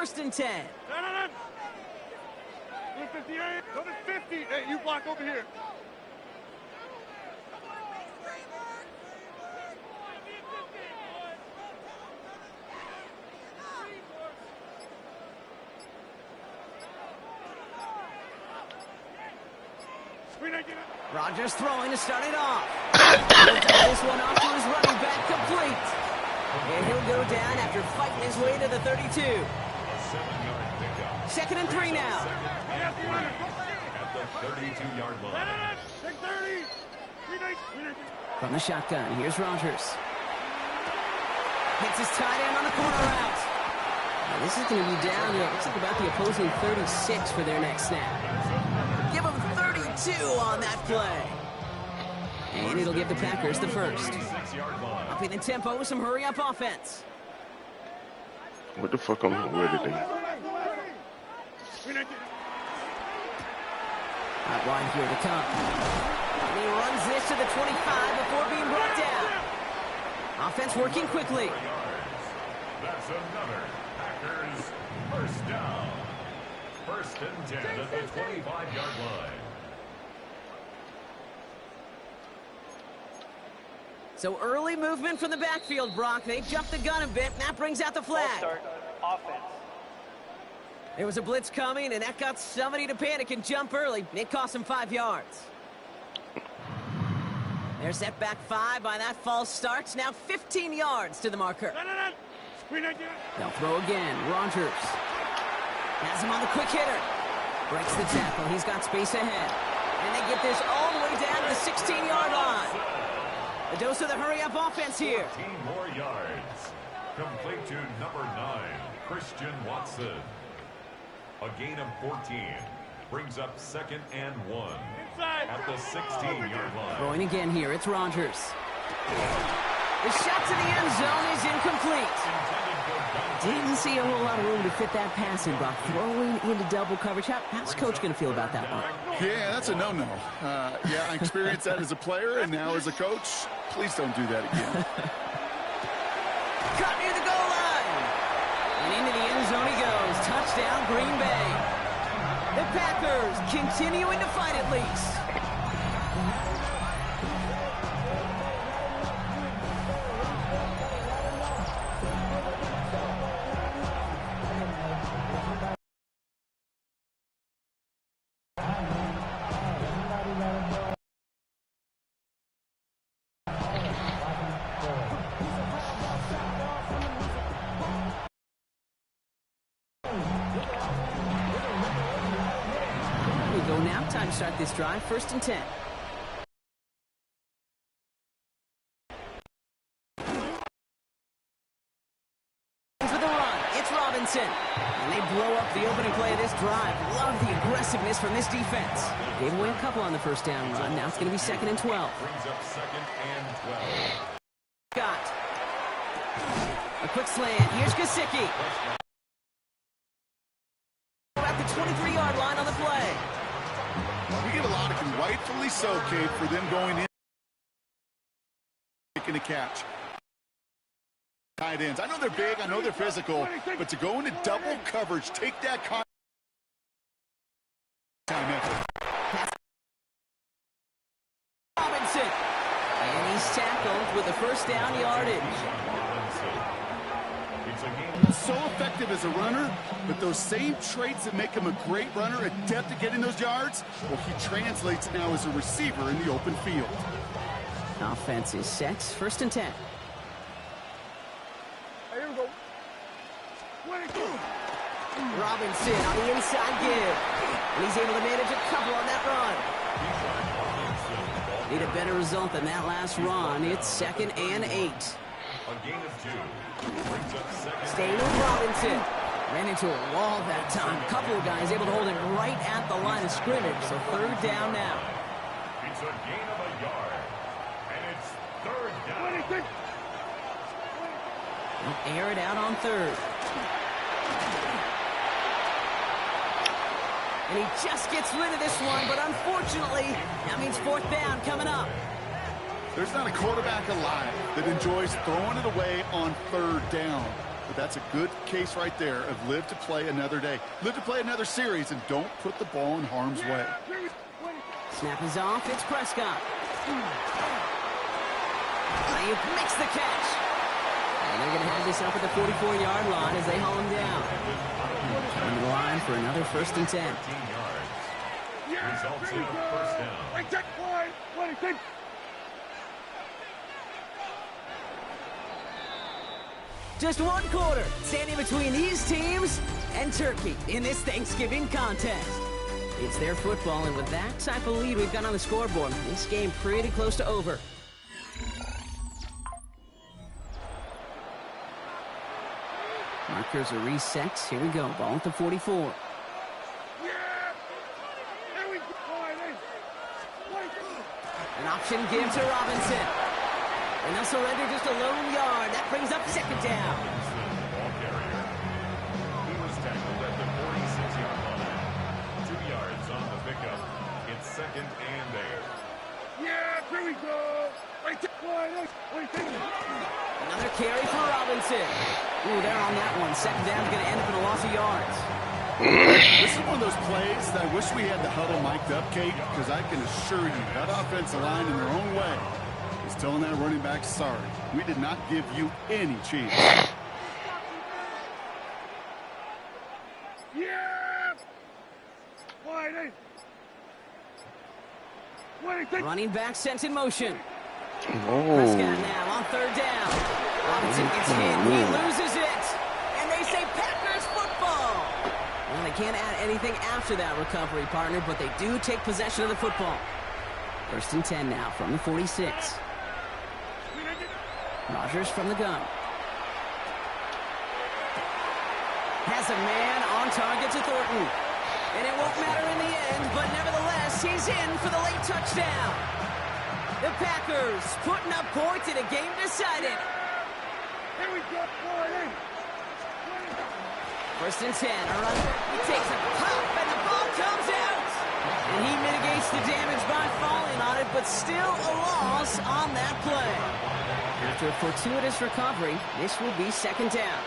first and 10. Go to 58. Go to 50. Hey, you block over here. Rogers throwing to start it off. This one off to his running back, complete. And he'll go down after fighting his way to the 32. 2nd and 3 now. At the 32-yard line. From the shotgun, here's Rogers. Hits his tight end on the corner route. Now this is going to be down to, looks like about the opposing 36 for their next snap. Give them 32 on that play. And it'll give the Packers the first. Upping the tempo with some hurry-up offense. What the fuck am I ready? Out wide here to come. And he runs this to the 25 before being brought down. Offense working quickly. That's another Packers first down. 1st and 10 at the 25-yard line. So early movement from the backfield, Brock. They jumped the gun a bit, and that brings out the flag. Start offense. There was a blitz coming, and that got somebody to panic and jump early. It cost him 5 yards. They're set back 5 by that false start. Now 15 yards to the marker. They'll throw again. Rogers has him on the quick hitter. Breaks the tackle. He's got space ahead. And they get this all the way down to the 16-yard line. A dose of the hurry-up offense here. 14 more yards. Complete to number 9, Christian Watson. A gain of 14. Brings up 2nd and 1. At the 16-yard line. Throwing again here. It's Rogers. The shot to the end zone is incomplete. Didn't see a whole lot of room to fit that pass in, Brock. Throwing into double coverage. How's Coach going to feel about that one? Yeah, that's a no-no. Yeah, I experienced that as a player and now as a coach. Please don't do that again. Cut near the goal line. And into the end zone he goes. Touchdown, Green Bay. The Packers continuing to fight at least. Go now. Time to start this drive. 1st and 10. With the run, it's Robinson. And they blow up the opening play of this drive. Love the aggressiveness from this defense. Gave away a couple on the first down run. Now it's going to be 2nd and 12. Brings up 2nd and 12. Got a quick slant. Here's Gesicki. At the 23-yard line on the play. We get a lot of, and rightfully so, Kate, for them going in, making a catch. Tight ends. I know they're big, I know they're physical, but to go into double coverage, take that time effort. Robinson. And he's tackled with the first down yardage. So effective as a runner, but those same traits that make him a great runner, adept at getting those yards, well, he translates now as a receiver in the open field. Offense is set. 1st and 10. Here we go. Robinson on the inside give. And he's able to manage a couple on that run. Need a better result than that last run. It's 2nd and 8. A gain of 2. Brings up 2nd. Staying with Robinson. Ran into a wall that time. A couple of guys able to hold him right at the line of scrimmage. So 3rd down now. It's a gain of a yard. And it's 3rd down. They'll air it out on 3rd. And he just gets rid of this one, but unfortunately, that means 4th down coming up. There's not a quarterback alive that enjoys throwing it away on 3rd down. but that's a good case right there of live to play another day. Live to play another series, and don't put the ball in harm's way. Snap is off. It's Prescott. Ayuk makes the catch. And they're going to have this up at the 44-yard line as they haul him down. Coming to the line for another 1st and 10. Results in a first down. Just one quarter standing between these teams and Turkey in this Thanksgiving contest. It's their football, and with that type of lead we've got on the scoreboard, this game pretty close to over. Markers are reset. Here we go. Ball at the 44. An option give to Robinson. And they'll surrender just a lone yard. That brings up 2nd down. Ball carrier. He was tackled at the 46-yard line. 2 yards on the pickup. It's 2nd and 8. Yeah, here we go. Another carry for Robinson. Ooh, they're on that one. 2nd down's going to end up in a loss of yards. This is one of those plays that I wish we had the huddle mic'd up, Kate, because I can assure you that offensive line in their own way is telling that running back, sorry, we did not give you any chance. Yeah! Running back sent in motion. Oh. Prescott now on 3rd down. Robinson gets hit. He loses it. And they say Packers football. Well, they can't add anything after that recovery, partner, but they do take possession of the football. 1st and 10 now from the 46. Rodgers from the gun. Has a man on target to Thornton. And it won't matter in the end, but nevertheless, he's in for the late touchdown. The Packers putting up points in a game decided. Here we go, 1st and 10, a runner. He takes a pop, and the ball comes out. And he mitigates the damage by falling on it, but still a loss on that play. After a fortuitous recovery, this will be 2nd down.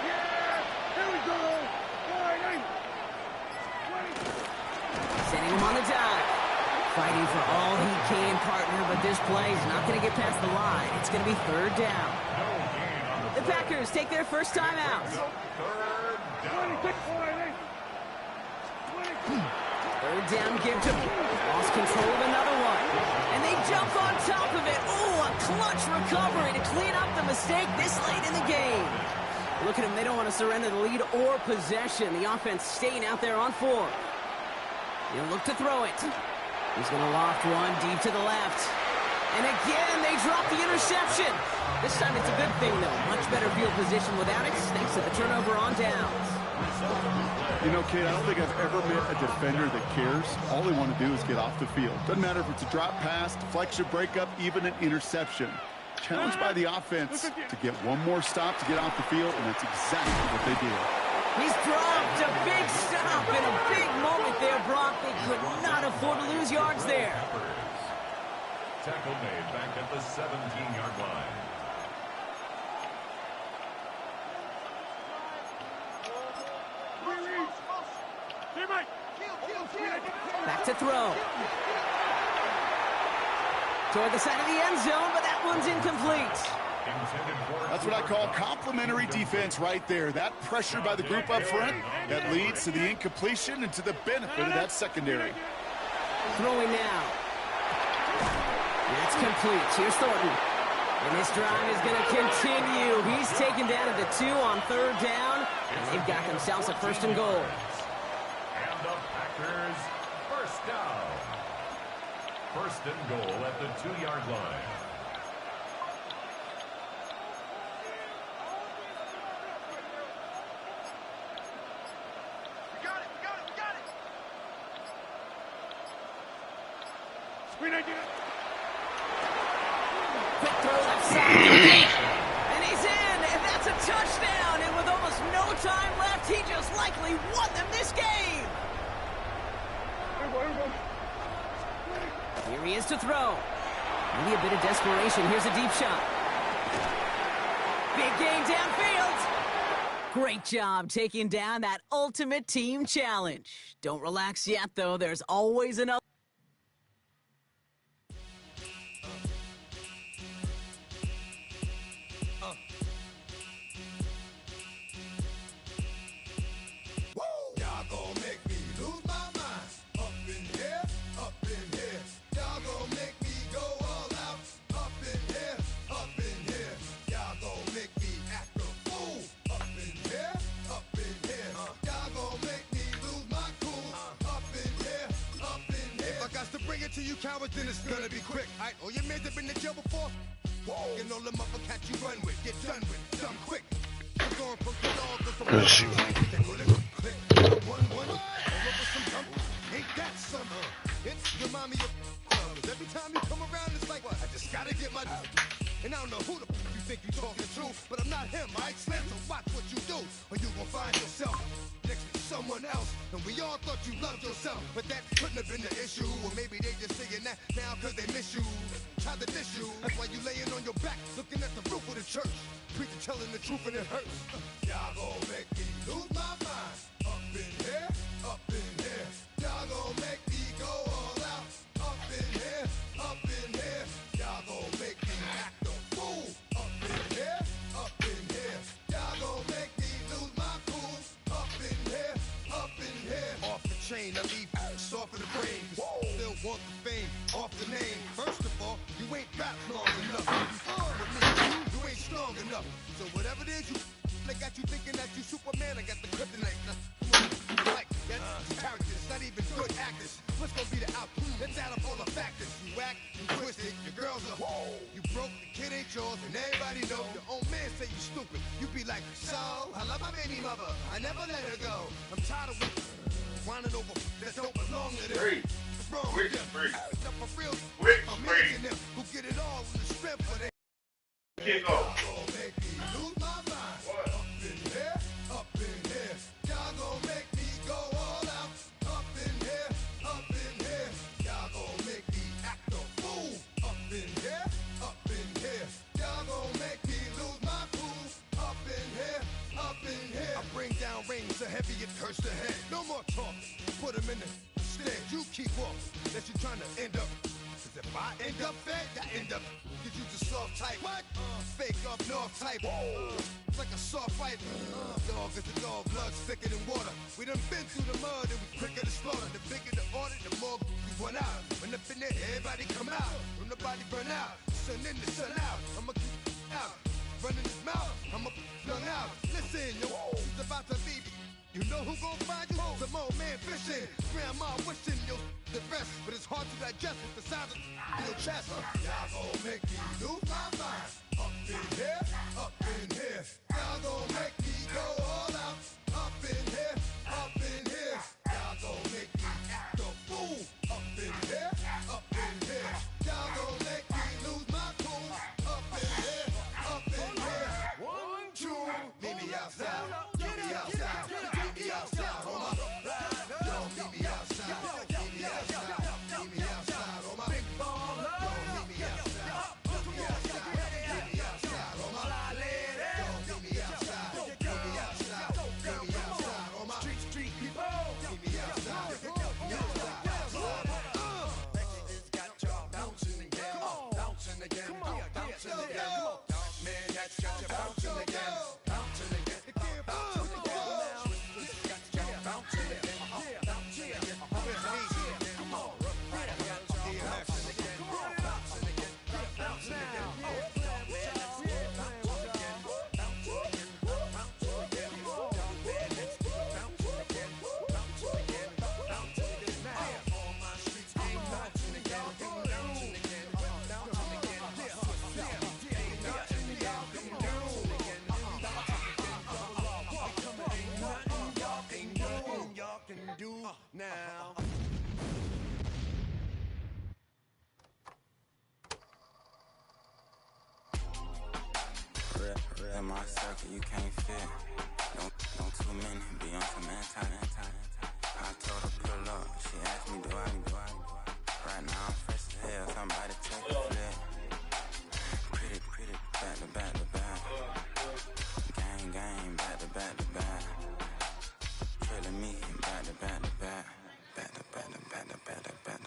Here we go. Sending him on the dive. Fighting for all he can, partner, but this play is not going to get past the line. It's going to be 3rd down. The Packers take their first time out. 3rd down give to lost control of another one. And they jump on top of it. Ooh, a clutch recovery to clean up the mistake this late in the game. Look at them. They don't want to surrender the lead or possession. The offense staying out there on 4. He'll look to throw it. He's going to loft one deep to the left. And again, they drop the interception. This time it's a good thing, though. Much better field position without it, thanks to the turnover on downs. You know, Kate, I don't think I've ever met a defender that cares. All they want to do is get off the field. Doesn't matter if it's a drop pass, deflection, breakup, even an interception. Challenged by the offense to get one more stop to get off the field, and that's exactly what they did. He's dropped a big stop in a big moment there, Brock. They could not afford to lose yards there. Tackle made back at the 17-yard line. Back to throw. Toward the side of the end zone, but that one's incomplete. That's what I call complimentary defense right there. That pressure by the group up front, that leads to the incompletion and to the benefit of that secondary. Throwing now. That's complete. Here's Thornton. And this drive is going to continue. He's taken down at the 2 on 3rd down. And they've got themselves a 1st and goal. And the Packers first down. 1st and goal at the 2-yard line. Quick throw left side. And he's in. And that's a touchdown. And with almost no time left, he just likely won them this game. Here he is to throw. Maybe a bit of desperation. Here's a deep shot. Big gain downfield. Great job taking down that ultimate team challenge. Don't relax yet, though. There's always another. Y'all gon' make me lose my mind. Up in here, up in here. Y'all gon' make me go all out. Up in here, up in here. Y'all gon' make me act a fool. Up in here, up in here. Y'all gon' make me lose my cool. Up in here, up in here. If I got to bring it to you cowards, then it's gonna be quick. Alright, all your mans have been to jail before. And all the motherfuckers you run with, get done with, done quick. I'm going from the dog to some ain't that something? It remind me of every time you come around, it's like, what? I just gotta get my. And I don't know who the you think you talking to, but I'm not him, right? Slam, so watch what you do, or you gon' find yourself next to someone else. And we all thought you loved yourself, but that couldn't have been the issue. Or maybe they just saying that now cause they miss you. Try to diss you. That's why you laying on your back, looking at the roof of the church. Preacher telling the truth and it hurts. Y'all gon' make me lose my mind. Up in here, up in here. Y'all gon' make me go all out. Up in here, up in here. Y'all gon' make me act a fool. Up in here, up in here. Y'all gon' make me lose my cool. Up in here, up in here. Off the chain, I leave soft in the brain. Still want the fame, off the name. First of all, you ain't rap long enough. With me, you ain't strong enough. So whatever it is you they got you thinking that you Superman, I got the kryptonite. Like, that's characters, not even good actors. What's gonna be the outcome? Let's add up all the factors. You whack, you twisted, your girls are you broke, the kid ain't yours, and everybody know. Your own man say you stupid. You be like, so, I love my baby mother, I never let her go. I'm tired of whining over that don't belong to them. What's wrong with them? It's not for real. I'm making them who get it all with the strength for them. Kick off. Y'all gon' make me lose my mind. Up in here, up in here. Y'all gon' make me go all out. Up in here, up in here. Y'all gon' make me act a fool. Up in here, up in here. Y'all gon' make me lose my cool. Up in here, up in here. I bring down rain so heavy it hurts the head. No more talk. Put him in the stead. You keep up. That you trying to end up. Cause if I end up fed, I end up. Did you just soft type? What? Fake up north type. It's like a soft fight. Dog is a dog, blood's thicker than water. We done been through the mud and we quicker to slaughter. The bigger the order, the more we run out. When up in there, everybody come out. When the body burn out, sun in the sun out. I'ma keep out. Running his mouth, I'ma flung out. Listen, yo, he's about to leave you. You know who gon' find you? Some old man fishing. Grandma wishing you the best, but it's hard to digest with the sound of your chest. Y'all gon' make me lose my mind. Up in here, up in here. Y'all gon' make me go all out. Up in here, up in here. Y'all gon' make me act a fool. Up in here, up in here. Y'all gon' make me lose my cool. Up in here, up in here. 1, 2, meet me outside. Meet me outside. Meet me outside. Hold up. Yo, meet me outside. Meet me outside. Meet me outside. On my big ball. Yo, meet me outside. Meet me outside. Meet me outside. On my yo, meet me outside. Meet me outside. Meet me outside. On my street people. Meet me outside. Meet me outside. It's got y'all bouncing again. Bouncing again. Bouncing again. Man, that's got you bouncing again. Bouncing again. Bouncing again. Got y'all bouncing again. Bouncing again. Come on. Now. In my circle, you can't fit. Don't too many be on some anti. I told her pull up. She asked me, do I? Right now I'm fresh as hell. Somebody take a flip. Pretty, back to back. Gang, back to back. back to back to back. Back to back to back to back to back to back to back.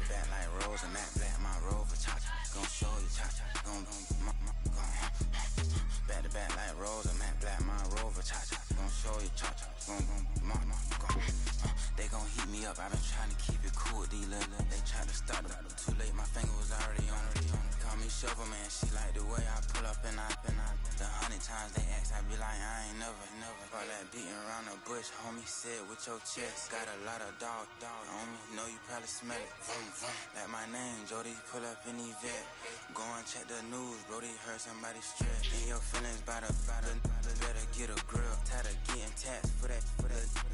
Back like Rose and Matt Black, my Rover cha-cha. Gon' show you cha-cha. Gon' back to back like Rose and Matt Black, my Rover cha-cha. Gon' show you cha-cha. They gon' heat me up. I've been trying to keep it cool with these little. They tried to start it. Too late, my finger was already on it. Call me Shovel Man. She like the way I pull up and I. The 100 times they ask, I be like, I ain't never. All that beating around the bush, homie said with your chest. Got a lot of dog on me. Know you probably smell it. Like my name, Jody, pull up in the vet. Go and check the news, Brody heard somebody stress. In your feelings by the better get a grill. Tired of getting taxed for that,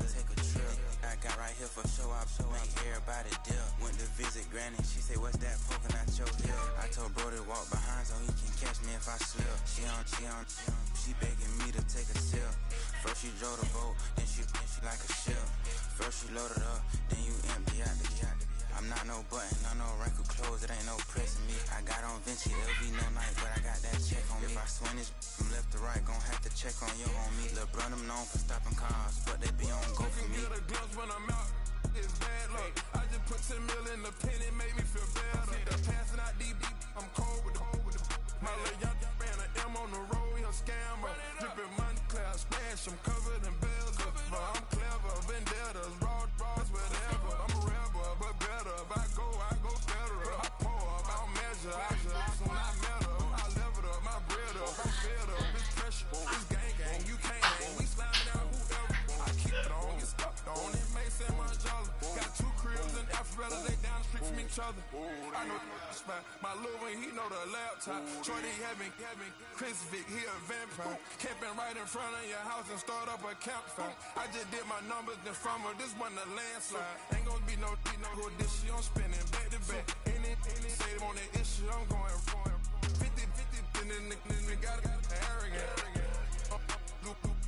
take a trip. I got right here for show up, make everybody deal. Went to visit Granny, she say, what's that poking out your heel? I told Brody walk behind so he can catch me if I slip. She begging me to take a sip. First she drove the boat, then she like a ship. First she loaded up, then you empty out the yacht. I'm not no button, no wrinkled clothes, it ain't no pressing me. I got on Vinci, LV no night, but I got that check on me. If I swing this from left to right, gon' have to check on your homie. Lil' brother, I'm known for stopping cars, but they be on go for me. I can get a glimpse when I'm out, it's bad luck. I just put 10 mil in the pen, it made me feel better. Passing out deep, I'm cold with the my little young ran an M on the road, he a scammer. Drippin' money, clear, splash, I'm covered in bells. But I'm clever, vendettas, raw draws, whatever. I'm a rebel, but better. If I go better. I pour up, I don't measure. I just when I met her, I leveled up, my bread up, I'm fed up. It's pressure, it's gang, you can't hang. We slamming out whoever. I keep it on, you stuck on it. May say much jolly. Got 2 cribs in Alpharetta, they down the street from each other. I know the spot. My little one, he know the laptop. Shorty having Chris Vick, he a vampire. Camping right in front of your house and start up a campfire. I just did my numbers in from her, this one a landslide. Ain't gonna be no who this shit, I'm spinning back to back. Any say they want that issue, I'm going 50, and then got arrogant.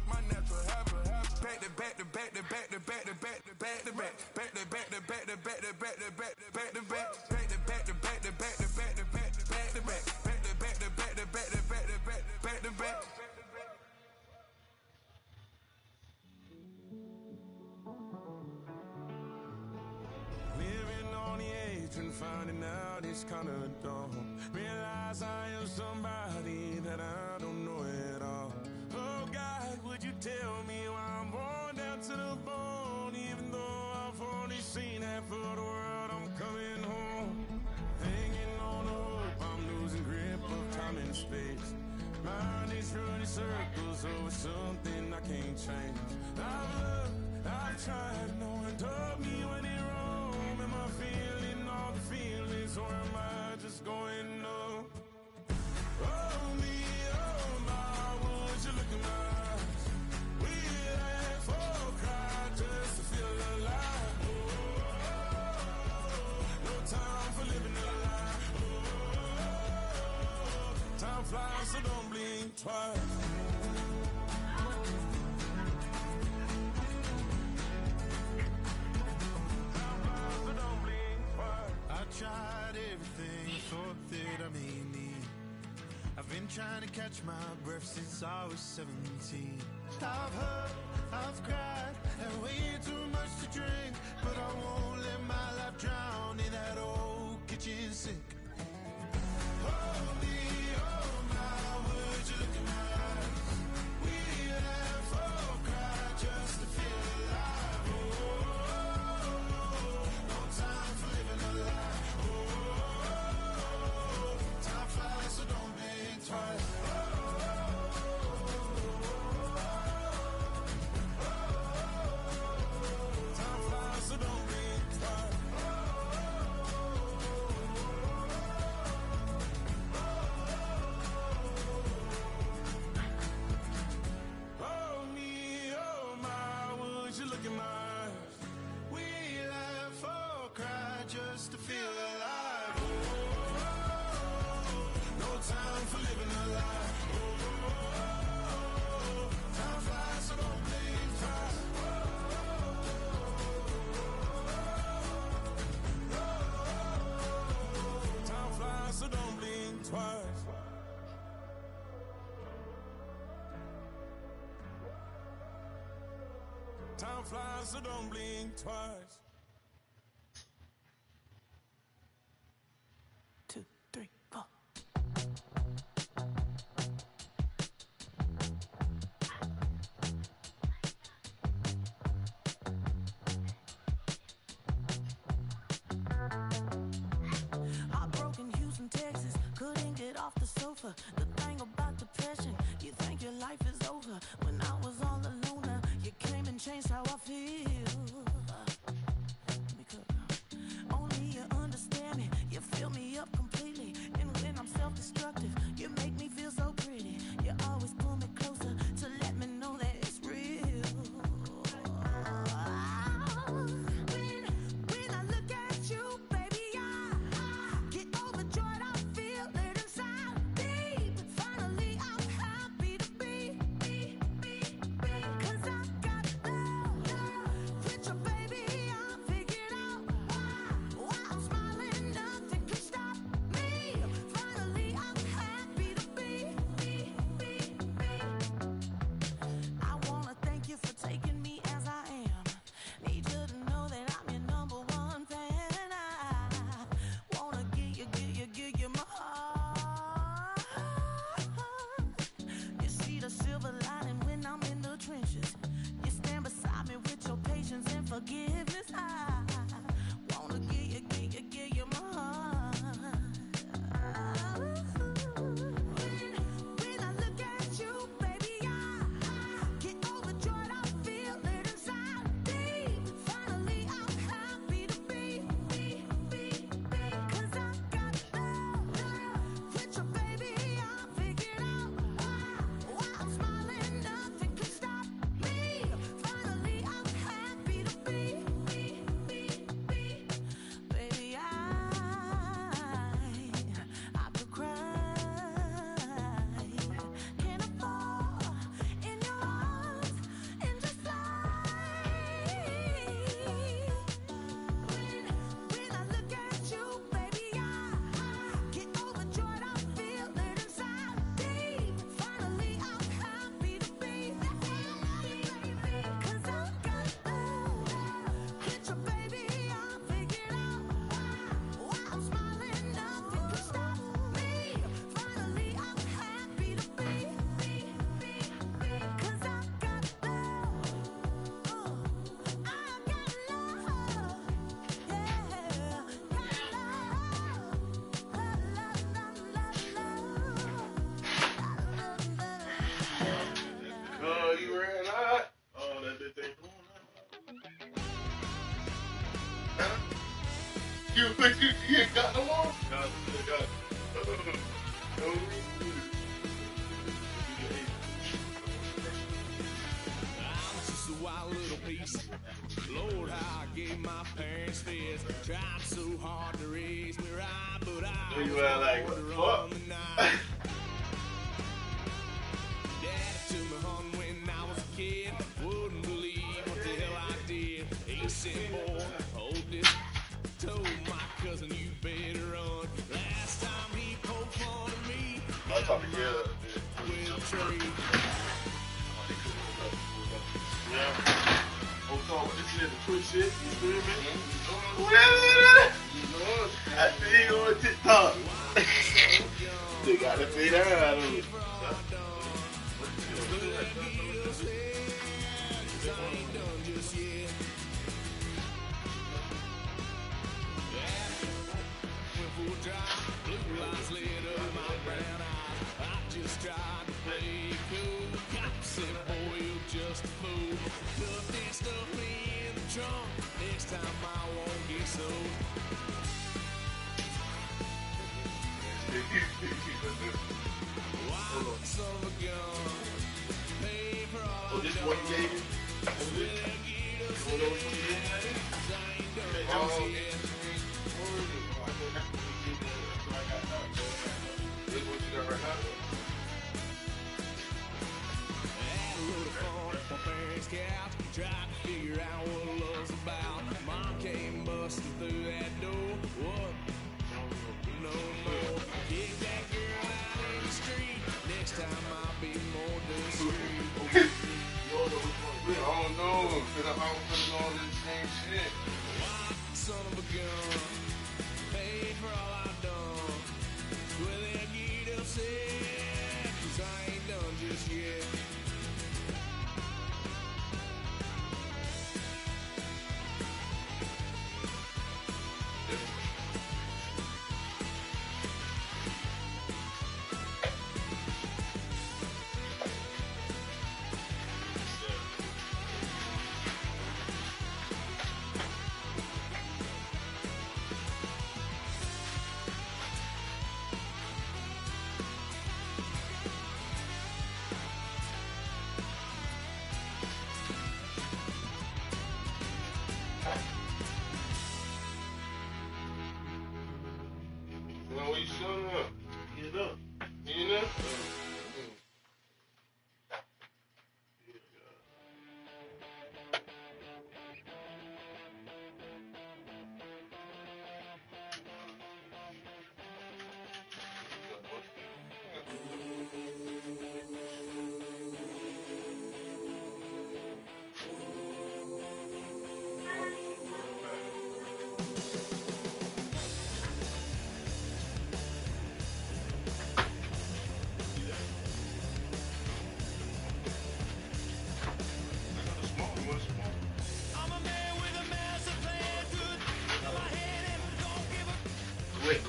My natural habit. Back to back to back to back to back to back to back to back. Back to back to back to back to back to back to back to back. Back to back to back to back to back to back to back to back. Back to back to back to back to back to back to back. Living on the edge and finding out it's kinda dumb. Realize I am somebody that I don't know at all. Oh God, would you tell me why I'm born down to the bone? Even though I've only seen half of the world, I'm coming home. Hanging on the hope, I'm losing grip of time and space. Mind is running circles over something I can't change. I've looked, I've tried, no one told me when it wrong. Am I feeling all the feelings, or am I just going numb? Oh me, oh my, would you look in my eyes? We laugh or cry just to feel alive. No time for living a lie. Time flies, so don't blink twice. I tried everything, thought that I may need. I've been trying to catch my breath since I was 17. I've hurt, I've cried, and way too much to drink. But I won't let my life drown in that old kitchen sink. Oh me, oh my, would you look in my eyes? We laugh or cry just to feel alive. Oh, no time for living a lie. Oh, time flies, so don't think twice. Time flies, so don't think twice. Time flies, so don't blink twice. 2, 3, 4. Heartbroken Houston, Texas, couldn't get off the sofa. The thing about depression, you think your life is over. When I was all alone, you came and changed how I feel. Let me cook. Only you understand me, you fill me up completely. And when I'm self-destructive, you make me feel so pretty. You always pull me closer to let me know that it's real. When I look at you, baby, I get overjoyed. I feel it inside deep. Finally, I'm happy to be. 'Cause I got love with you, baby. I figured out why I'm smiling. Nothing can stop me. Finally, I'm happy to be. I wanna thank you for taking me as I am. Need you to know that I'm your number one fan. I wanna give you my heart. You see the silver lining when I'm in the trenches. You stand beside me with your patience and forgiveness. I wanna give you my heart. When I look at you, baby, I get overjoyed. I feel it inside deep. Finally, I'm happy to be. 'Cause I got love with you, baby. I figured out why I'm smiling. Nothing can stop me. Finally, I'm happy to be. Baby, I could cry. Can I fall in your arms and just fly? When I look at you, baby, I get overjoyed. I feel it inside deep. Finally, I'm happy to be. 'Cause I got love with you, baby. I figured out why I'm smiling. Nothing can stop me. Finally, I'm happy to be. 'Cause I got love. I got love. Yeah, got Oh, you ran out. Oh, that bitch ain't going out. You ain't got no more? No, I still got it. I'm just a wild little piece. Lord, how I gave my parents this. Tried so hard to raise me right, but I You were like, what the fuck? the night. Daddy took me home when I was a kid. Wouldn't believe what the hell I did. He said, boy, hold this. Told my cousin, you better run. Last time he poked fun at me, I thought we did. with a tree. Yeah. Oh, so what this shit, the Twitch shit? You feel me? I see you on TikTok. They got to pay that out of it. Next time I won't get so. Oh, this one game? Tried to figure out what love's about. Mom came busting through that door. What? No more. Kick that girl out in the street. Next time I'll be more discreet. I don't know. sure. Paid for all I've done. Well, then get upset, 'cause I ain't done just yet. What you showing up? Get it up. Get it up? Quick.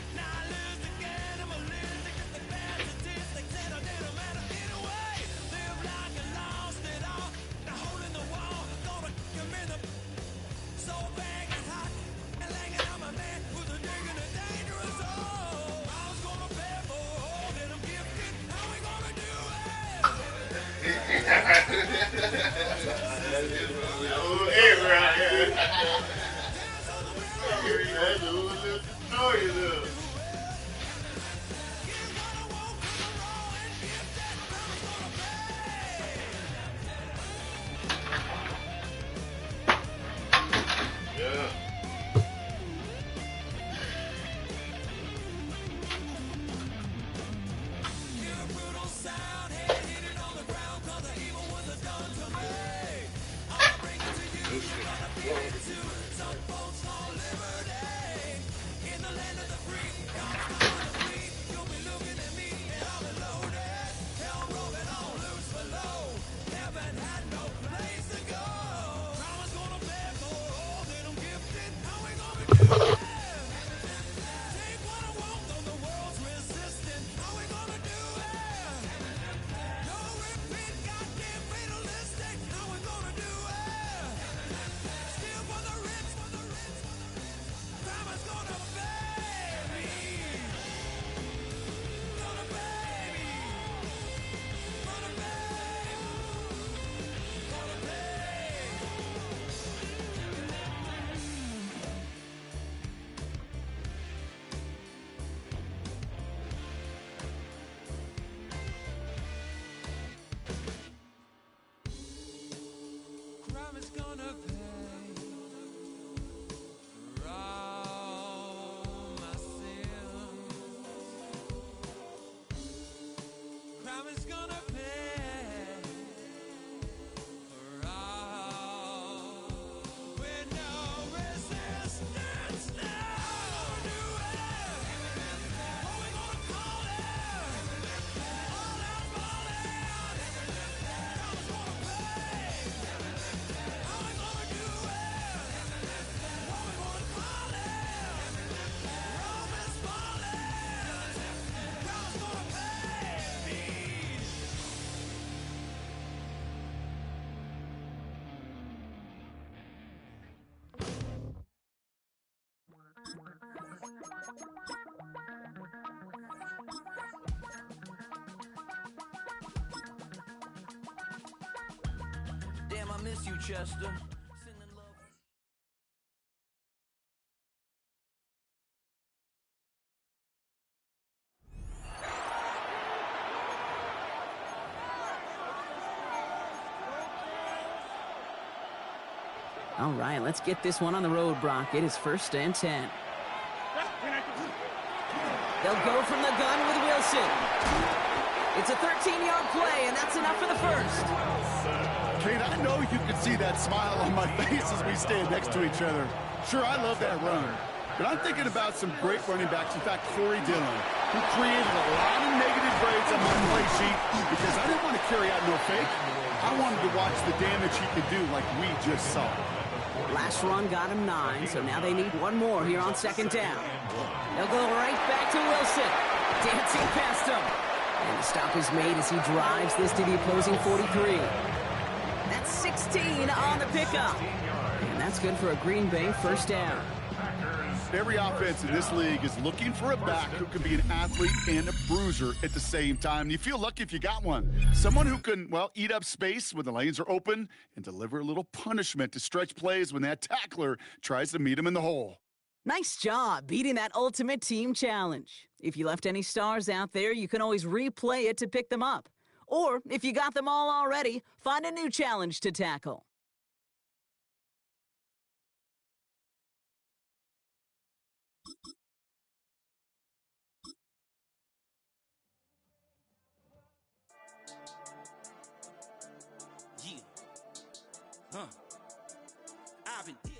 Damn, I miss you, Chester. All right, let's get this one on the road, Brock. It is 1st and 10. They'll go from the gun with Wilson. It's a 13-yard play, and that's enough for the first. Kate, I know you can see that smile on my face as we stand next to each other. Sure, I love that run. But I'm thinking about some great running backs. In fact, Corey Dillon, who created a lot of negative grades on my play sheet because I didn't want to carry out no fake. I wanted to watch the damage he could do like we just saw. Last run got him 9, so now they need one more here on second down. They'll go right back to Wilson. Dancing past him. And the stop is made as he drives this to the opposing 43. That's 16 on the pickup. And that's good for a Green Bay first down. Every offense in this league is looking for a back who can be an athlete and a bruiser at the same time. You feel lucky if you got one. Someone who can, well, eat up space when the lanes are open and deliver a little punishment to stretch plays when that tackler tries to meet him in the hole. Nice job beating that ultimate team challenge. If you left any stars out there, you can always replay it to pick them up. Or, if you got them all already, find a new challenge to tackle. I've been dealing.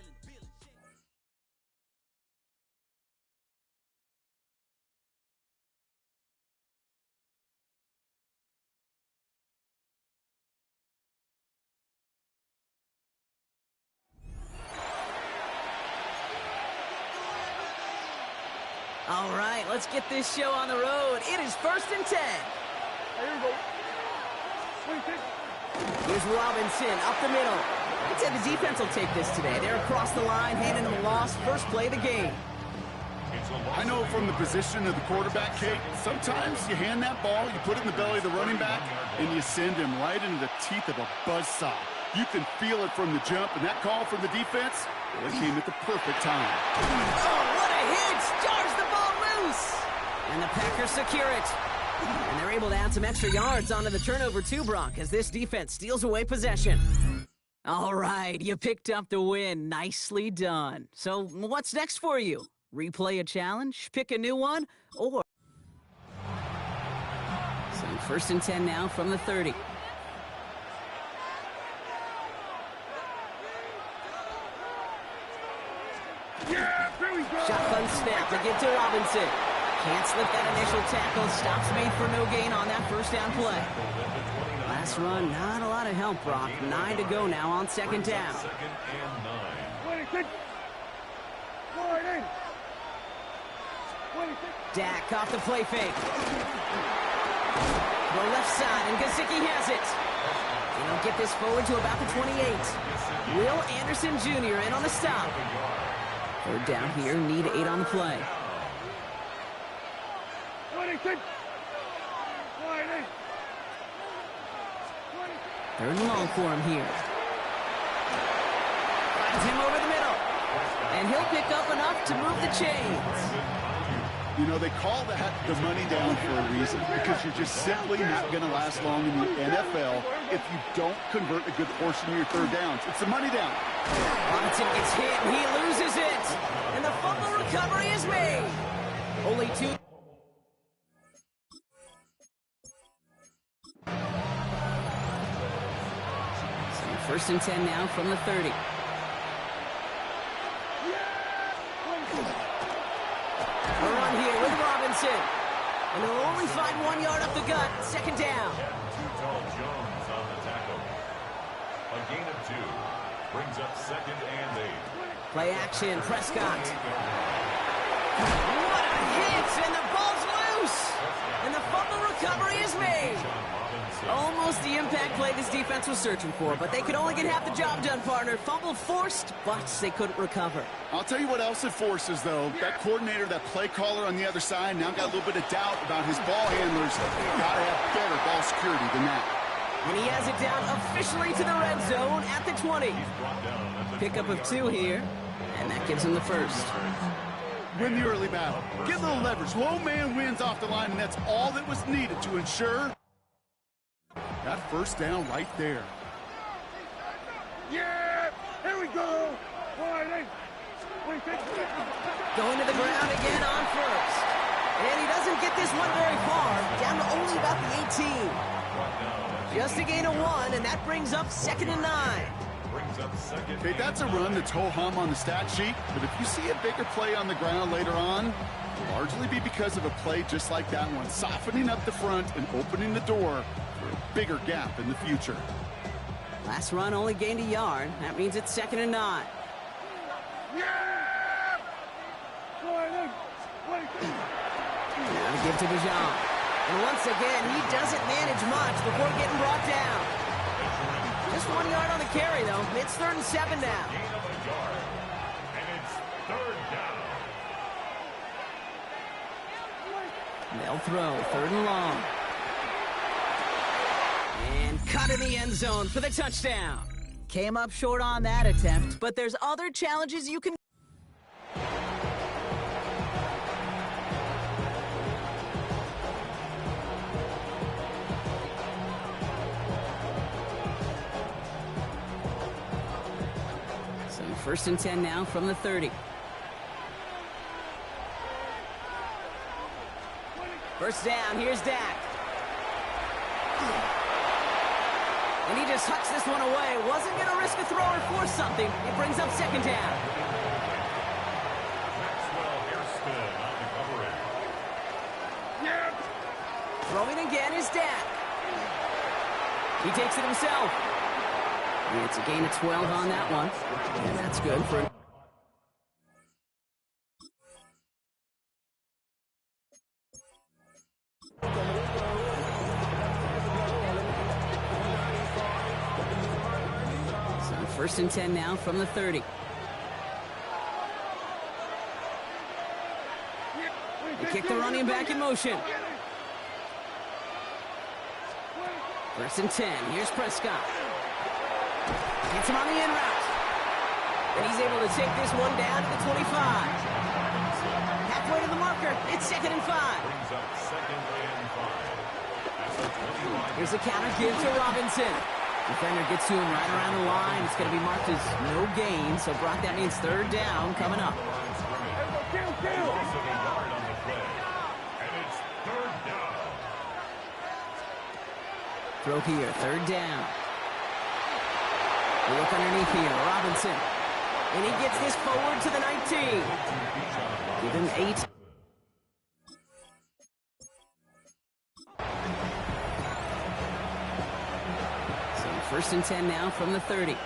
All right, let's get this show on the road. It is 1st and 10. Here we go. Here's Robinson up the middle. I'd say the defense will take this today. They're across the line, handing them a loss. First play of the game. I know from the position of the quarterback, Kate, sometimes you hand that ball, you put it in the belly of the running back, and you send him right into the teeth of a buzzsaw. You can feel it from the jump, and that call from the defense, well, it came at the perfect time. Oh, what a hit! Jars the ball loose! And the Packers secure it. And they're able to add some extra yards onto the turnover too, Brock, as this defense steals away possession. All right, you picked up the win. Nicely done. So what's next for you? Replay a challenge, pick a new one, or... So 1st and 10 now from the 30. Shotgun snap to give to Robinson. Can't slip that initial tackle. Stops made for no gain on that first down play. Last run, not a lot of help, Brock. 9 to go now on second down. Dak off the play fake. The left side, and Gesicki has it. And he'll get this forward to about the 28. Will Anderson Jr. in on the stop. 3rd down here, need 8 on the play. 3rd and long for him here. Finds him over the middle. And he'll pick up enough to move the chains. You know, they call that the money down for a reason, because you're just simply not going to last long in the NFL if you don't convert a good portion of your 3rd downs. It's the money down. Robinson gets hit, and he loses it. And the fumble recovery is made. Only 2. So 1st and 10 now from the 30. A run here with Robinson. And they'll only find 1 yard up the gut. 2nd down. Jones on the tackle. A gain of 2 brings up 2nd and 8. Play action, Prescott. What a hit, and the ball's loose. And the fumble recovery is made. Almost the impact play this defense was searching for, but they could only get half the job done, partner. Fumble forced, but they couldn't recover. I'll tell you what else it forces, though. That coordinator, that play caller on the other side, now got a little bit of doubt about his ball handlers. Got to have better ball security than that. And he has it down officially to the red zone at the 20. Pickup of 2 here, and that gives him the 1st. Win the early battle. Get a little leverage. Low man wins off the line, and that's all that was needed to ensure that 1st down right there. Yeah! Here we go! Going to the ground again on 1st. And he doesn't get this one very far, down to only about the 18. Just a gain of 1, and that brings up 2nd and 9. brings up second. Okay, that's a run that's ho-hum on the stat sheet, but if you see a bigger play on the ground later on, it'll largely be because of a play just like that one, softening up the front and opening the door for a bigger gap in the future. Last run only gained a yard. That means it's 2nd and 9. Now to give to Bijan. And once again, he doesn't manage much before getting brought down. Just 1 yard on the carry, though. It's 3rd and 7 now. Gain of a yard. And it's 3rd down. They'll throw 3rd and long. And cut in the end zone for the touchdown. Came up short on that attempt, but there's other challenges you can... So 1st and 10 now from the 30. First down, here's Dak. And he just hucks this one away. Wasn't going to risk a throw or force something. It brings up 2nd down. Maxwell Hairston on the coverage. Throwing again is Dak. He takes it himself. It's a gain of 12 on that one. And that's good for... So 1st and 10 now from the 30. They kick the running back in motion. 1st and 10. Here's Prescott. Gets him on the in route. And he's able to take this one down to the 25. Halfway to the marker. It's 2nd and 5. Brings up 2nd and 5. At the 25. Here's a counter give to Robinson. Defender gets to him right around the line. It's going to be marked as no gain. So, Brock, that means 3rd down coming up. Also a yard on the play. And it's 3rd down. Throw here, 3rd down. We look underneath here, Robinson. And he gets this forward to the 19. Give him 8. So 1st and 10 now from the 30.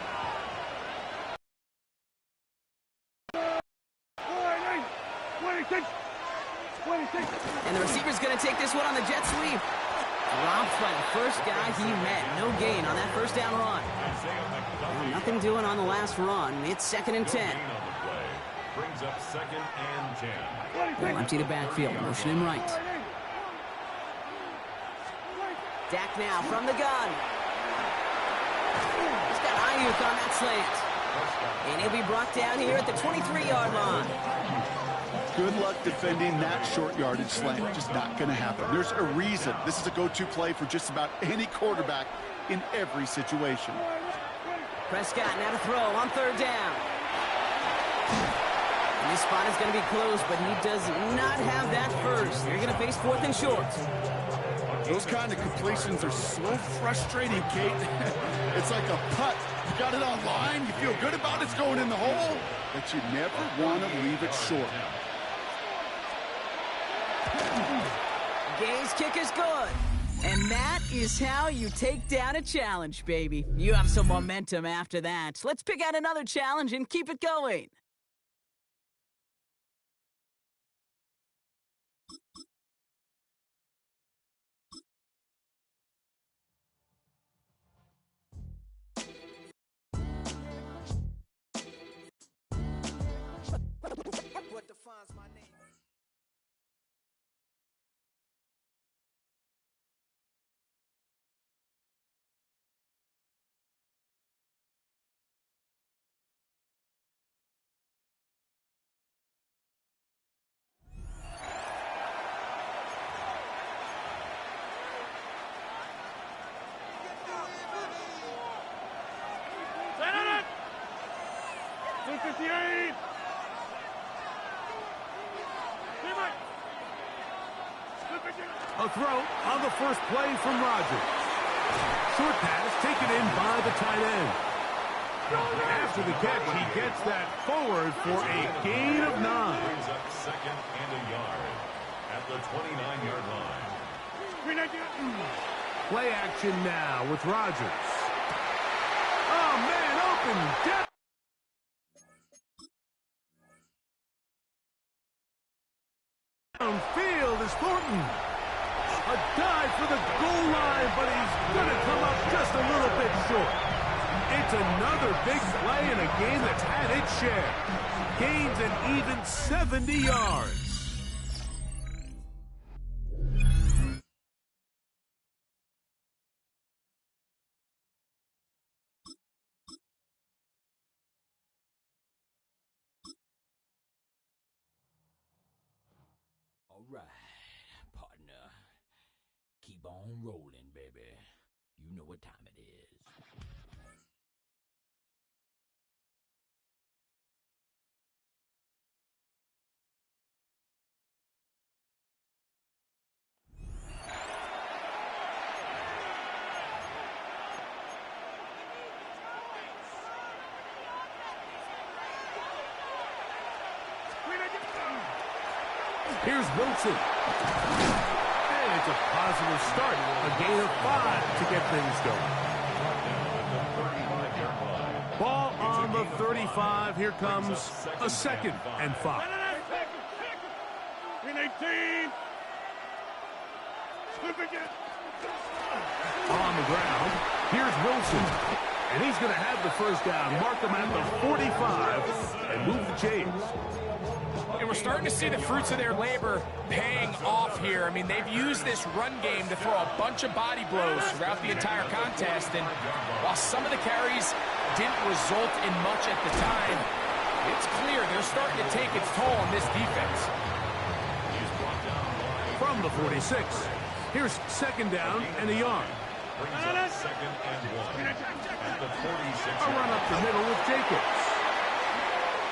And the receiver's going to take this one on the jet sweep. Dropped by the first guy he met. No gain on that 1st down run. Well, nothing doing on the last run. It's 2nd and 10. Brings up 2nd and 10. They'll empty the backfield. Motion him right. Dak now from the gun. He's got Ayuk on that slant. And he'll be brought down here at the 23-yard line. Good luck defending that short yardage slant. Just not going to happen. There's a reason this is a go-to play for just about any quarterback in every situation. Prescott now to throw on 3rd down. And this spot is going to be close, but he does not have that first. They're going to face 4th and short. Those kind of completions are so frustrating, Kate. It's like a putt. You got it on line, you feel good about it's going in the hole, but you never want to leave it short. Gay's kick is good. And that is how you take down a challenge, baby. You have some momentum after that. Let's pick out another challenge and keep it going. What defines my name? A throw on the first play from Rodgers. Short pass taken in by the tight end. After the catch, he gets that forward for a gain of 9. Brings up second and a yard at the 29-yard line. Play action now with Rodgers. Oh, man, open. Downfield is Thornton. A dive for the goal line, but he's going to come up just a little bit short. It's another big play in a game that's had its share. Gains an even 70 yards. All right, partner. Keep on rolling, baby. You know what time it is. Here's Wilson. And it's a positive start. A gain of 5 to get things going. Ball on the 35. Here comes a 2nd and 5. On the ground, here's Wilson. And he's going to have the first down. Mark him at the 45 and move the chains. And we're starting to see the fruits of their labor paying off here. I mean, they've used this run game to throw a bunch of body blows throughout the entire contest. And while some of the carries didn't result in much at the time, it's clear they're starting to take its toll on this defense. From the 46, here's 2nd down and a yard. Brings up 2nd and 1 at the 46. A run up the middle with Jacobs.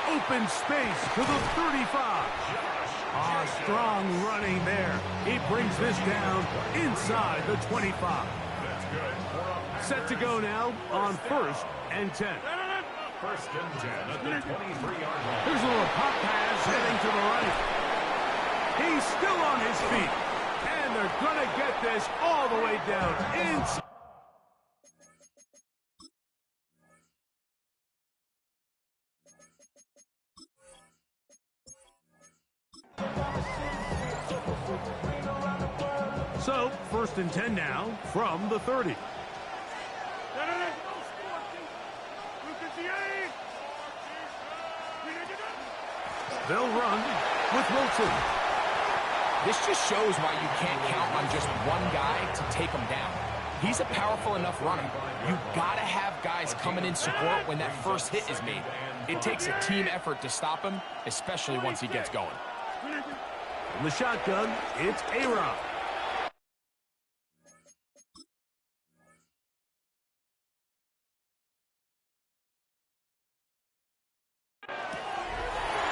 Open space to the 35. Strong running there. He brings this down inside the 25. Set to go now on 1st and 10. 1st and 10 at the 23-yard line. Here's a little pop pass heading to the right. He's still on his feet. And they're going to get this all the way down inside. So, 1st and 10 now from the 30. They'll run with Wilson. This just shows why you can't count on just one guy to take him down. He's a powerful enough runner. You gotta have guys coming in support when that first hit is made. It takes a team effort to stop him, especially once he gets going. From the shotgun, it's A-Rod.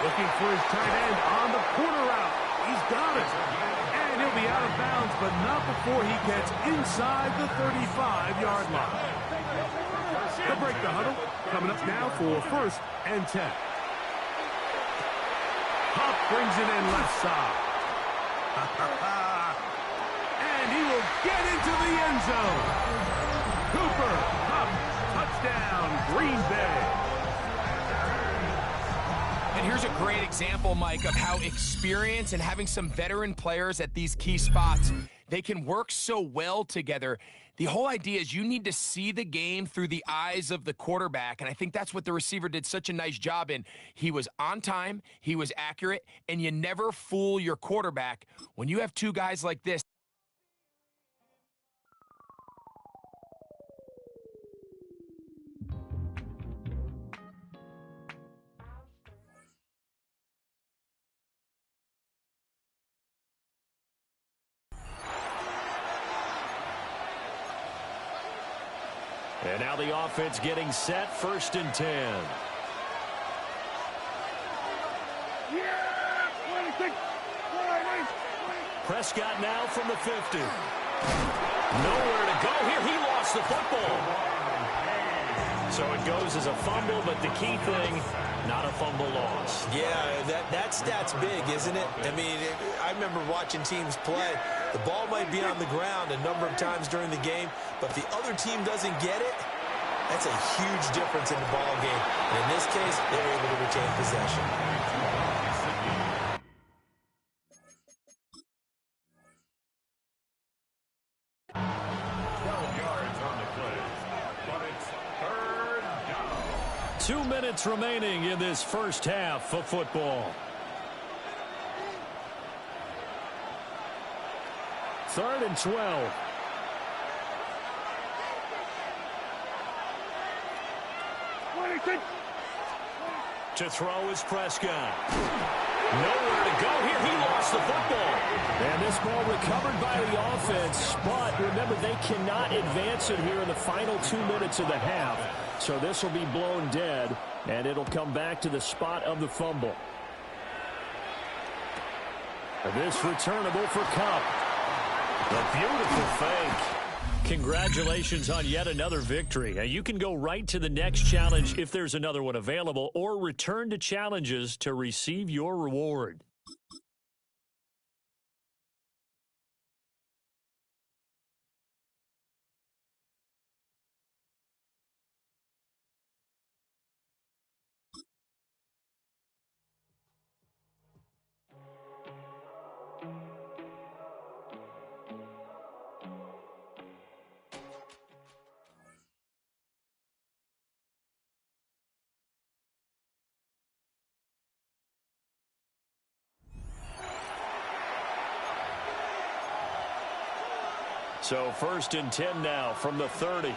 Looking for his tight end on the corner route. He's got it. And he'll be out of bounds, but not before he gets inside the 35-yard line. They'll break the huddle. Coming up now for 1st and 10. Huff brings it in left side. And he will get into the end zone. Cooper, Huff, touchdown, Green Bay. And here's a great example, Mike, of how experience and having some veteran players at these key spots, they can work so well together. The whole idea is you need to see the game through the eyes of the quarterback, and I think that's what the receiver did such a nice job in. He was on time, he was accurate, and you never fool your quarterback. When you have two guys like this, and now the offense getting set, 1st and 10. Prescott now from the 50. Nowhere to go here. He lost the football. So it goes as a fumble, but the key thing, not a fumble loss. Yeah, that stat's big, isn't it? I mean, I remember watching teams play. The ball might be on the ground a number of times during the game, but if the other team doesn't get it, that's a huge difference in the ball game. And in this case, they were able to retain possession. 12 yards on the play, but it's 3rd down. 2 minutes remaining in this first half of football. 3rd and 12. To throw is Prescott. Nowhere to go here. He lost the football. And this ball recovered by the offense. But remember, they cannot advance it here in the final 2 minutes of the half. So this will be blown dead, and it'll come back to the spot of the fumble. And this returnable for Cup. A beautiful fake. Congratulations on yet another victory. Now, you can go right to the next challenge if there's another one available, or return to challenges to receive your reward. So 1st and 10 now from the 30.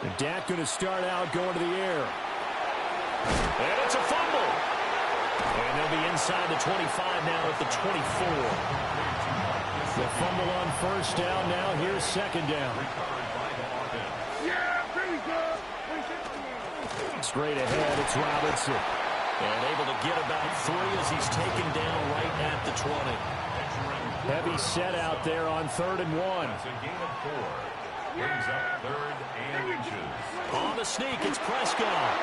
And Dak going to start out going to the air. And it's a fumble. And they'll be inside the 25 now at the 24. The fumble on 1st down. Now here's 2nd down. Straight ahead, it's Robinson. And able to get about 3 as he's taken down right at the 20. Heavy set out there on 3rd and 1. That's a gain of 4. Brings up 3rd and inches. On the sneak, it's Prescott.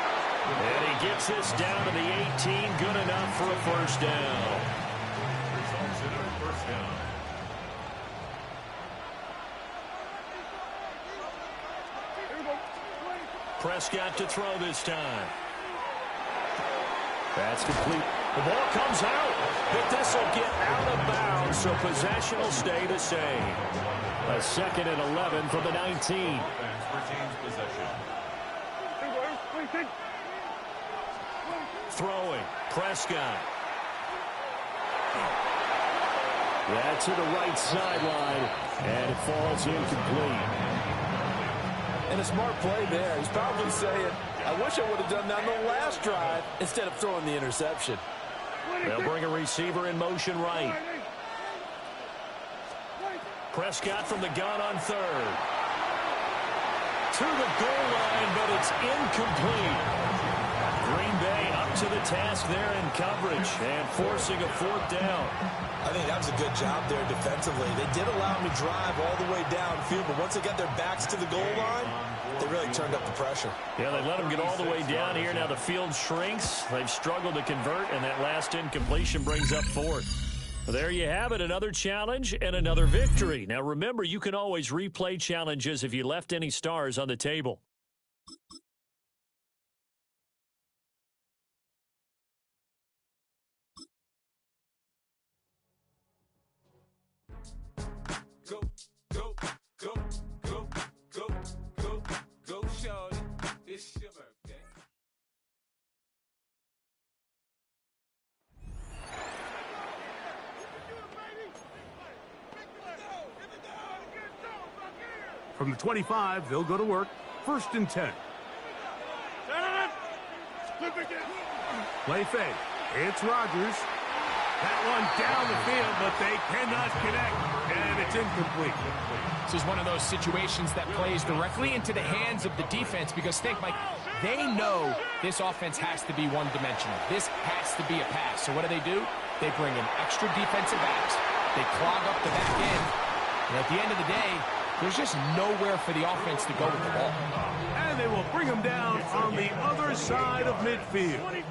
And he gets this down to the 18. Good enough for a 1st down. Results in a 1st down. Prescott to throw this time. That's complete. The ball comes out, but this will get out of bounds, so possession will stay the same. A 2nd and 11 from the 19. Offense retains possession. Throwing, Prescott. That's to the right sideline, and it falls incomplete. And a smart play there. He's probably saying, I wish I would have done that on the last drive instead of throwing the interception. They'll bring a receiver in motion right. Prescott from the gun on 3rd. To the goal line, but it's incomplete. Green Bay up to the task there in coverage and forcing a 4th down. I think that was a good job there defensively. They did allow him to drive all the way downfield, but once they got their backs to the goal line, they really turned up the pressure. Yeah, they let him get all the way down here. Now the field shrinks. They've struggled to convert, and that last incompletion brings up 4th. There you have it, another challenge and another victory. Now remember, you can always replay challenges if you left any stars on the table. Go, go, go, go, go, go, go, shorty. It's your birthday. From the 25, they'll go to work. 1st and 10. Play fake. It's Rodgers. That one down the field, but they cannot connect, and it's incomplete. This is one of those situations that plays directly into the hands of the defense because think, Mike, they know this offense has to be one-dimensional. This has to be a pass. So what do? They bring in extra defensive backs, They clog up the back end. And at the end of the day, there's just nowhere for the offense to go with the ball. And they will bring him down on the other side of midfield.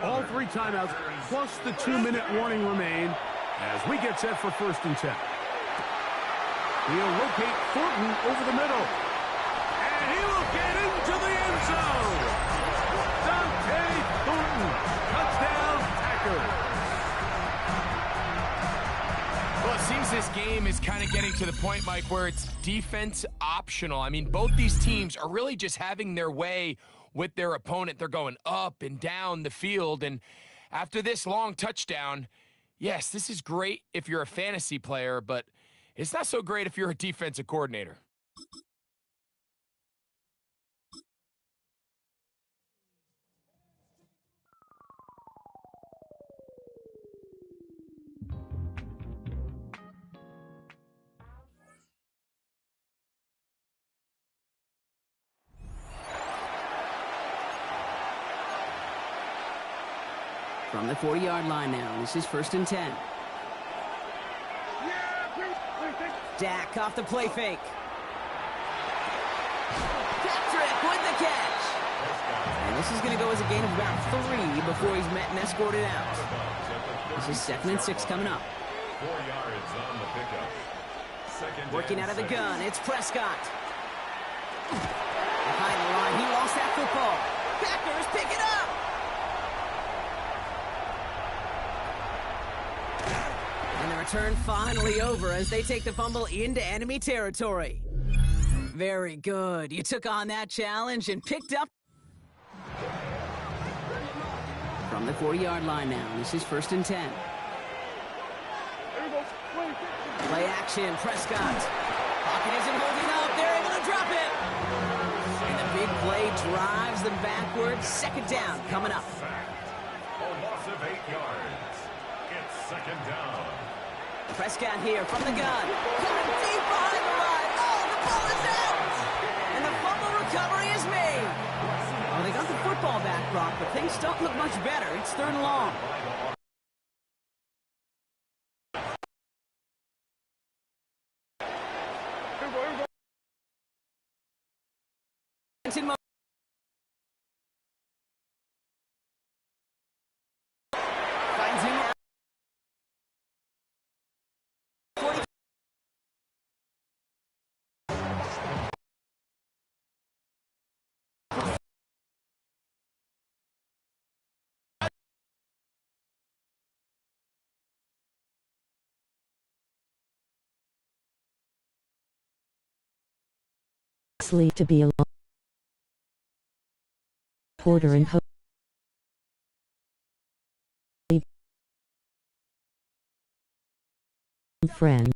All 3 timeouts plus the 2-minute warning remain as we get set for 1st and 10. He'll locate Thornton over the middle. And he will get into the end zone. Dante Thornton, touchdown Packers. Well, it seems this game is kind of getting to the point, Mike, where it's defense optional. I mean, both these teams are really just having their way with their opponent. They're going up and down the field. And after this long touchdown, yes, this is great if you're a fantasy player, but it's not so great if you're a defensive coordinator. From the 40-yard line now, this is 1st and 10. Dak off the play fake. Patrick with the catch. And this is going to go as a gain of about 3 before he's met and escorted out. This is 2nd and 6 coming up. 4 yards on the pickup. Working out of the gun, it's Prescott. Behind the line, he lost that football. Packers pick it up. And the return finally over as they take the fumble into enemy territory. Very good. You took on that challenge and picked up. From the 40-yard line now, this is 1st and 10. Play action, Prescott. Pocket isn't holding up. They're able to drop it. And the big play drives them backwards. 2nd down coming up. A loss of 8 yards. It's 2nd down. Prescott here from the gun. Coming deep behind the line. Oh, the ball is out. And the fumble recovery is made. Well, they got the football back, Brock, but things don't look much better. It's 3rd and long. Finds him out. To be a Porter and friend.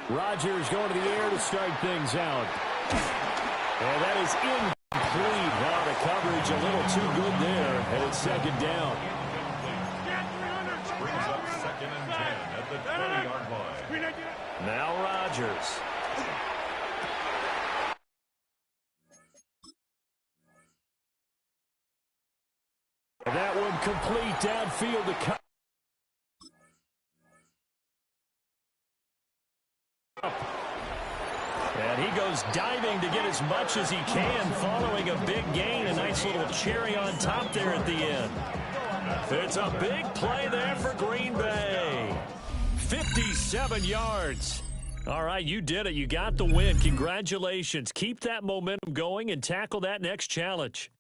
Rodgers going to the air to start things out. And that is incomplete. Now the coverage a little too good there, and it's 2nd down. Brings up 2nd and 10 at the 20-yard line. Now Rodgers. And that one complete downfield to cut. And he goes diving to get as much as he can, following a big gain. A nice little cherry on top there at the end. It's a big play there for Green Bay. 57 yards. All right, you did it. You got the win. Congratulations. Keep that momentum going and tackle that next challenge.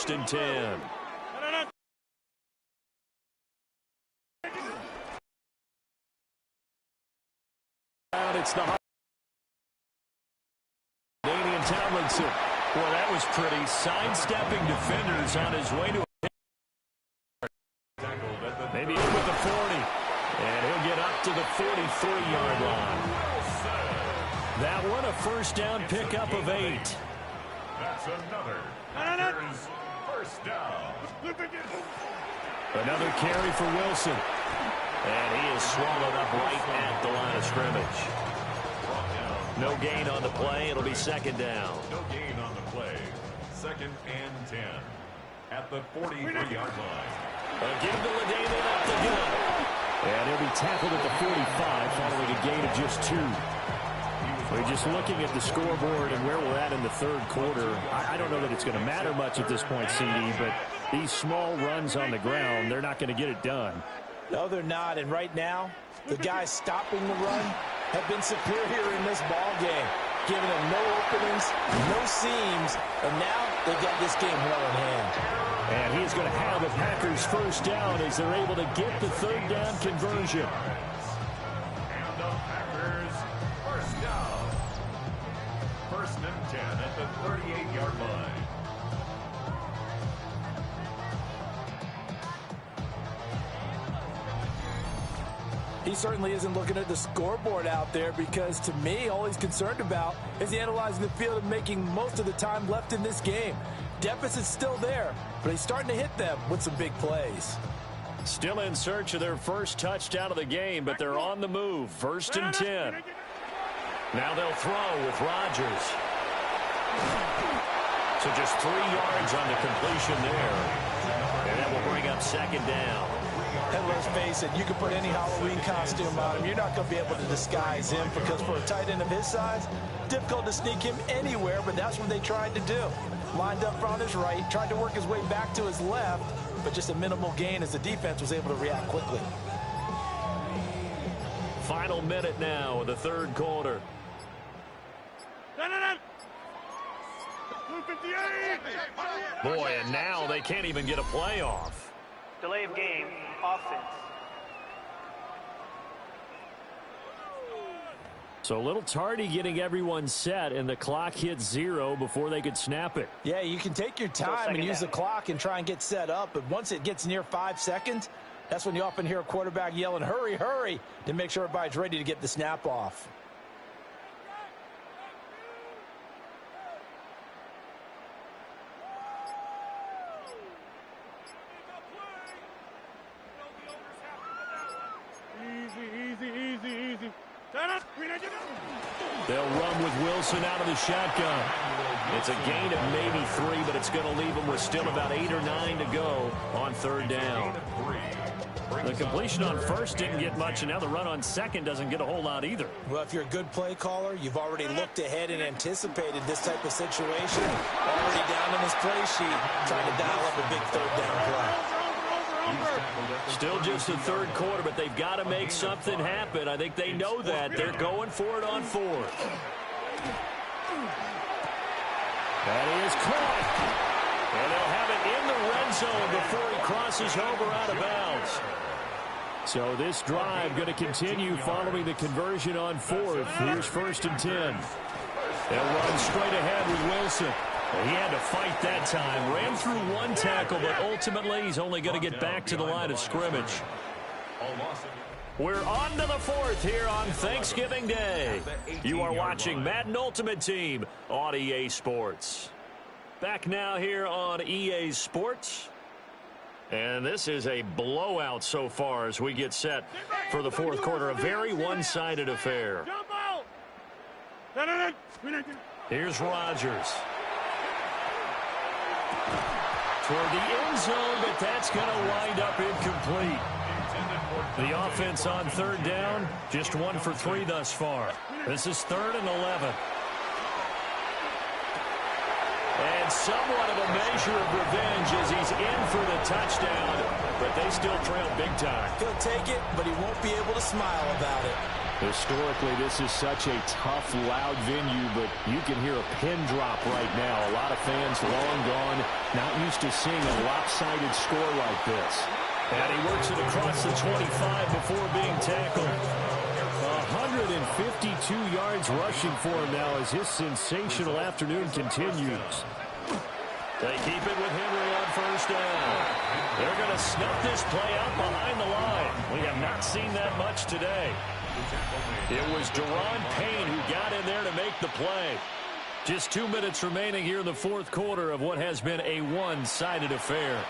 first and 10. It's the Damian Tomlinson. Boy, that was pretty. Sidestepping defenders on his way to maybe in with the 40. And he'll get up to the 43-yard line. That one a first down pickup of 8. That's another. Packers first down. Another carry for Wilson. And he is swallowed up right at the line of scrimmage. No gain on the play. It'll be second down. No gain on the play. Second and 10 at the 43-yard line. Give to LaDainian up the gut. And he'll be tackled at the 45 following a gain of just 2. We're just looking at the scoreboard and where we're at in the third quarter. I don't know that it's going to matter much at this point, CD, but these small runs on the ground, they're not going to get it done. No, they're not. And right now, the guys stopping the run have been superior in this ball game, giving them no openings, no seams, and now they've got this game well in hand. And he's going to have the Packers first down as they're able to get the third down conversion. And the Packers first down. First and 10 at the 38-yard line. He certainly isn't looking at the scoreboard out there because, to me, all he's concerned about is analyzing the field and making most of the time left in this game. Deficit's still there, but he's starting to hit them with some big plays. Still in search of their first touchdown of the game, but they're on the move. First and 10. Now they'll throw with Rodgers. So just 3 yards on the completion there. And that will bring up second down. And let's face it, you can put any Halloween costume on him. You're not going to be able to disguise him because for a tight end of his size, difficult to sneak him anywhere, but that's what they tried to do. Lined up on his right, tried to work his way back to his left, but just a minimal gain as the defense was able to react quickly. Final minute now of the third quarter. Boy, and now they can't even get a play off. Delay of game, offense. So a little tardy getting everyone set, and the clock hit 0 before they could snap it. Yeah, you can take your time and use the clock and try and get set up, but once it gets near 5 seconds, that's when you often hear a quarterback yelling, hurry, hurry, to make sure everybody's ready to get the snap off. They'll run with Wilson out of the shotgun. It's a gain of maybe 3, but it's going to leave them with still about 8 or 9 to go on third down. The completion on first didn't get much, and now the run on second doesn't get a whole lot either. Well, if you're a good play caller, you've already looked ahead and anticipated this type of situation. Already down in his play sheet, trying to dial up a big third down play. Still just the third quarter, but they've got to make something happen. I think they know that. They're going for it on fourth. That is caught. And they'll have it in the red zone before he crosses over out of bounds. So this drive going to continue following the conversion on fourth. Here's first and 10. They'll run straight ahead with Wilson. He had to fight that time. Ran through one tackle, but ultimately he's only going to get back to the line of scrimmage. We're on to the fourth here on Thanksgiving Day. You are watching Madden Ultimate Team on EA Sports. Back now here on EA Sports. And this is a blowout so far as we get set for the fourth quarter. A very one-sided affair. Here's Rodgers. Toward the end zone, but that's going to wind up incomplete. The offense on third down, just 1 for 3 thus far. This is 3rd and 11. And somewhat of a measure of revenge as he's in for the touchdown, but they still trail big time. He'll take it, but he won't be able to smile about it. Historically, this is such a tough, loud venue, but you can hear a pin drop right now. A lot of fans long gone, not used to seeing a lopsided score like this. And he works it across the 25 before being tackled. 152 yards rushing for him now as his sensational afternoon continues. They keep it with Henry on first down. They're going to snuff this play out behind the line. We have not seen that much today. It was Deron Payne who got in there to make the play. Just 2 minutes remaining here in the fourth quarter of what has been a one-sided affair.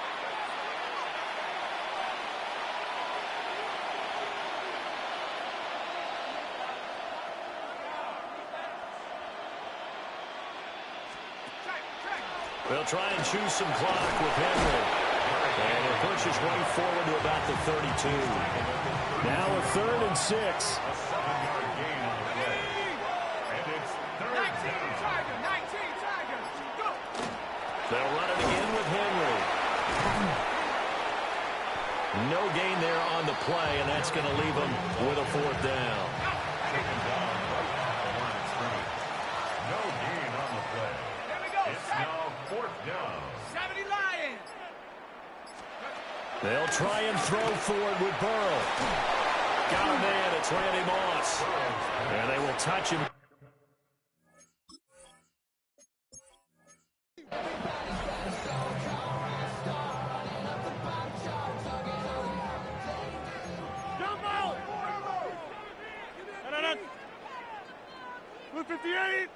They'll try and choose some clock with Henry. And it pushes right forward to about the 32. Now a 3rd and 6. A 7-yard gain on the play. And it's 3rd down. 19 Tigers. Go. They'll run it again with Henry. No gain there on the play, and that's going to leave them with a 4th down. No gain on the play. It's now 4th down. 70 Lions. They'll try and throw forward with Burrow. Got a man. It's Randy Moss. And they will touch him. Blue 58.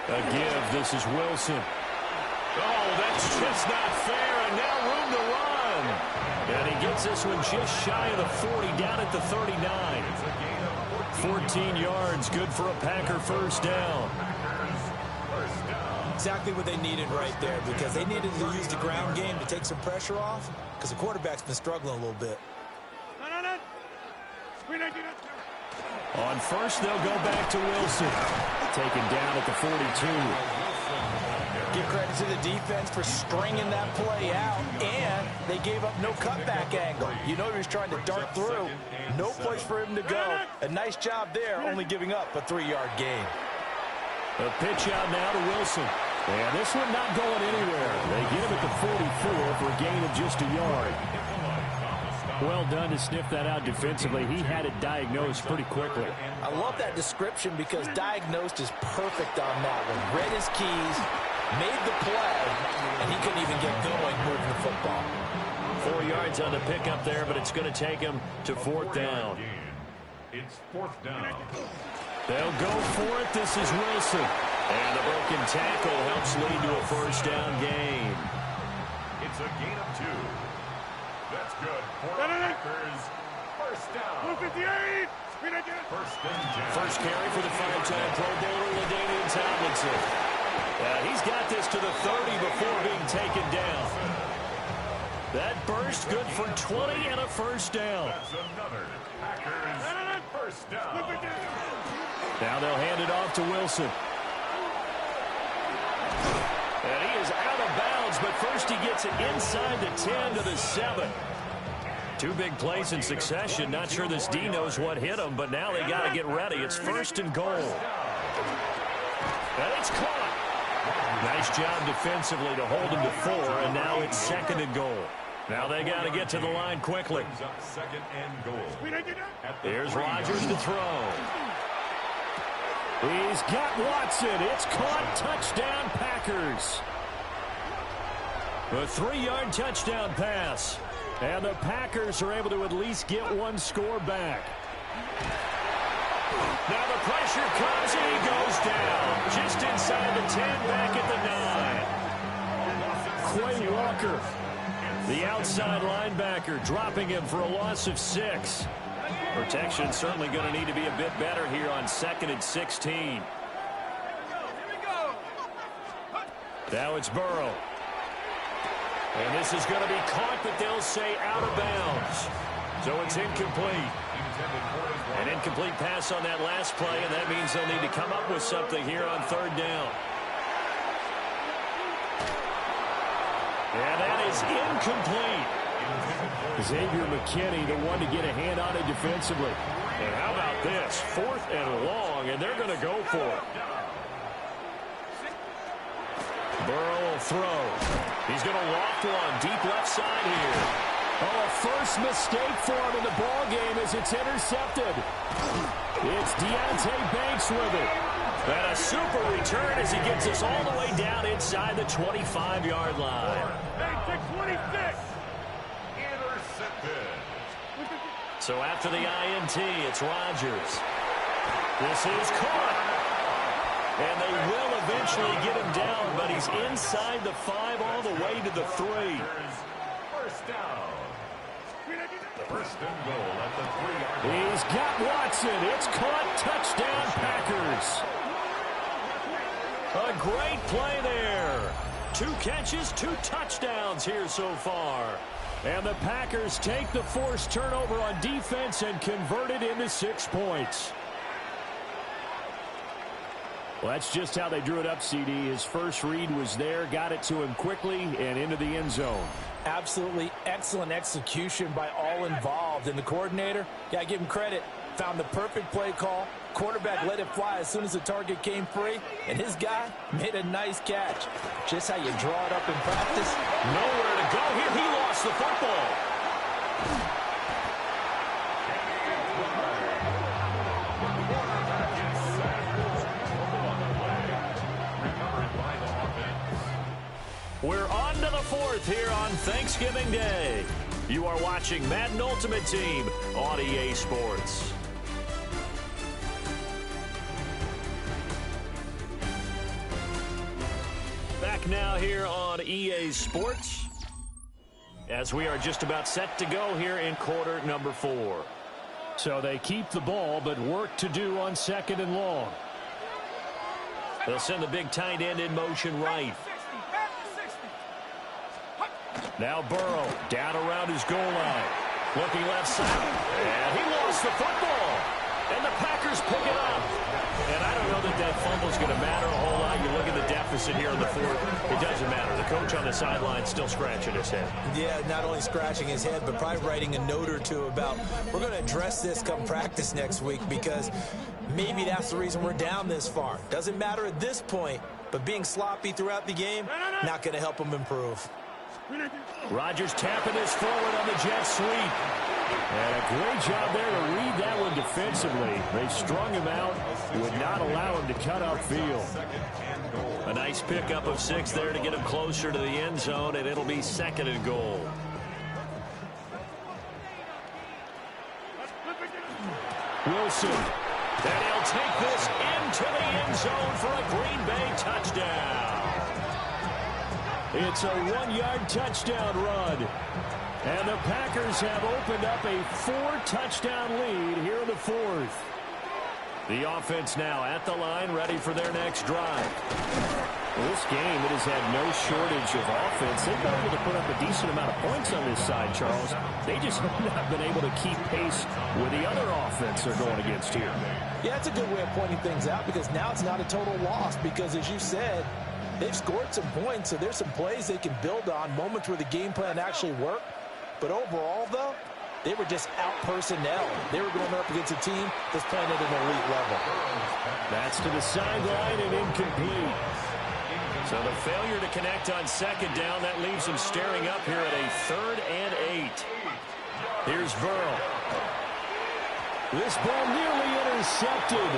A give. This is Wilson. Oh, that's just not fair, and now room to run. And he gets this one just shy of the 40, down at the 39. 14 yards, good for a Packer first down. Exactly what they needed right there, because they needed to use the ground game to take some pressure off, because the quarterback's been struggling a little bit. On first, they'll go back to Wilson. Taken down at the 42. Give credit to the defense for stringing that play out, and they gave up no cutback angle. You know he was trying to dart through. No place for him to go. A nice job there, only giving up a 3-yard gain. A pitch out now to Wilson. And this one not going anywhere. They get him at the 44 for a gain of just a yard. Well done to sniff that out defensively. He had it diagnosed pretty quickly. I love that description because diagnosed is perfect on that one. Read his keys, made the play, and he couldn't even get going moving the football. 4 yards on the pickup there, but it's going to take him to 4th down. It's 4th down. They'll go for it. This is Wilson. And the broken tackle helps lead to a first down gain. It's a gain of 2. That's good for the Packers. First down. 58. First and 10. First carry for the 5-time Pro Bowler, LaDainian Tomlinson. He's got this to the 30 before being taken down. That burst good for 20 and a first down. That's another Packers first down. Now they'll hand it off to Wilson. And he is out of bounds, but first he gets it inside the 10 to the 7. 2 big plays in succession. Not sure this D knows what hit him, but now they got to get ready. It's 1st and goal. And it's caught. Nice job defensively to hold him to 4, and now it's 2nd and goal. Now they got to get to the line quickly. 2nd and goal. Here's Rodgers to throw. He's got Watson. It's caught. Touchdown, Packers. A 3-yard touchdown pass. And the Packers are able to at least get 1 score back. Now the pressure comes and he goes down. Just inside the 10, back at the 9. Quay Walker, the outside linebacker, dropping him for a loss of 6. Protection certainly going to need to be a bit better here on 2nd and 16. Now it's Burrow. And this is going to be caught, but they'll say out of bounds. So it's incomplete. An incomplete pass on that last play, and that means they'll need to come up with something here on third down. And that is incomplete. Xavier McKinney, the one to get a hand on it defensively. And how about this? 4th and long, and they're going to go for it. Burrow will throw. He's going to loft one deep left side here. Oh, a first mistake for him in the ball game as it's intercepted. It's Deontay Banks with it. And a super return as he gets us all the way down inside the 25-yard line. 26. Intercepted. So after the INT, it's Rodgers. This is caught. And they will eventually get him down, but he's inside the 5 all the way to the 3. First down. First and goal at the 3-yard line. He's got Watson. It's caught. Touchdown, Packers. A great play there. 2 catches, 2 touchdowns here so far. And the Packers take the forced turnover on defense and convert it into 6 points. Well, that's just how they drew it up, CD. His first read was there, got it to him quickly, and into the end zone. Absolutely excellent execution by all involved. And the coordinator, got to give him credit, found the perfect play call. Quarterback let it fly as soon as the target came free, and his guy made a nice catch. Just how you draw it up in practice. Nowhere to go here. He lost the football. We're on to the 4th here on Thanksgiving Day. You are watching Madden Ultimate Team on EA Sports. Back now here on EA Sports as we are just about set to go here in quarter number 4. So they keep the ball, but work to do on 2nd and long. They'll send the big tight end in motion right. Now Burrow down around his goal line. Looking left side. And he lost the football. And the Packers pick it up. And I don't know that that fumble's going to matter a whole lot. You look at the deficit here in the 4th. It doesn't matter. The coach on the sideline still scratching his head. Yeah, not only scratching his head, but probably writing a note or two about we're going to address this come practice next week because maybe that's the reason we're down this far. Doesn't matter at this point, but being sloppy throughout the game, not going to help him improve. Rodgers tapping this forward on the jet sweep. And a great job there to read that one defensively. They strung him out, would not allow him to cut upfield. A nice pickup of 6 there to get him closer to the end zone, and it'll be 2nd and goal. Wilson. And he'll take this into the end zone for a Green Bay touchdown. It's a 1-yard touchdown run. And the Packers have opened up a 4-touchdown lead here in the 4th. The offense now at the line, ready for their next drive. Well, this game, it has had no shortage of offense. They've been able to put up a decent amount of points on this side, Charles. They just have not been able to keep pace with the other offense they're going against here. Yeah, it's a good way of pointing things out because now it's not a total loss because, as you said, they've scored some points, so there's some plays they can build on, moments where the game plan actually worked. But overall, though, they were just out-personnel. They were going up against a team that's playing at an elite level. That's to the sideline and incomplete. So the failure to connect on 2nd down, that leaves them staring up here at a 3rd and 8. Here's Burrow. This ball nearly intercepted.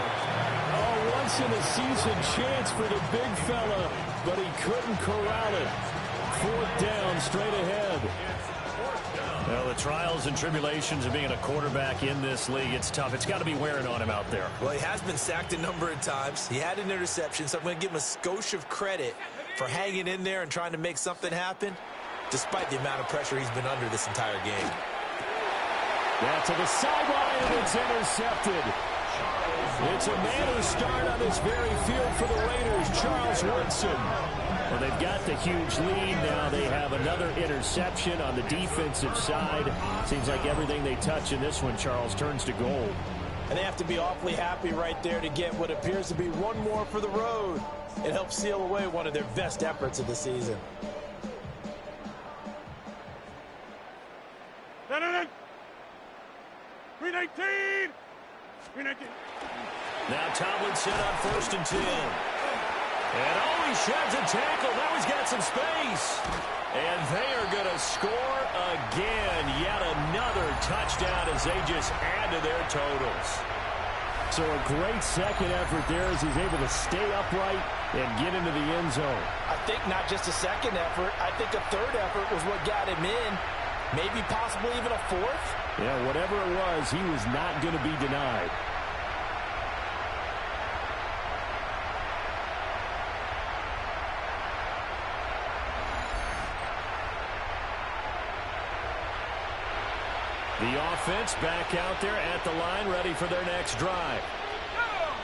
Oh, once-in-a-season chance for the big fella, but he couldn't corral it. 4th down, straight ahead. Well, the trials and tribulations of being a quarterback in this league, it's tough. It's got to be wearing on him out there. Well, he has been sacked a number of times. He had an interception, so I'm going to give him a skosh of credit for hanging in there and trying to make something happen, despite the amount of pressure he's been under this entire game. Yeah, to the sideline, and it's intercepted. It's a manner start on this very field for the Raiders, Charles Woodson. Well, they've got the huge lead. Now they have another interception on the defensive side. Seems like everything they touch in this one, Charles, turns to gold. And they have to be awfully happy right there to get what appears to be one more for the road. It helps seal away one of their best efforts of the season. Now Tomlinson on 1st and 10. And he sheds a tackle. Now he's got some space. And they are going to score again. Yet another touchdown as they just add to their totals. So a great second effort there as he's able to stay upright and get into the end zone. I think not just a second effort. I think a third effort was what got him in. Maybe possibly even a fourth. Yeah, whatever it was, he was not going to be denied. The offense back out there at the line, ready for their next drive.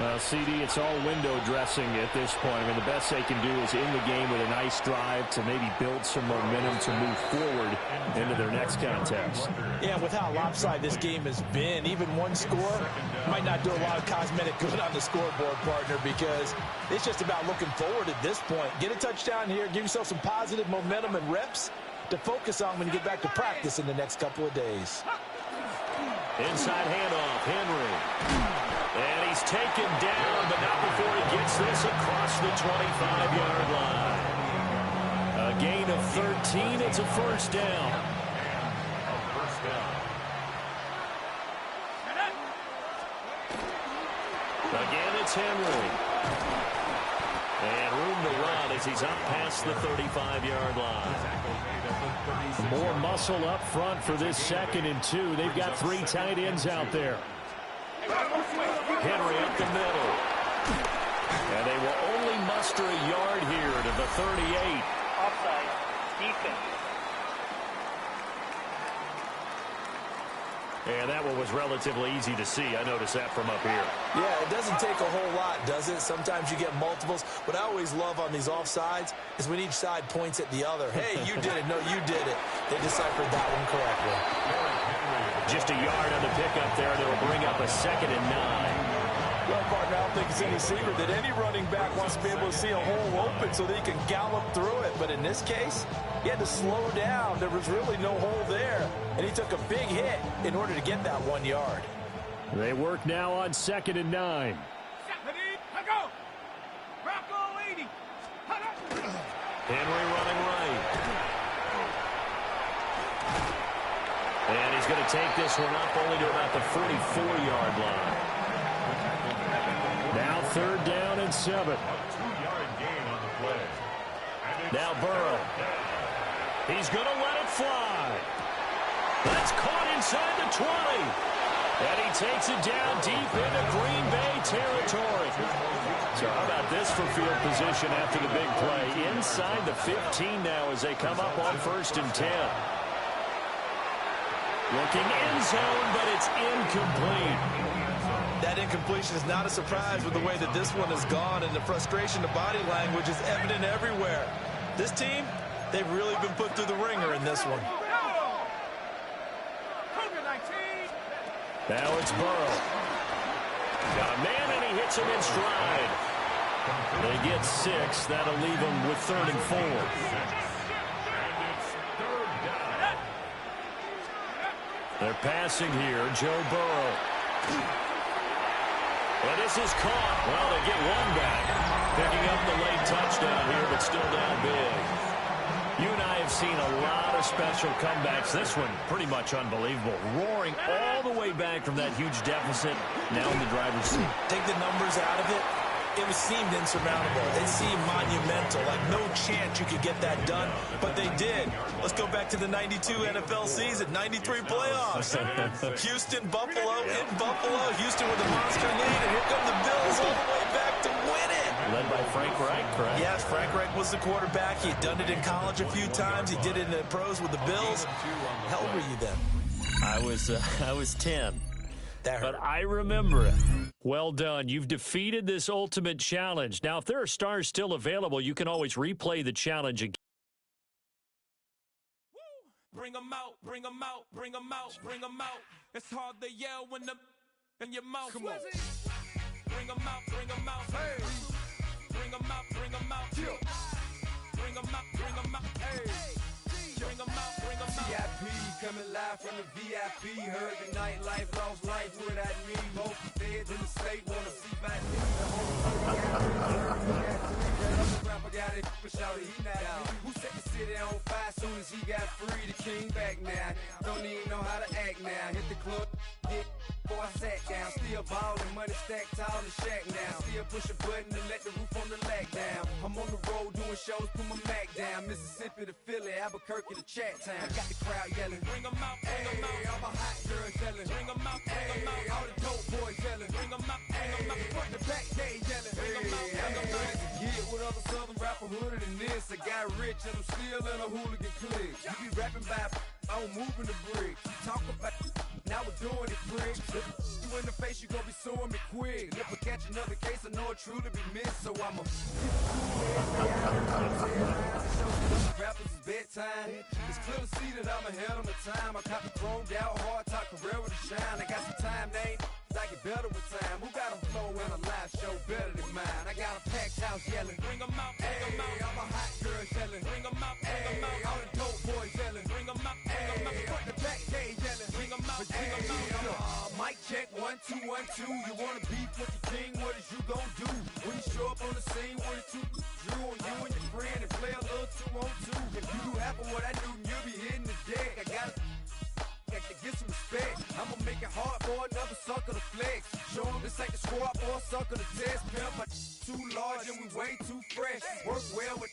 Well, CD, it's all window dressing at this point. I mean, the best they can do is in the game with a nice drive to maybe build some momentum to move forward into their next contest. Yeah, with how lopsided this game has been, even one score might not do a lot of cosmetic good on the scoreboard, partner, because it's just about looking forward at this point. Get a touchdown here, give yourself some positive momentum and reps to focus on when you get back to practice in the next couple of days. Inside handoff, Henry. And he's taken down, but not before he gets this across the 25-yard line. A gain of 13. It's a first down. Again, it's Henry. And room to run as he's up past the 35-yard line. More muscle up front for this 2nd and 2. They've got 3 tight ends out there. Henry up the middle. And they will only muster a yard here to the 38. Offside. Defense. And that one was relatively easy to see. I noticed that from up here. Yeah, it doesn't take a whole lot, does it? Sometimes you get multiples. What I always love on these offsides is when each side points at the other. Hey, you did it. No, you did it. They deciphered that one correctly. Just a yard on the pickup there. They will bring up a 2nd and 9. Well, partner, I don't think it's any secret that any running back wants to be able to see a hole open so that he can gallop through it. But in this case, he had to slow down. There was really no hole there. And he took a big hit in order to get that 1 yard. They work now on 2nd and 9. Henry running right. And he's going to take this one up only to about the 44-yard line. Now 3rd down and 7. A 2-yard gain on the play. Now Burrow. He's going to let it fly. That's caught inside the 20. And he takes it down deep into Green Bay territory. So how about this for field position after the big play? Inside the 15 now as they come up on 1st and 10. Looking end zone, but it's incomplete. That incompletion is not a surprise with the way that this one has gone, and the frustration, the body language is evident everywhere. This team, they've really been put through the ringer in this one. Now it's Burrow. Got a man, and he hits him in stride. They get 6. That'll leave them with 3rd and 4. They're passing here. Joe Burrow. And this is caught. Well, they get one back. Picking up the late touchdown here, but still down big. You and I have seen a lot of special comebacks. This one, pretty much unbelievable. Roaring all the way back from that huge deficit. Now in the driver's seat. Take the numbers out of it. It seemed insurmountable. It seemed monumental. Like no chance you could get that done, but they did. Let's go back to the 92 NFL season, 93 playoffs. Houston, Buffalo, in Buffalo. Houston with a monster lead, and here come the Bills all the way back to win it. Led by Frank Reich, correct? Yes, Frank Reich was the quarterback. He had done it in college a few times. He did it in the pros with the Bills. How old were you then? I was 10. But I remember it. Well done. You've defeated this ultimate challenge. Now, if there are stars still available, you can always replay the challenge again. Bring them out, bring them out, bring them out, bring them out. It's hard to yell when the in your mouth. Come on. Bring them out, bring them out. Hey. Bring them out, bring them out. Yeah. Bring them out, bring them out. Hey. Bring them out, bring them out. VIP coming live from the VIP. Heard the nightlife, lost life without me. Both feds in the state wanna see back me. Rapper got it, but shout it, he not out. Who set the city on fire soon as he got free? The king back now. Don't even know how to act now. Hit the club, get before I sat down. Still ballin', money stacked tall in the shack now. Still push a button and let the roof on the lag down. I'm on the road doing shows, put my Mac down. Mississippi to Philly, Albuquerque to Chat Town. I got the crowd yelling. Bring them out, bring them out. All my hot girls yelling. Bring them out, bring them out. All the dope boys yelling. Bring them out, bring them out. Front the back, they yelling. Bring them out, bring them out. Get with other southern rapper hooded than this. I got rich and I'm still in a hooligan clique. You be rapping by I'm moving the bricks. You talk about now we're doing it, pricks. You in the face, you gon' be suing me quick. And if I catch another case, I know it truly be missed. So I'ma rappers is bedtime. It's clear to see that I'm ahead of my time. I copy chromed out, hard talk, career with a shine. I got some time, they ain't I get better with time. Who got a flow and a live show better than mine? I got a packed house yelling. Bring them out, bring them out. All my hot girls yelling. Bring them out, bring them out. All the dope boys yelling. Bring them out, bring them out. Front the back, they yelling. Bring them out, bring them out. Mic check, 1, 2, 1, 2. You wanna beef with the king? What is you gon' do? When you show up on the scene, what is you drew on you and your friend and play a little 2-on-2. If you do half of what I do, you'll be hitting the deck. I gotta to get some respect. I'ma make it hard for another sucker to flex. Show them this ain't the squad or a sucker to test. Pimp, but too large and we way too fresh. Work well with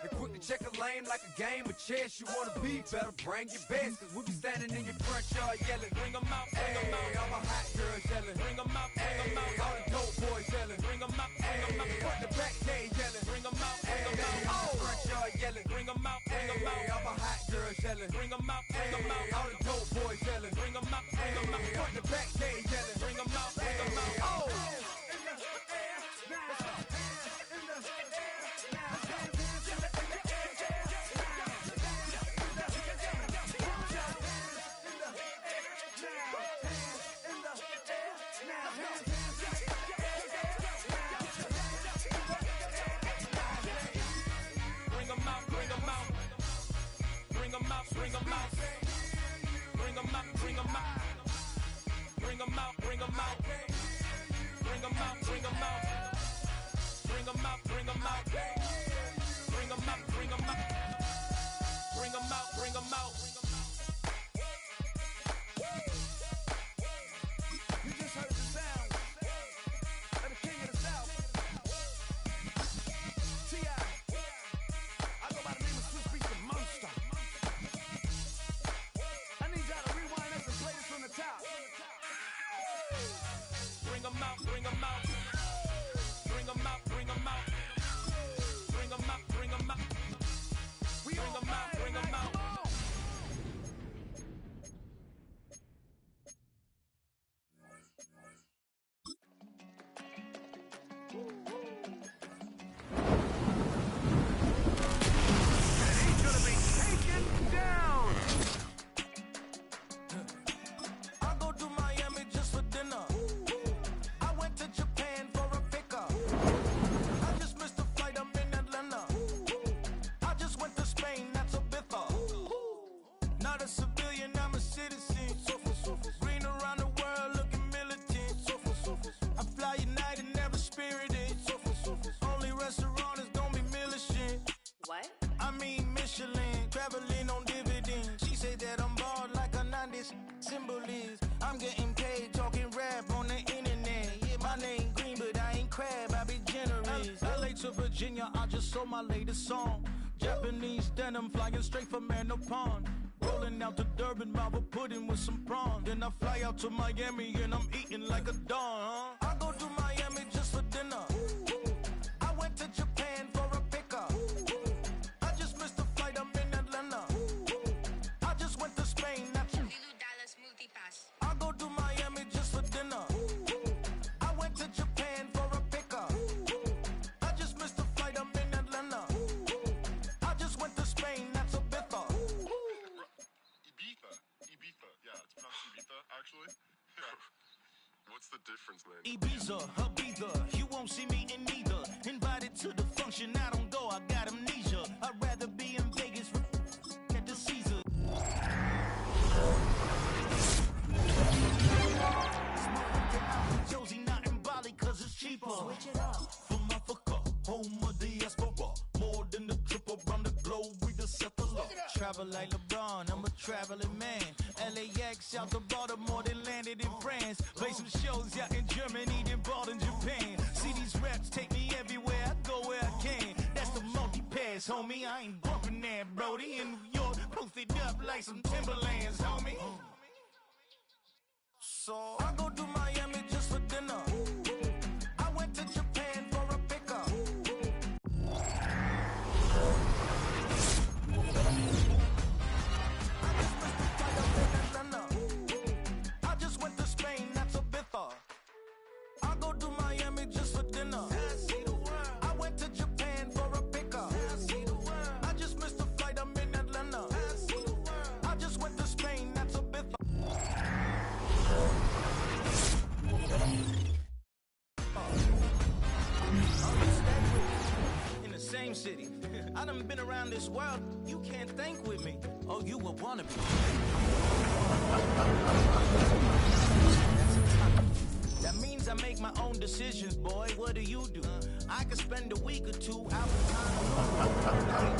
and quick to check a lane like a game of chess. You wanna be better, bring your best. Cause we be standing in your front yard yelling. Bring them out, bring them out. All my hot girls yelling. Bring them out, bring them out. All the dope boys yelling. Bring them out, bring them out. Front the back, they yelling. Bring them out, bring them out. Oh, front yard yelling. Bring them out, bring them out. All my hot girls yelling. Bring them out, bring them out. All the dope boys yelling. Bring them out, bring them out. Front the back, they yelling. Bring them out, bring them out. Oh. I'm getting paid, talking rap on the internet. Yeah, my name green, but I ain't crab, I be generous. LA to Virginia, I just sold my latest song. Japanese denim, flying straight from Manapon. Rolling out to Durban, Malva pudding with some prawns. Then I fly out to Miami and I'm eating like a don. I go to Miami just for dinner. I went to Japan for a pickup. I just missed the flight, I'm in Atlanta. I just went to Spain, that's I go to difference, man. Ibiza, Ibiza, you won't see me in neither. Invited to the function, I don't go, I got amnesia. I'd rather be in Vegas at the Caesar. Josie not in Bali cause it's cheaper. Switch it up. From Africa, home of the diaspora. More than the trip around the globe, we just set the law. Travel like LeBron, I'm a traveling man. LAX out to Baltimore, then landed in France. Play some shows out in Germany, then bought in Japan. See these reps take me everywhere, I go where I can. That's the multi-pass, homie. I ain't bumping that, Brody. In New York, posted up like some Timberlands, homie. So I go to Miami just for dinner. I went to Japan for a pickup. I just went to Spain, that's a bither. I go to Miami just for dinner. I went to Japan for a pickup. I just missed the flight, I'm in Atlanta. I just went to Spain, that's a bither. In the same city. I done been around this world. You can't think with me. Oh, you a wannabe. That means I make my own decisions, boy. What do you do? I could spend a week or two out of time.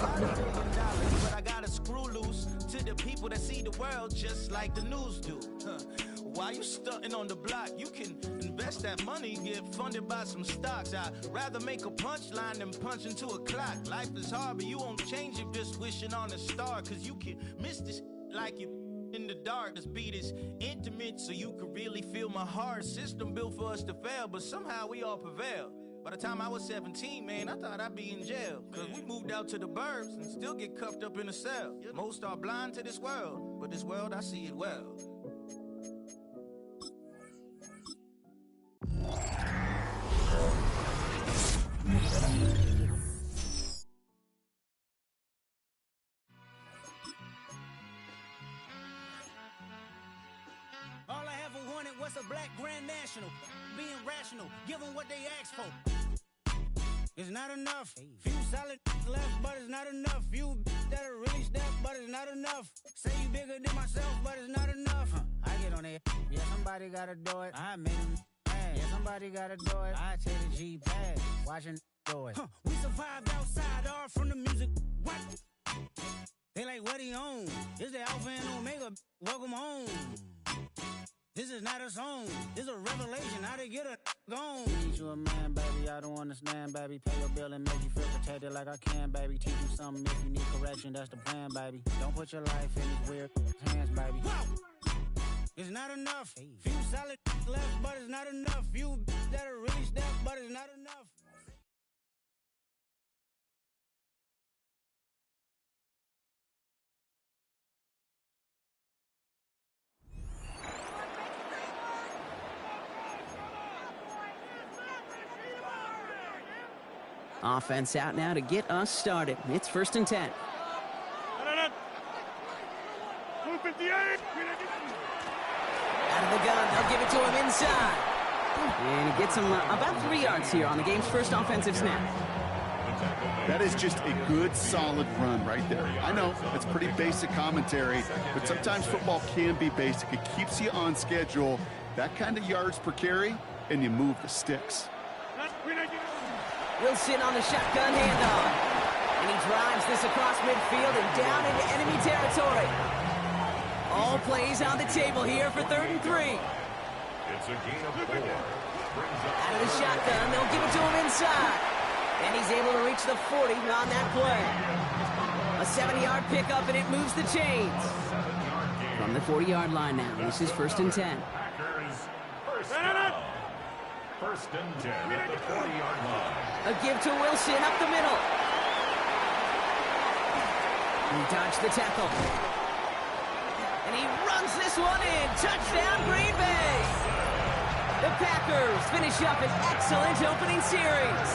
But I got a screw loose to the people that see the world just like the news do. While you stunting on the block, you can invest that money, get funded by some stocks. I'd rather make a punchline than punch into a clock. Life is hard, but you won't change it just wishing on a star. Cause you can miss this like you in the dark. This beat is intimate, so you can really feel my heart. System built for us to fail, but somehow we all prevail. By the time I was 17, man, I thought I'd be in jail. Cause we moved out to the burbs and still get cuffed up in a cell. Most are blind to this world, but this world, I see it well. All I ever wanted was a black grand national. Being rational, give them what they ask for. It's not enough. Few solid left, but it's not enough. Few that are really step, but it's not enough. Say you bigger than myself, but it's not enough. I get on it. Yeah, somebody gotta do it. I made him mad. Yeah, somebody gotta do it. I take the G-Pad. Watching do it. We survived outside, all from the music. What? They like, what he on? This the Alpha and Omega. Welcome home. This is not a song. This is a revelation. How to get a gone. Teach you a man, baby. I don't understand, baby. Pay your bill and make you feel protected like I can, baby. Teach you something if you need correction. That's the plan, baby. Don't put your life in these weird hands, baby. Whoa! It's not enough. Few solid left, but it's not enough. Few that are really step, but it's not enough. Offense out now to get us started. It's 1st and 10. Out of the gun, they'll give it to him inside. And he gets him about 3 yards here on the game's first offensive snap. That is just a good, solid run right there. I know, it's pretty basic commentary, but sometimes football can be basic. It keeps you on schedule, that kind of yards per carry, and you move the sticks. Wilson on the shotgun handoff. And he drives this across midfield and down into enemy territory. All plays on the table here for 3rd and 3. It's a gain of 4. Out of the shotgun, they'll give it to him inside. And he's able to reach the 40 on that play. A 7-yard pickup, and it moves the chains. From the 40-yard line now, this is 1st and 10. Packers, first and 10 at the 40-yard line. A give to Wilson up the middle. He dodged the tackle. And he runs this one in. Touchdown, Green Bay. The Packers finish up an excellent opening series.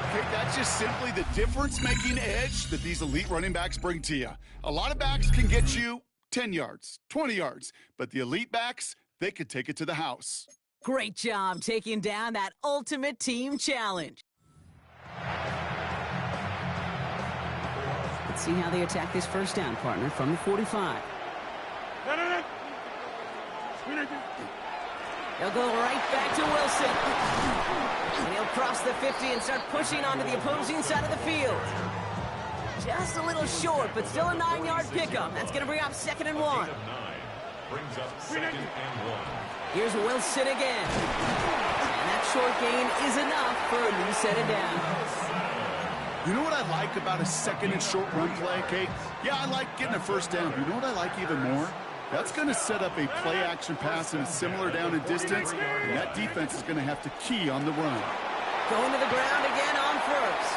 Okay, that's just simply the difference-making edge that these elite running backs bring to you. A lot of backs can get you 10 yards, 20 yards, but the elite backs, they could take it to the house. Great job taking down that ultimate team challenge. Let's see how they attack this first down, partner, from the 45. They'll go right back to Wilson. And he'll cross the 50 and start pushing onto the opposing side of the field. Just a little short, but still a 9-yard pickup. That's going to bring up 2nd and 1. Brings up 2nd and 1. Here's Wilson again. And that short gain is enough for a new set of downs. You know what I like about a 2nd and short run play, Kate? Yeah, I like getting a first down. You know what I like even more? That's going to set up a play-action pass in a similar down and distance, and that defense is going to have to key on the run. Going to the ground again on first.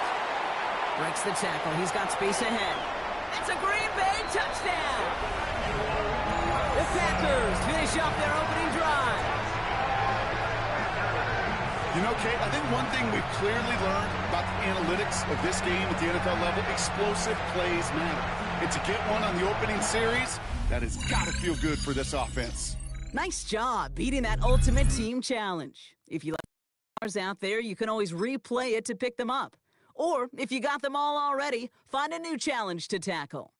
Breaks the tackle. He's got space ahead. That's a Green Bay touchdown! The Packers finish off their opening drive. You know, Kate, I think one thing we've clearly learned about the analytics of this game at the NFL level, explosive plays matter. And to get one on the opening series, that has got to feel good for this offense. Nice job beating that ultimate team challenge. If you like cars out there, you can always replay it to pick them up. Or if you got them all already, find a new challenge to tackle.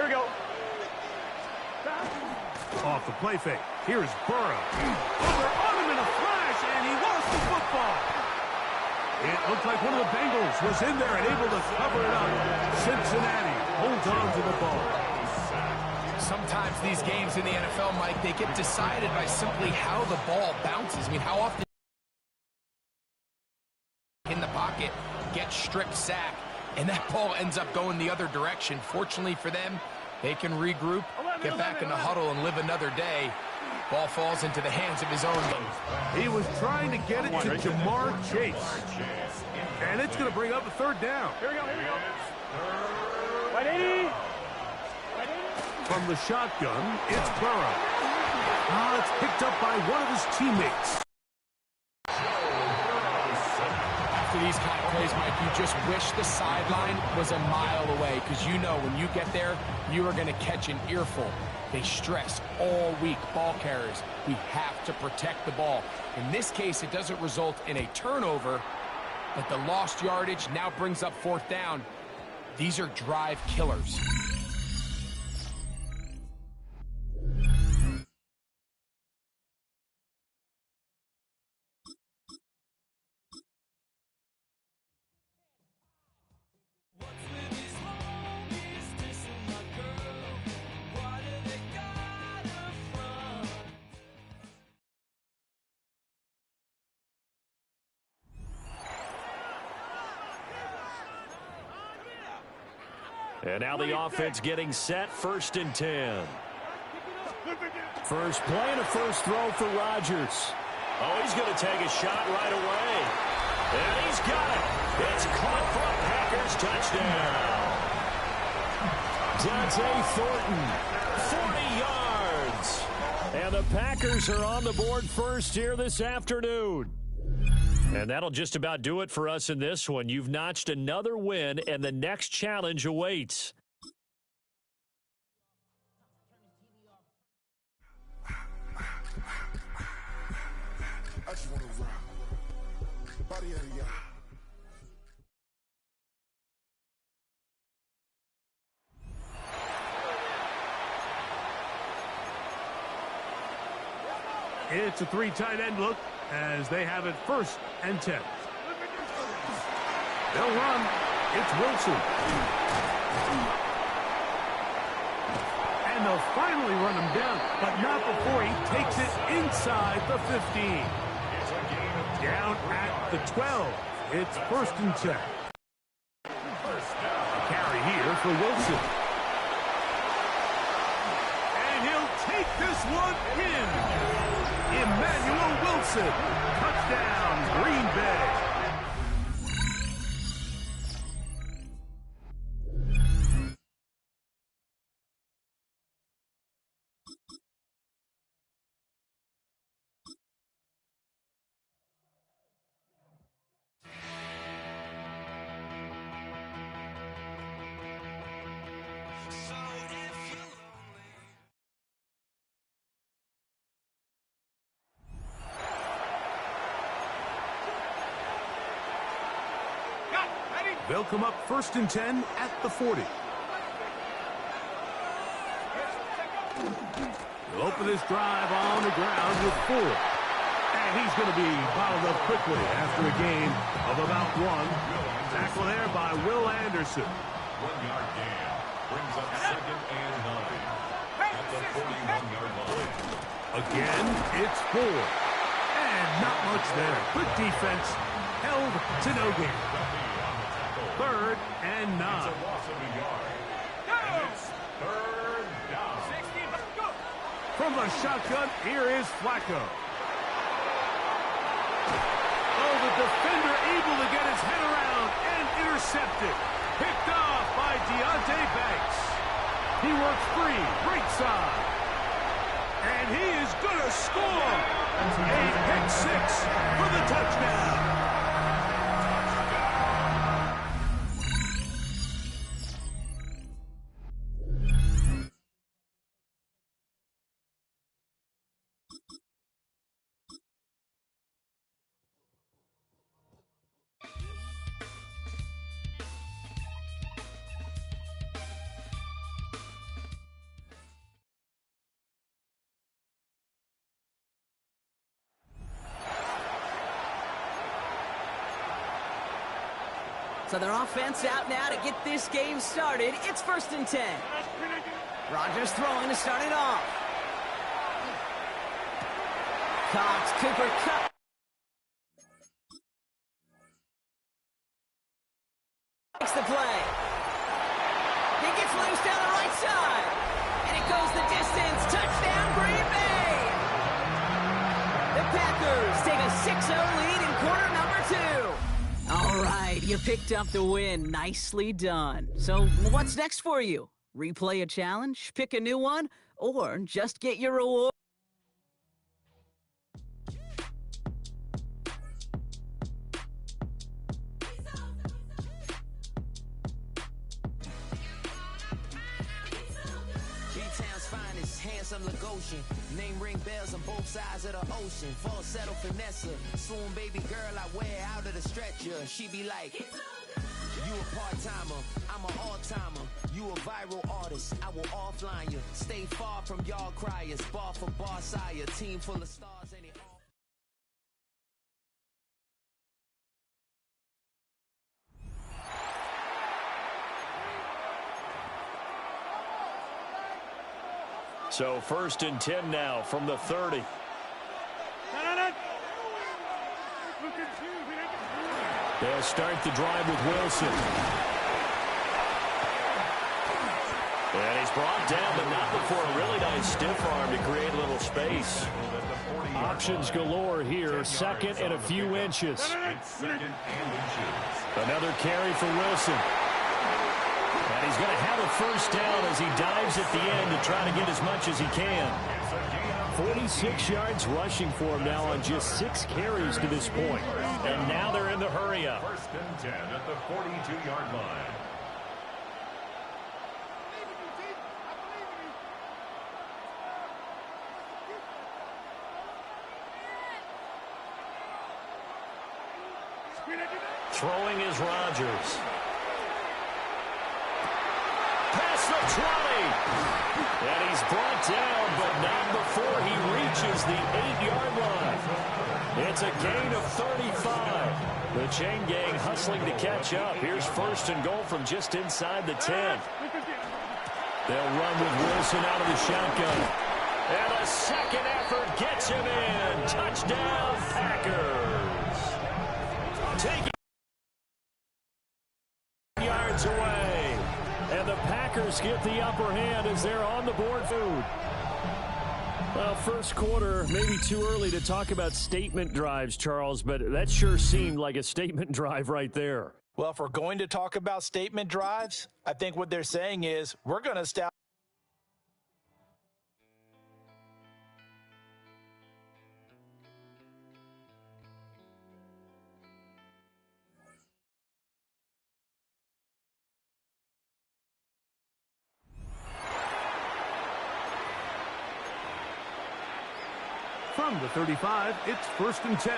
Here we go. Off the play fake. Here's Burrow. On him in a flash, and he lost the football. It looked like one of the Bengals was in there and able to cover it up. Cincinnati holds on to the ball. Sometimes these games in the NFL, Mike, they get decided by simply how the ball bounces. I mean, how often in the pocket gets strip sack, and that ball ends up going the other direction. Fortunately for them, they can regroup, get back in the huddle, and live another day. Ball falls into the hands of his own man. He was trying to get it to Jamar Chase. And it's going to bring up a third down. Here we go, here we go. Ready? From the shotgun, it's Burrow. It's picked up by one of his teammates. After these kind of plays, Mike, you just wish the sideline was a mile away, because you know when you get there, you are going to catch an earful. They stress all week, ball carriers. We have to protect the ball. In this case, it doesn't result in a turnover, but the lost yardage now brings up fourth down. These are drive killers. And now the offense getting set, 1st and 10. First play and a first throw for Rodgers. Oh, he's going to take a shot right away. And he's got it. It's caught for a Packers touchdown. Dante Thornton, 40 yards. And the Packers are on the board first here this afternoon. And that'll just about do it for us in this one. You've notched another win, and the next challenge awaits. I just want to rock the body of the It's a 3 tight end look as they have it 1st and 10. They'll run. It's Wilson. And they'll finally run him down, but not before he takes it inside the 15. Down at the 12. It's 1st and 10. Carry here for Wilson. And he'll take this one in. Emmanuel Wilson, touchdown, Green Bay. They'll come up 1st and 10 at the 40. He'll open this drive on the ground with 4. And he's going to be bottled up quickly after a gain of about 1. Tackle there by Will Anderson. 1-yard gain brings up 2nd and 9 at the 41-yard line. Again, it's 4. And not much there. Good defense. Held to no gain. 3rd and 9. It's a loss of a yard. And it's 3rd down. From the shotgun, here is Flacco. Oh, the defender able to get his head around and intercepted. Picked off by Deonte Banks. He works free, right side. And he is going to score. A pick 6 for the touchdown. So their offense out now to get this game started. It's 1st and 10. Rodgers throwing to start it off. Cox, Cooper, cut. Makes the play. He gets loose down the right side. And it goes the distance. Touchdown, Green Bay. The Packers take a 6-0 lead in quarter number 2. All right, you picked up the win. Nicely done. So what's next for you? Replay a challenge, pick a new one, or just get your reward? Handsome Lagosian, name ring bells on both sides of the ocean. Falsetto finesse, swoon baby girl I wear out of the stretcher. She be like, you a part-timer, I'm an all-timer. You a viral artist, I will offline you. Stay far from y'all criers, bar for bar sire. Team full of stars and it all. So 1st and 10 now from the 30. They'll start the drive with Wilson. And he's brought down, but not before a really nice stiff arm to create a little space. Options galore here. 2nd and a few inches. Another carry for Wilson. And he's going to have a 1st down as he dives at the end to try to get as much as he can. 46 yards rushing for him now on just 6 carries to this point. And now they're in the hurry-up. 1st and 10 at the 42-yard line. Throwing is Rodgers. Past the 20. And he's brought down, but not before he reaches the 8-yard line. It's a gain of 35. The chain gang hustling to catch up. Here's 1st and goal from just inside the 10. They'll run with Wilson out of the shotgun. And a second effort gets him in. Touchdown, Packers. Taking yards away. And the Packers get the upper hand as they're on the board. Well, 1st quarter, maybe too early to talk about statement drives, Charles, but that sure seemed like a statement drive right there. Well, if we're going to talk about statement drives, I think what they're saying is we're going to stop. From the 35, it's 1st and 10.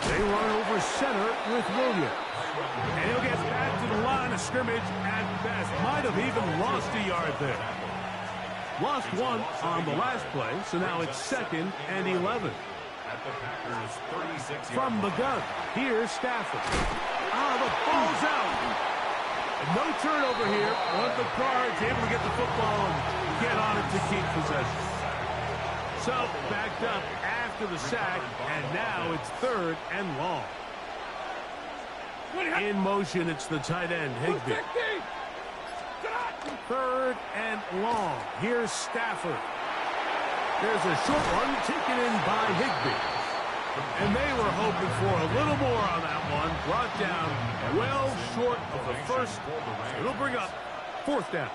They run over center with Williams. And he'll get back to the line of scrimmage at best. Might have even lost a yard there. Lost 1 on the last play, so now it's 2nd and 11. From the gun, here's Stafford. The ball's out. No turnover here. One of the Cards able to get the football and get on it to keep possession. So, backed up after the sack, and now it's 3rd and long. In motion, it's the tight end, Higbee. 3rd and long. Here's Stafford. There's a short one taken in by Higbee. And they were hoping for a little more on that one. Brought down well short of the 1st. It'll bring up 4th down.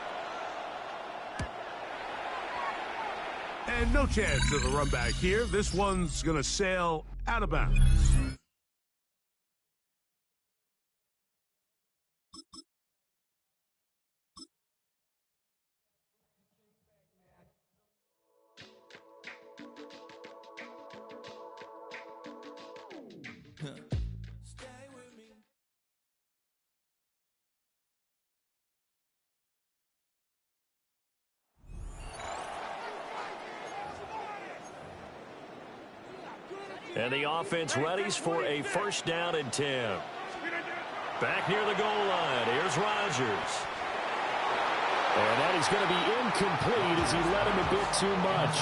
And no chance of a run back here. This one's going to sail out of bounds. And the offense readies for a first down and 10. Back near the goal line. Here's Rodgers. And that is going to be incomplete as he led him a bit too much.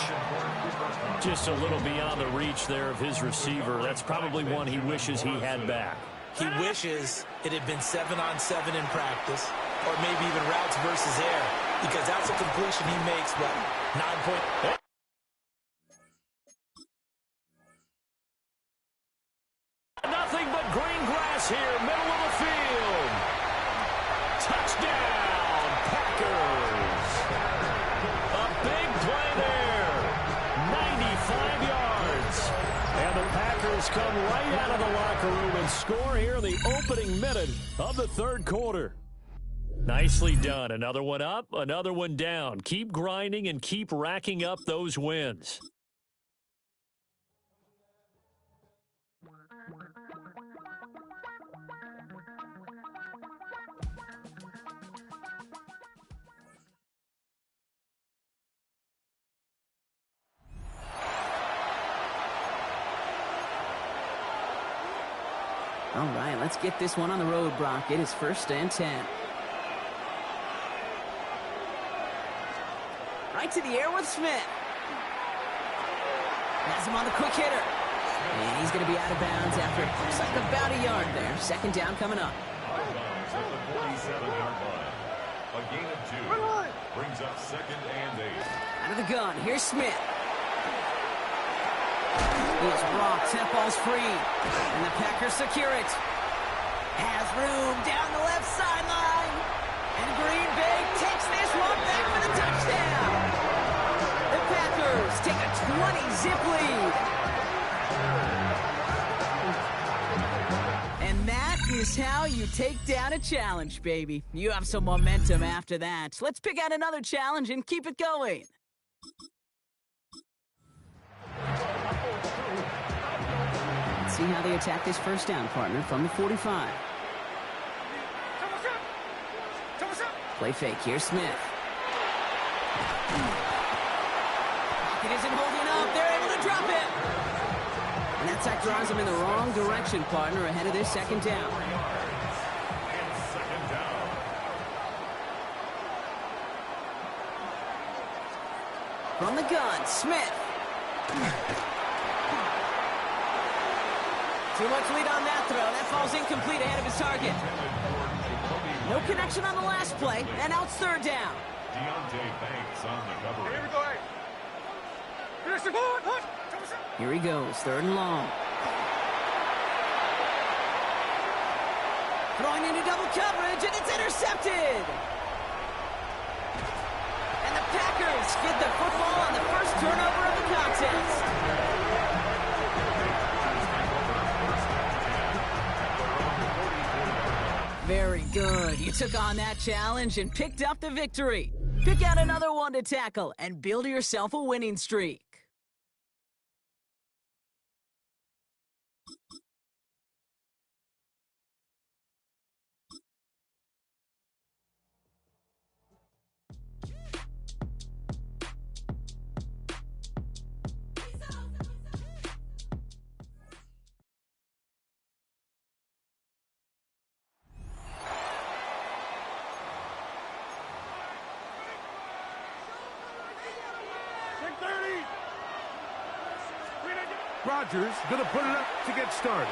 Just a little beyond the reach there of his receiver. That's probably one he wishes he had back. He wishes it had been 7-on-7 in practice, or maybe even routes versus air, because that's a completion he makes, but 9 point. Nothing but green grass here, middle of the field. Touchdown, Packers. A big play there. 95 yards. And the Packers come right out of the locker room and score here in the opening minute of the third quarter. Nicely done. Another one up, another one down. Keep grinding and keep racking up those wins. All right, let's get this one on the road, Brock. It is 1st and 10. Right to the air with Smith. Has him on the quick hitter. And he's going to be out of bounds after looks like about a yard there. Second down coming up. Out of bounds at the 47-yard line. A gain of 2 brings up 2nd and 8. Out of the gun, here's Smith. He is rocked, that ball's free. And the Packers secure it. Has room down the left sideline. And Green Bay takes this one back for the touchdown. The Packers take a 20-zip lead. And that is how you take down a challenge, baby. You have some momentum after that. Let's pick out another challenge and keep it going. Let's see how they attack this first down, partner, from the 45. Play fake. Here's Smith. Pocket isn't holding up. They're able to drop it. And that sack drives them in the wrong direction, partner, ahead of this second down. From the gun, Smith. Too much lead on that throw. That falls incomplete ahead of his target. No connection on the last play, and now it's third down. Deontay Banks on the cover. Here we go. Here he goes, third and long. Throwing into double coverage, and it's intercepted. And the Packers get the football on the first turnover of the contest. Very good. You took on that challenge and picked up the victory. Pick out another one to tackle and build yourself a winning streak. Rodgers going to put it up to get started.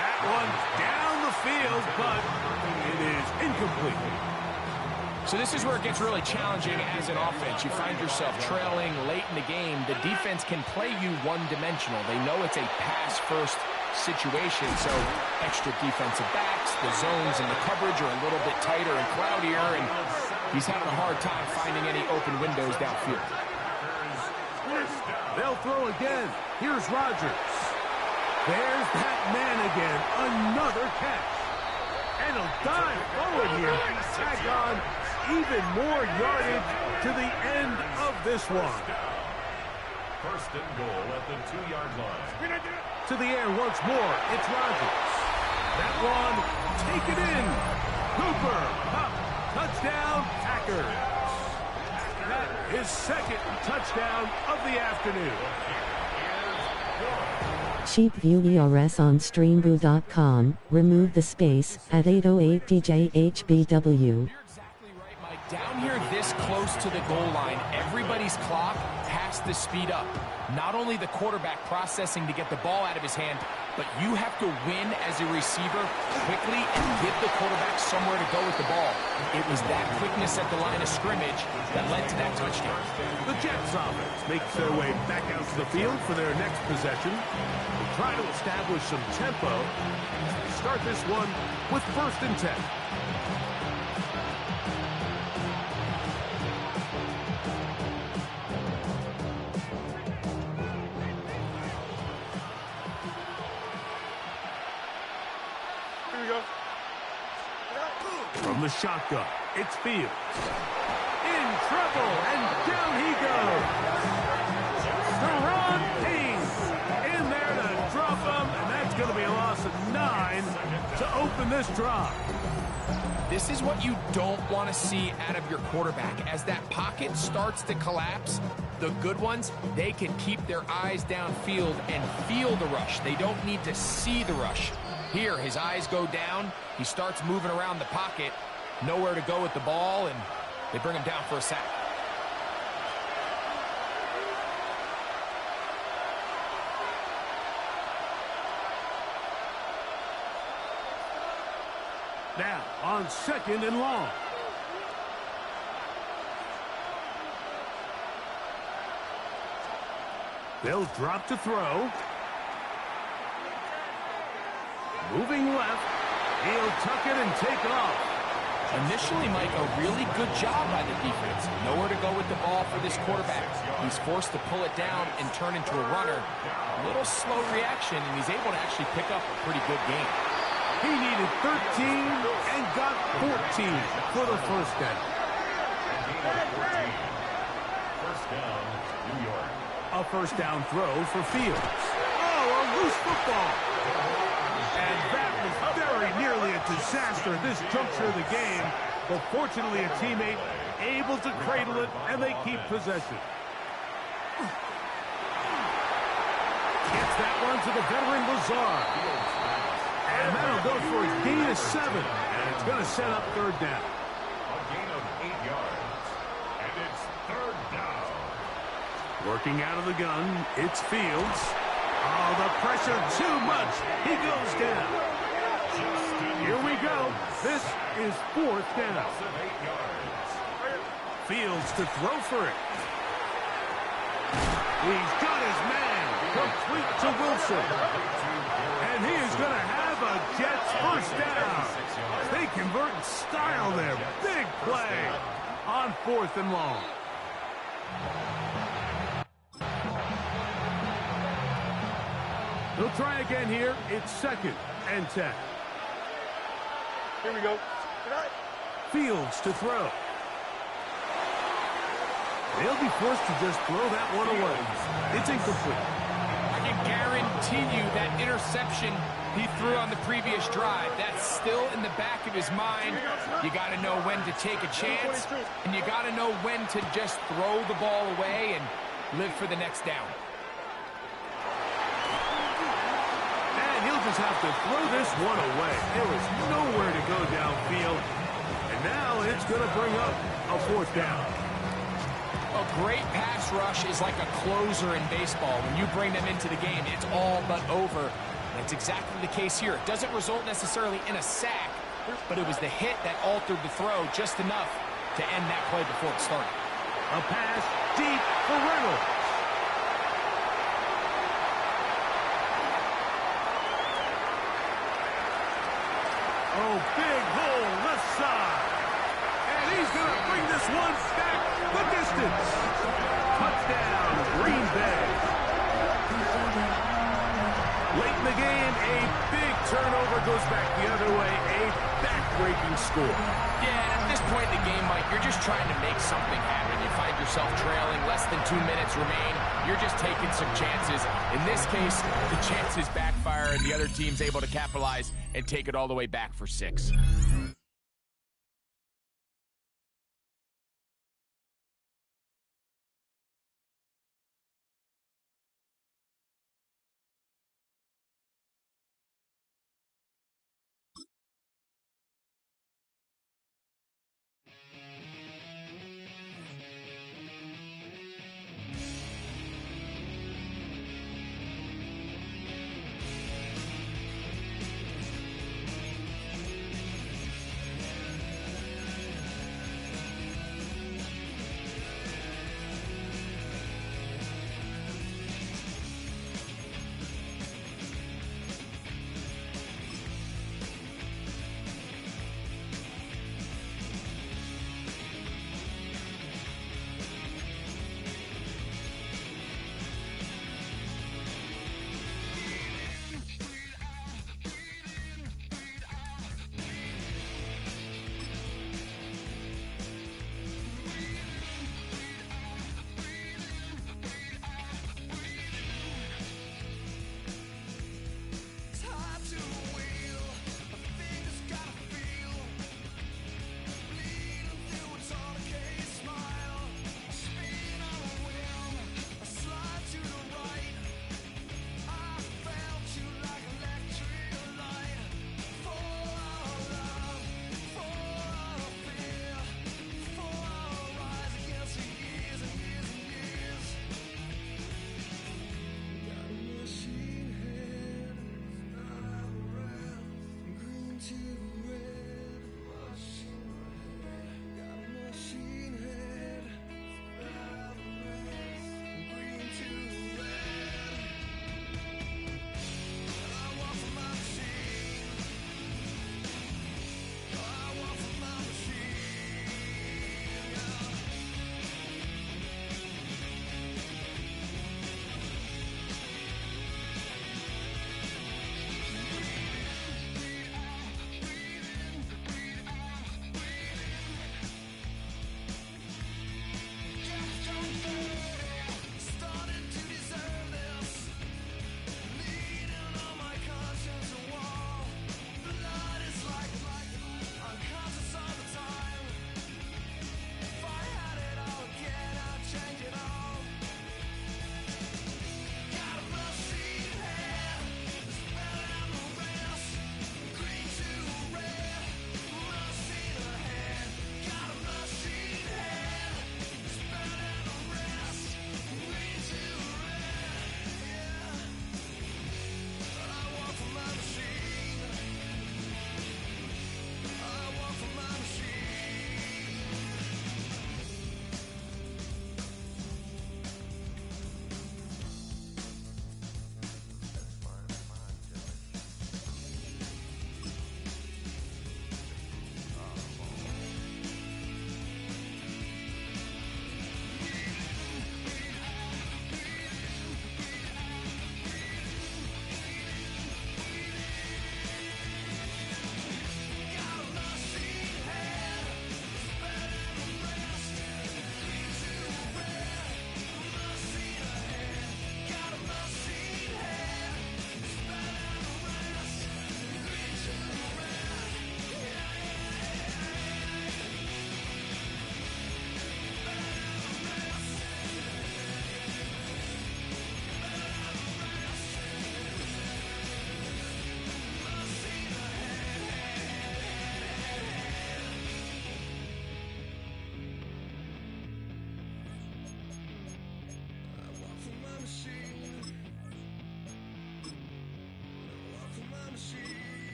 That one's down the field, but it is incomplete. So this is where it gets really challenging as an offense. You find yourself trailing late in the game. The defense can play you one-dimensional. They know it's a pass-first situation, so extra defensive backs, the zones and the coverage are a little bit tighter and cloudier, and he's having a hard time finding any open windows downfield. They'll throw again. Here's Rodgers. There's that man again. Another catch. And he'll dive forward here. Tag on even more yardage to the end of this one. First and goal at the 2-yard line. To the air once more. It's Rodgers. That one, take it in. Cooper, up. Touchdown, Packers. His second touchdown of the afternoon. Cheap View ERS on Streambo.com. Remove the space at 808 DJHBW. Down here this close to the goal line, everybody's clock has to speed up. Not only the quarterback processing to get the ball out of his hand, but you have to win as a receiver quickly and give the quarterback somewhere to go with the ball. It was that quickness at the line of scrimmage that led to that touchdown. The Jets offense makes their way back out to the field for their next possession. They try to establish some tempo. Start this one with 1st and 10. From the shotgun, it's Fields. In trouble, and down he goes. Deron Payne in there to drop him, and that's going to be a loss of 9 to open this drive. This is what you don't want to see out of your quarterback. As that pocket starts to collapse, the good ones, they can keep their eyes downfield and feel the rush. They don't need to see the rush. Here, his eyes go down. He starts moving around the pocket. Nowhere to go with the ball, and they bring him down for a sack. Now, on 2nd and long. They'll drop to throw. Moving left. He'll tuck it and take off. Initially, Mike, a really good job by the defense. Nowhere to go with the ball for this quarterback. He's forced to pull it down and turn into a runner. A little slow reaction, and he's able to actually pick up a pretty good game. He needed 13 and got 14 for the 1st down. First down, New York. A 1st down throw for Fields. Oh, a loose football. And that was very nearly a disaster at this juncture of the game. But fortunately, a teammate able to cradle it, and they keep possession. Gets that one to the veteran Lazard. And that'll go for a gain of 7. And it's going to set up 3rd down. A gain of 8 yards. And it's 3rd down. Working out of the gun, it's Fields. Oh, the pressure too much. He goes down. Here we go. This is 4th down. Fields to throw for it. He's got his man. Complete to Wilson. And he is going to have a Jets 1st down. They convert in style there. Big play on 4th and long. They'll try again here. It's 2nd and 10. Here we go. Fields to throw. They'll be forced to just throw that one away. It's incomplete. I can guarantee you that interception he threw on the previous drive, that's still in the back of his mind. You got to know when to take a chance, and you got to know when to just throw the ball away and live for the next down. He'll just have to throw this one away. There was nowhere to go downfield. And now it's going to bring up a 4th down. A great pass rush is like a closer in baseball. When you bring them into the game, it's all but over. That's exactly the case here. It doesn't result necessarily in a sack, but it was the hit that altered the throw just enough to end that play before it started. A pass deep for Reynolds. Oh, big hole left side. And he's going to bring this one back the distance. Touchdown, Green Bay. Late in the game, a big turnover goes back the other way. A back-breaking score. Yeah, and at this point in the game, Mike, you're just trying to make something happen. You find yourself trailing, less than 2 minutes remain. You're just taking some chances. In this case, the chances backfire, and the other team's able to capitalize and take it all the way back for 6.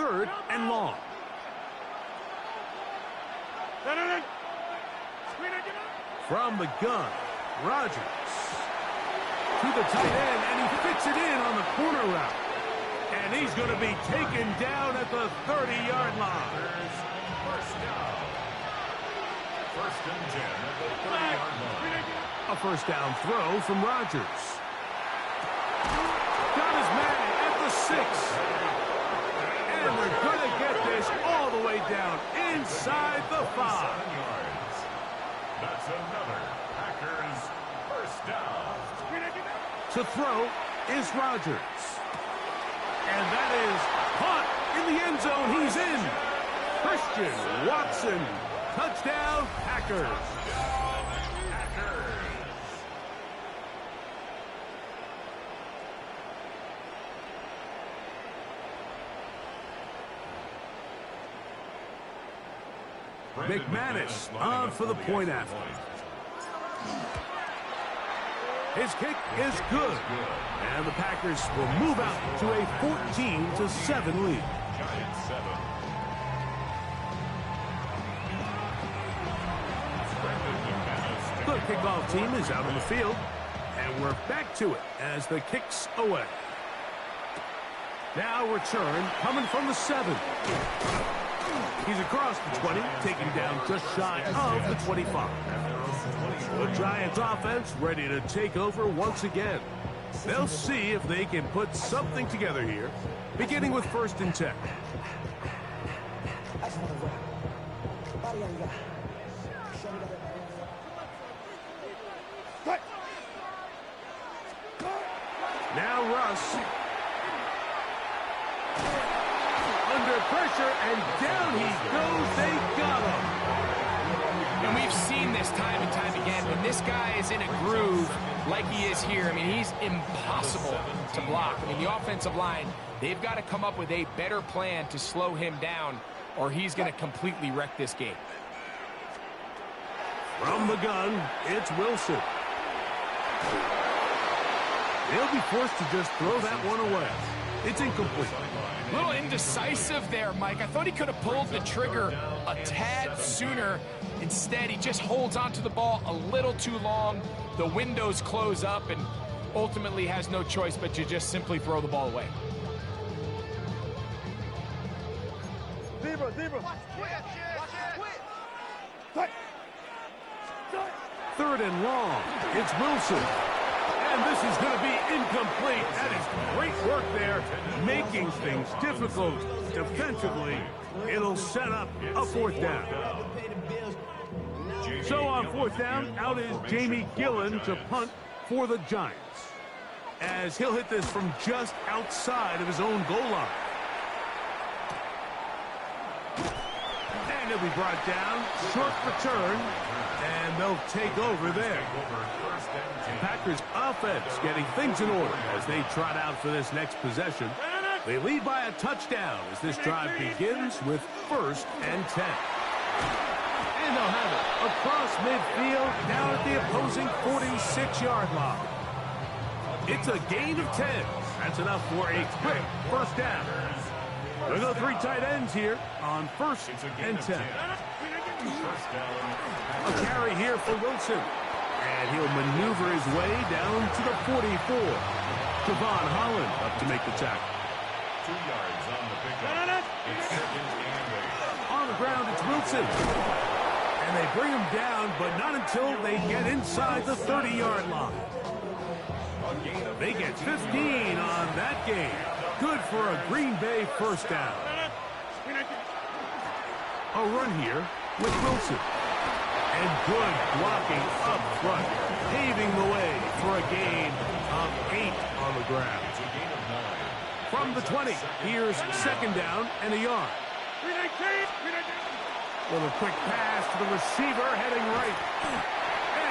3rd and long. From the gun, Rodgers to the tight end, and he fits it in on the corner route. And he's going to be taken down at the 30-yard line. First down. First and 10 at the 30-yard line. A first down throw from Rodgers. Got his man at the 6. And they're going to get this all the way down inside the 5. That's another Packers first down. To throw is Rodgers. And that is caught in the end zone. He's in. Christian Watson. Touchdown, Packers. McManus on for the point after. His kick is good. And the Packers will move out to a 14-7 lead. Giants 7. The kickoff team is out on the field. And we're back to it as the kick's away. Now return coming from the 7. He's across the 20, taking down just shy of the 25. The Giants offense ready to take over once again. They'll see if they can put something together here, beginning with 1st and 10. Now Russ. Under pressure, and down he goes. They got him. And we've seen this time and time again. When this guy is in a groove like he is here, I mean, he's impossible to block. I mean, the offensive line, they've got to come up with a better plan to slow him down, or he's going to completely wreck this game. From the gun, it's Wilson. They'll be forced to just throw that one away. It's incomplete. A little indecisive there, Mike. I thought he could have pulled the trigger a tad sooner. Instead, he just holds onto the ball a little too long. The windows close up and ultimately has no choice but to just simply throw the ball away. Zebra. 3rd and long. It's Wilson. And this is going to be incomplete. That is great work there, making things difficult defensively. It'll set up a 4th down. So on 4th down, out is Jamie Gillen to punt for the Giants, as he'll hit this from just outside of his own goal line. And he'll be brought down, short return, and they'll take over there. Packers offense getting things in order as they trot out for this next possession. They lead by a touchdown as this drive begins with 1st and 10. And they'll have it across midfield down at the opposing 46-yard line. It's a gain of 10. That's enough for a quick 1st down. There's the 3 tight ends here on 1st and 10. A carry here for Wilson. And he'll maneuver his way down to the 44. Javon Holland up to make the tackle. 2 yards on the pickup. It's 2nd and 8. On the ground, it's Wilson. And they bring him down, but not until they get inside the 30-yard line. They get 15 on that game. Good for a Green Bay 1st down. A run here with Wilson. And good blocking up front, paving the way for a gain of 8 on the ground. From the 20, here's 2nd down and a yard. Little quick pass to the receiver, heading right.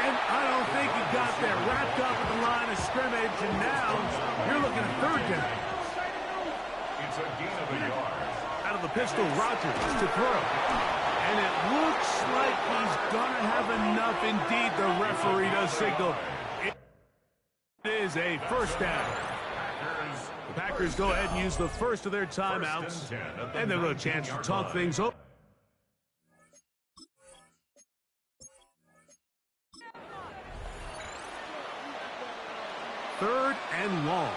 And I don't think he got there. Wrapped up at the line of scrimmage, and now you're looking at 3rd down. It's a gain of a yard. Out of the pistol, Rodgers to throw. And it looks like he's going to have enough. Indeed, the referee does signal. It is a 1st down. Packers The Packers go ahead and use the first of their timeouts, and they'll have a chance to talk things over. Third and long.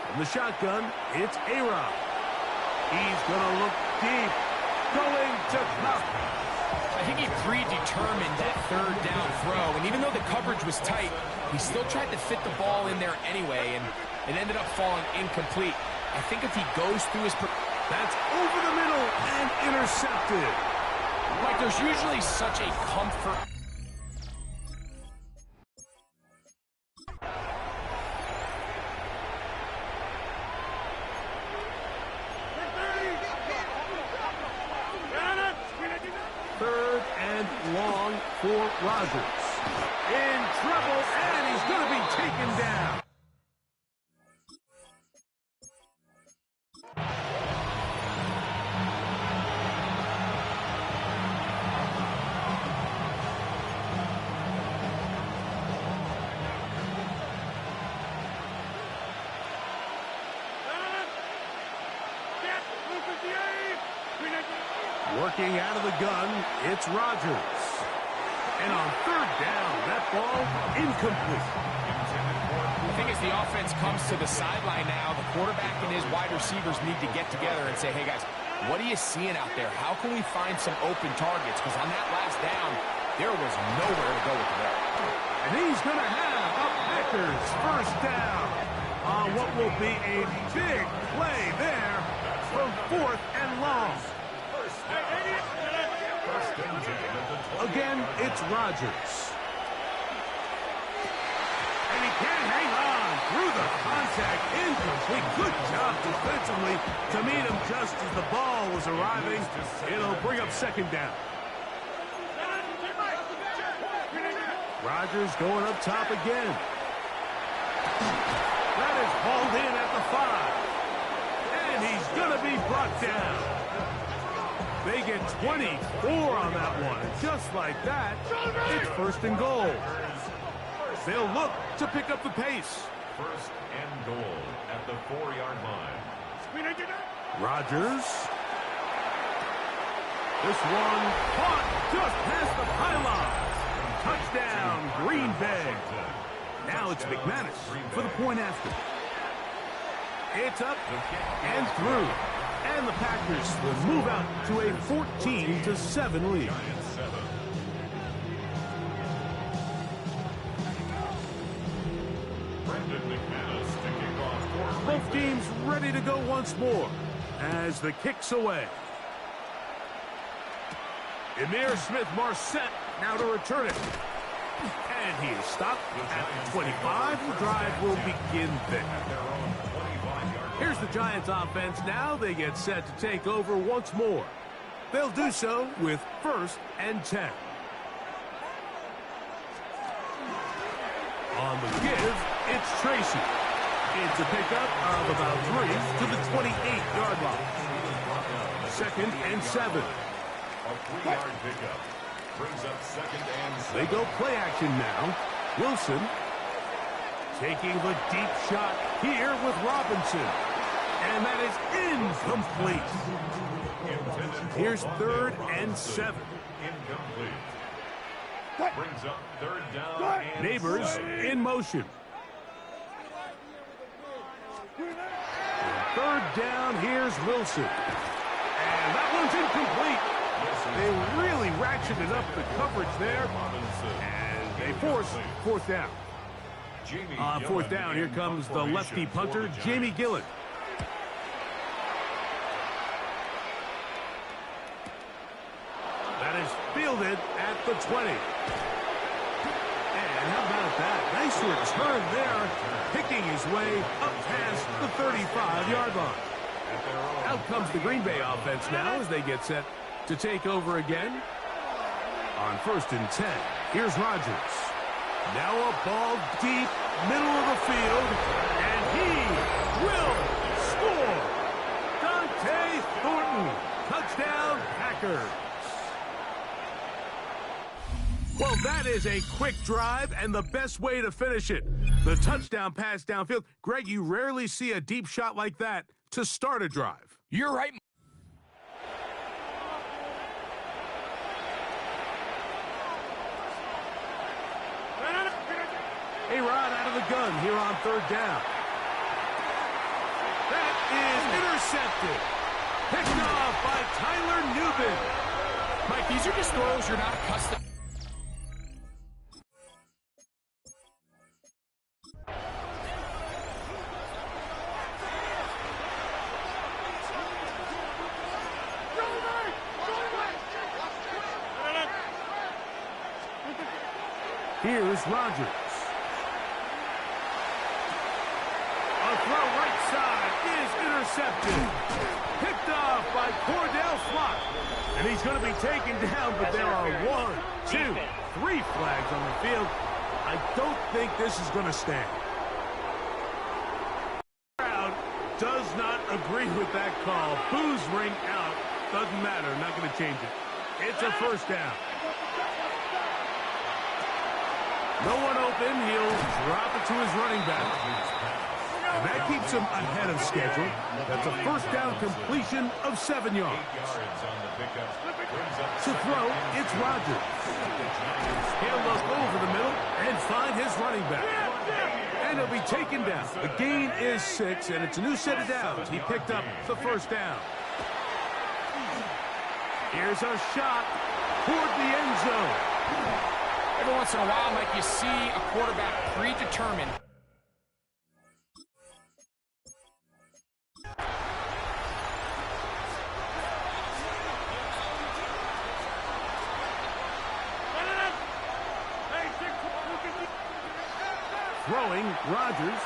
From the shotgun, it's A-Rod. He's going to look deep. Going to Cup. I think he predetermined that third down throw, and even though the coverage was tight, he still tried to fit the ball in there anyway, and it ended up falling incomplete. I think if he goes through his... That's over the middle and intercepted. Like, there's usually such a comfort... Third and long for Rodgers. In trouble, and he's going to be taken down. Working out of the gun, it's Rodgers. And on third down, that ball incomplete. I think as the offense comes to the sideline now, the quarterback and his wide receivers need to get together and say, hey guys, what are you seeing out there? How can we find some open targets? Because on that last down, there was nowhere to go with the ball. And he's going to have a Packers first down on what will be a big play there from fourth and long. Again, it's Rodgers. And he can't hang on through the contact. Incomplete. Good job defensively to meet him just as the ball was arriving. It'll bring up second down. Rodgers going up top again. That is hauled in at the 5. And he's going to be brought down. They get 24 on that one. Just like that, it's first and goal. They'll look to pick up the pace. First and goal at the 4-yard line. Rodgers. This one caught just past the pylon. Touchdown, Green Bay. Now it's McManus for the point after. It's up and through. And the Packers will move out to a 14-7 lead. Both teams ready to go once more as the kick's away. Emir Smith-Marset now to return it. And he is stopped at the 25. The drive will begin there. Here's the Giants offense now. They get set to take over once more. They'll do so with first and 10. On the give, it's Tracy. It's a pickup of about 3 to the 28-yard line. Second and 7. A 3-yard pickup brings up second and 7. They go play action now. Wilson taking the deep shot here with Robinson. And that is incomplete. Here's third and 7. Incomplete. Brings up third down and Neighbors 7. in motion. Third down, here's Wilson. And that one's incomplete. They really ratcheted up the coverage there. And they force fourth down. Fourth down, here comes the lefty punter, Jamie Gillen. That is fielded at the 20. And how about that? Nice return there, picking his way up past the 35-yard line. Out comes the Green Bay offense now as they get set to take over again. On first and 10, here's Rodgers. Now a ball deep, middle of the field, and he will score. Dante Thornton, touchdown Packers. Well, that is a quick drive and the best way to finish it. The touchdown pass downfield. Greg, you rarely see a deep shot like that to start a drive. You're right. A-Rod out of the gun here on third down. That is intercepted. Picked off by Tyler Newman. Mike, these are just throws you're not accustomed. Here's Rodgers. A throw right side is intercepted. Picked off by Cordell Flock. And he's going to be taken down, but there are 1, 2, 3 flags on the field. I don't think this is going to stand. The crowd does not agree with that call. Boos ring out. Doesn't matter. Not going to change it. It's a first down. No one open. He'll drop it to his running back. And that keeps him ahead of schedule. That's a first down completion of 7 yards. To throw, it's Rodgers. He'll look over the middle and find his running back. And he'll be taken down. The gain is 6, and it's a new set of downs. He picked up the first down. Here's a shot toward the end zone. Every once in a while, Mike, you see a quarterback predetermined. Throwing, Rodgers.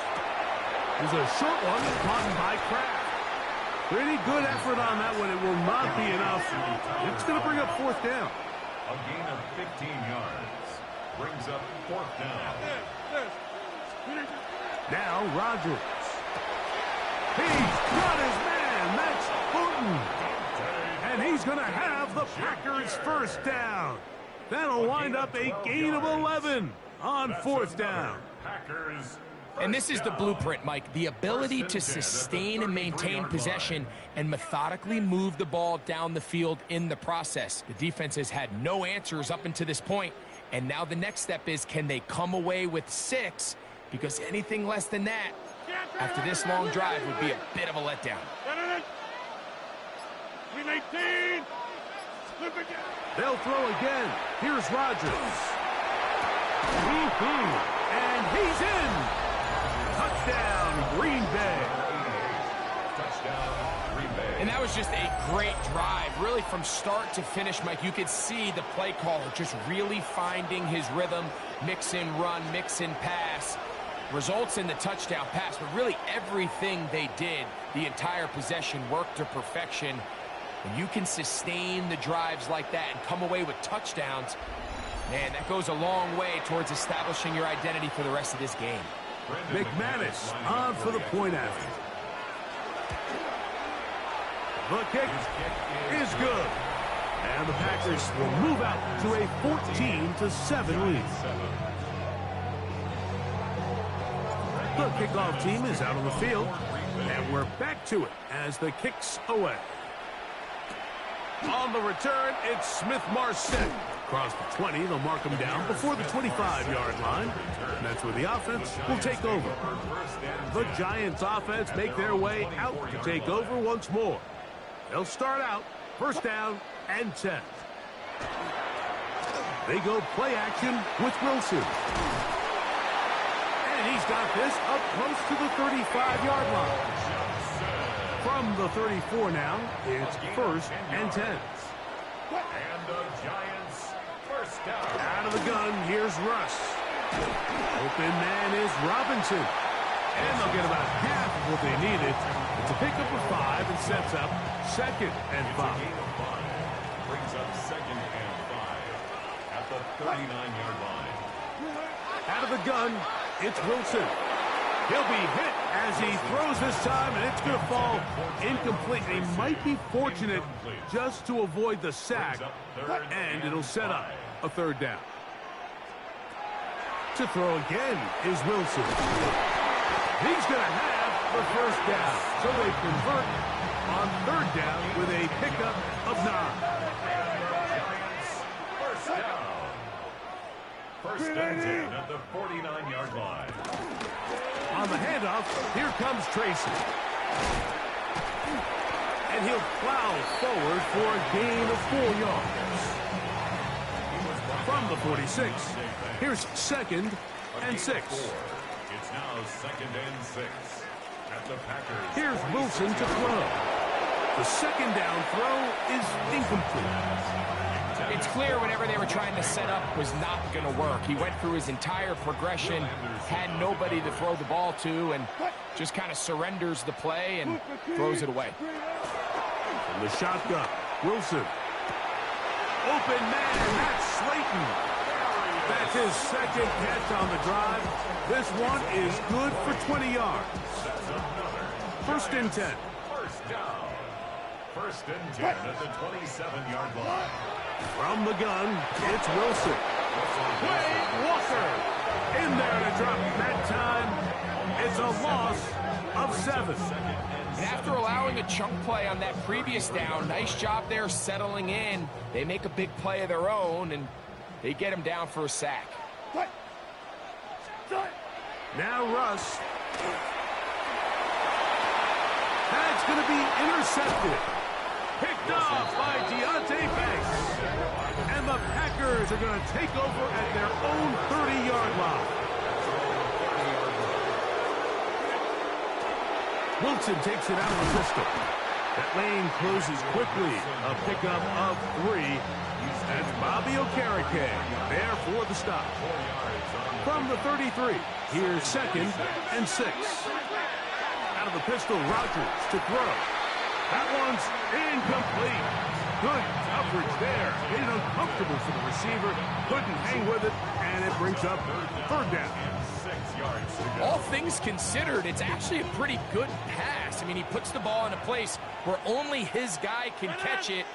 There's a short one caught by Kraft. Pretty good effort on that one. It will not be enough. It's going to bring up fourth down. A gain of 15 yards. Brings up fourth down. Now Rodgers. He's got his man. That's Fulton. And he's going to have the Packers first down. That'll wind up a gain of 11 on fourth down. And this is the blueprint, Mike. The ability to sustain and maintain possession and methodically move the ball down the field in the process. The defense has had no answers up until this point. And now the next step is, can they come away with 6? Because anything less than that, after this long drive, would be a bit of a letdown. They'll throw again. Here's Rodgers. And he's in. Touchdown, Green Bay. Touchdown, Green Bay. And that was just a great drive. Really, from start to finish, Mike, you could see the play caller just really finding his rhythm. Mix in run, mix in pass. Results in the touchdown pass. But really, everything they did, the entire possession, worked to perfection. When you can sustain the drives like that and come away with touchdowns, man, that goes a long way towards establishing your identity for the rest of this game. McManus on for the point after. The kick is good. And the Packers will move out to a 14-7 lead. The kickoff team is out on the field. And we're back to it as the kick's away. On the return, it's Smith-Marset. Across the 20, they'll mark him down before the 25-yard line. And that's where the offense will take over. The Giants offense make their way out to take over once more. They'll start out first down and 10. They go play action with Wilson. And he's got this up close to the 35-yard line. From the 34 now, it's first and 10. And the Giants first down. Out of the gun, here's Russ. Open man is Robinson. And they'll get about half of what they needed. It's a pickup of 5 and sets up second and 5. Brings up second and 5 at the 39-yard line. Out of the gun, it's Wilson. He'll be hit as he throws this time, and it's going to fall incomplete. He might be fortunate just to avoid the sack, and it'll set up a third down. To throw again is Wilson. He's going to have the first down. So they convert on third down with a pickup of 9. First down. First and 10 at the 49-yard line. On the handoff, here comes Tracy. And he'll plow forward for a gain of 4 yards. From the 46, here's 2nd and 6. It's now 2nd and 6 at the Packers. Here's Wilson to throw. The second down throw is incomplete. It's clear whatever they were trying to set up was not going to work. He went through his entire progression, had nobody to throw the ball to, and just kind of surrenders the play and throws it away. From the shotgun, Wilson. Open man, that's Slayton. That's his second catch on the drive. This one is good for 20 yards. 1st and 10. First down. 1st and 10 at the 27-yard line. From the gun, it's Wilson. Wade Walker in there to drop that time. It's a loss of 7. And after allowing a chunk play on that previous down, nice job there settling in. They make a big play of their own, and they get him down for a sack. Now Russ. That's going to be intercepted. Picked off by Deontay Banks. And the Packers are going to take over at their own 30-yard line. Wilson takes it out of the pistol. That lane closes quickly. A pickup of 3. That's Bobby Okereke there for the stop. From the 33, here's 2nd and 6. Out of the pistol, Rodgers to throw. That one's incomplete. Good coverage there. Made it uncomfortable for the receiver. Couldn't hang with it, and it brings up 3rd down. All things considered, it's actually a pretty good pass. I mean, he puts the ball in a place where only his guy can catch it.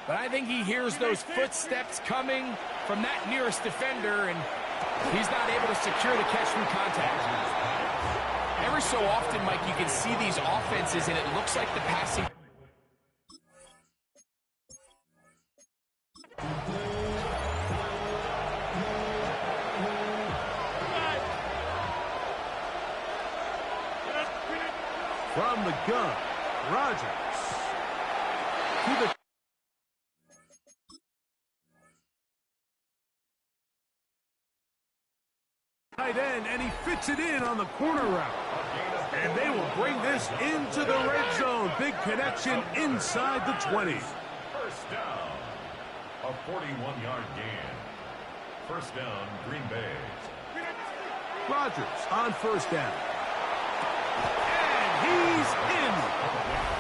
But I think he hears those footsteps coming from that nearest defender, and he's not able to secure the catch from contact. Every so often, Mike, you can see these offenses, and it looks like the passing. From the gun, Rodgers to the tight end, and he fits it in on the corner route. And they will bring this into the red zone. Big connection inside the 20. First down. A 41-yard gain. First down, Green Bay. Rodgers on 1st down. And he's in.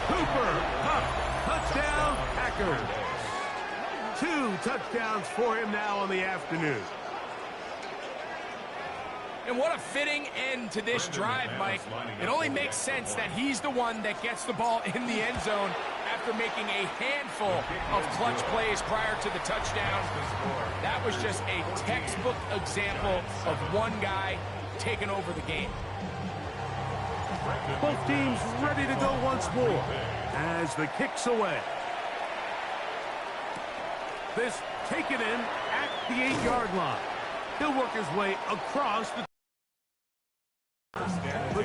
Cooper Kupp, touchdown, Packers. 2 touchdowns for him now on the afternoon. And what a fitting end to this drive, Mike. It only makes sense that he's the one that gets the ball in the end zone after making a handful of clutch plays prior to the touchdown. That was just a textbook example of one guy taking over the game. Both teams ready to go once more as the kick's away. This taken in at the 8-yard line. He'll work his way across the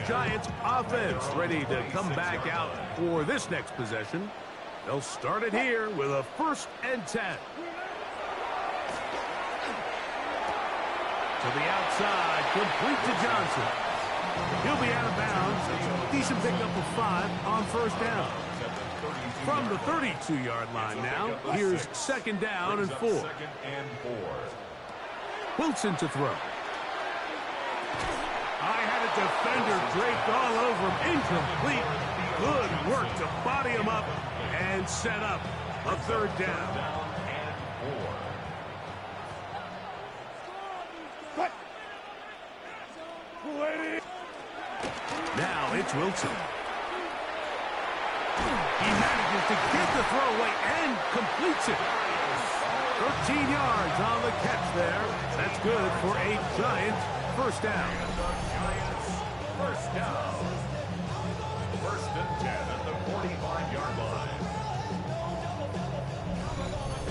Giants offense ready to come back out for this next possession. They'll start it here with a 1st and 10. To the outside, complete to Johnson. He'll be out of bounds. Decent pickup of 5 on 1st down. From the 32-yard line now, here's 2nd down and 4. Wilson to throw. I had a defender draped all over him. Incomplete. Good work to body him up and set up a 3rd down. Now it's Wilson. He manages to get the throw away and completes it. 13 yards on the catch there. That's good for a Giants first down. Giants first down. First and 10 at the 45-yard line.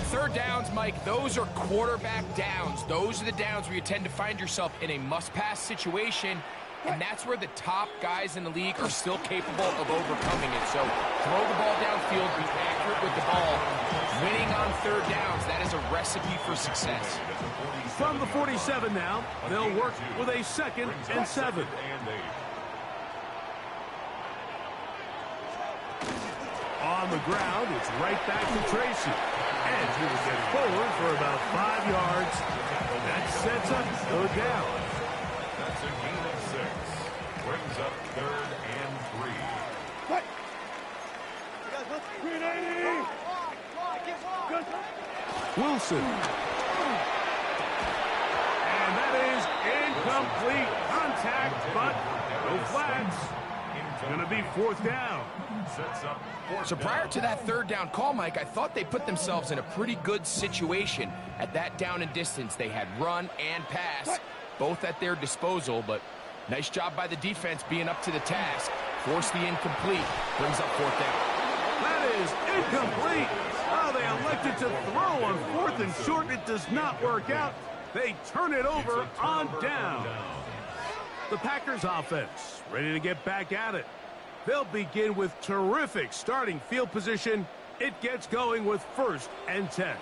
Third downs, Mike, those are quarterback downs. Those are the downs where you tend to find yourself in a must-pass situation, and that's where the top guys in the league are still capable of overcoming it. So throw the ball downfield, be accurate with the ball. Winning on third downs, that is a recipe for success. From the 47 now, they'll work with a 2nd and 7. On the ground, it's right back to Tracy. And he will get forward for about 5 yards. That sets up third down. That's a gain of 6. Brings up 3rd and 3. What? 390! Wilson. And that is incomplete contact, but no flags. Going to be 4th down. So prior to that third down call, Mike, I thought they put themselves in a pretty good situation at that down and distance. They had run and pass, both at their disposal, but nice job by the defense being up to the task. Force the incomplete, brings up 4th down. That is incomplete. Oh, they elected to throw on 4th and short. It does not work out. They turn it over on down. The Packers offense ready to get back at it. They'll begin with terrific starting field position. It gets going with 1st and 10.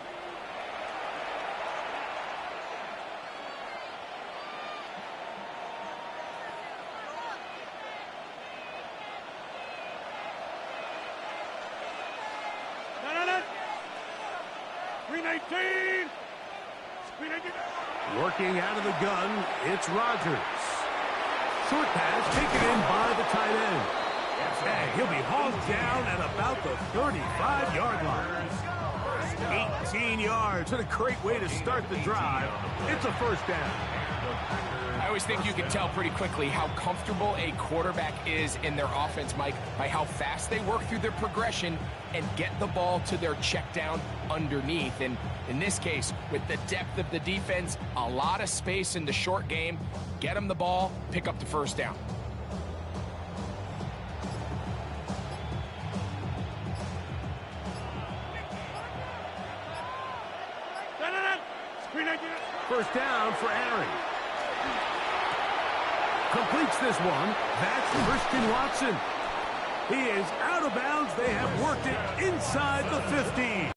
Working out of the gun, it's Rodgers. Short pass taken in by the tight end. And he'll be hauled down at about the 35-yard line. 18 yards. What a great way to start the drive. It's a first down. I always think you can tell pretty quickly how comfortable a quarterback is in their offense, Mike, by how fast they work through their progression and get the ball to their check down underneath. And in this case, with the depth of the defense, a lot of space in the short game, get them the ball, pick up the first down. First down for Aaron. Completes this one. That's Christian Watson. He is out of bounds. They have worked it inside the 50.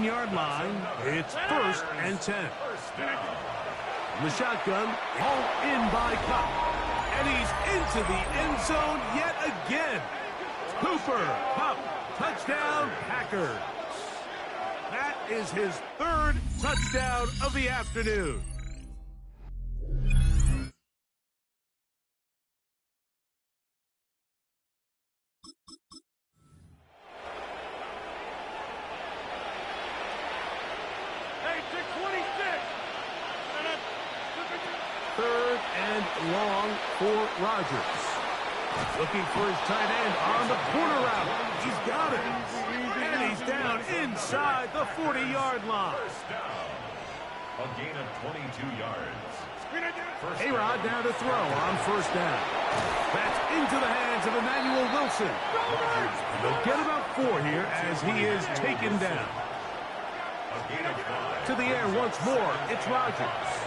Yard line. It's 1st and 10. The shotgun hauled in by Cup. And he's into the end zone yet again. Cooper Cup. Touchdown, Packers. That is his 3rd touchdown of the afternoon. Third and long for Rodgers. Looking for his tight end on the corner route. He's got it. And he's down inside the 40-yard line. A gain of 22 yards. A-Rod now to throw on first down. That's into the hands of Emmanuel Wilson. They'll get about 4 here as he is taken down. To the air once more. It's Rodgers.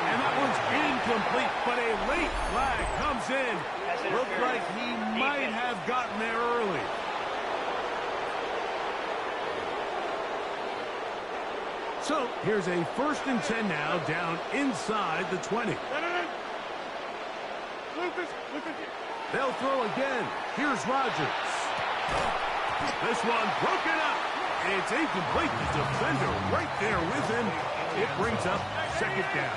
And that one's incomplete, but a late flag comes in. Looked like he might have gotten there early. So here's a 1st and 10 now, down inside the 20. They'll throw again. Here's Rodgers. This one broken up. It's incomplete. The defender right there with him. It brings up 2nd down.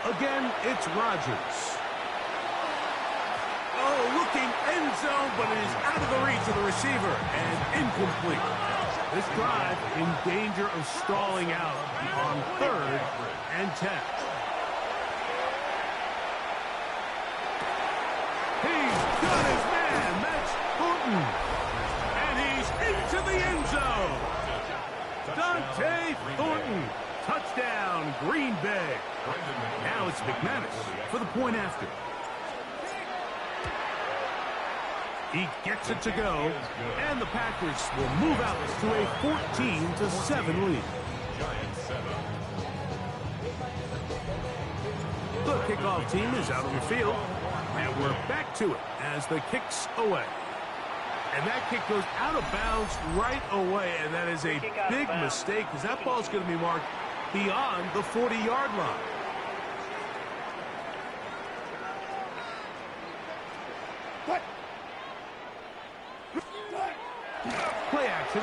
Again, it's Rodgers. Oh, looking end zone, but it is out of the reach of the receiver and incomplete. This drive in danger of stalling out on 3rd and 10. Dante Thornton. Touchdown, Green Bay. Now it's McManus for the point after. He gets it to go, and the Packers will move out to a 14-7 lead. The kickoff team is out on the field, and we're back to it as the kick's away. And that kick goes out of bounds right away, and that is a big mistake because that ball's going to be marked beyond the 40-yard line. Play action.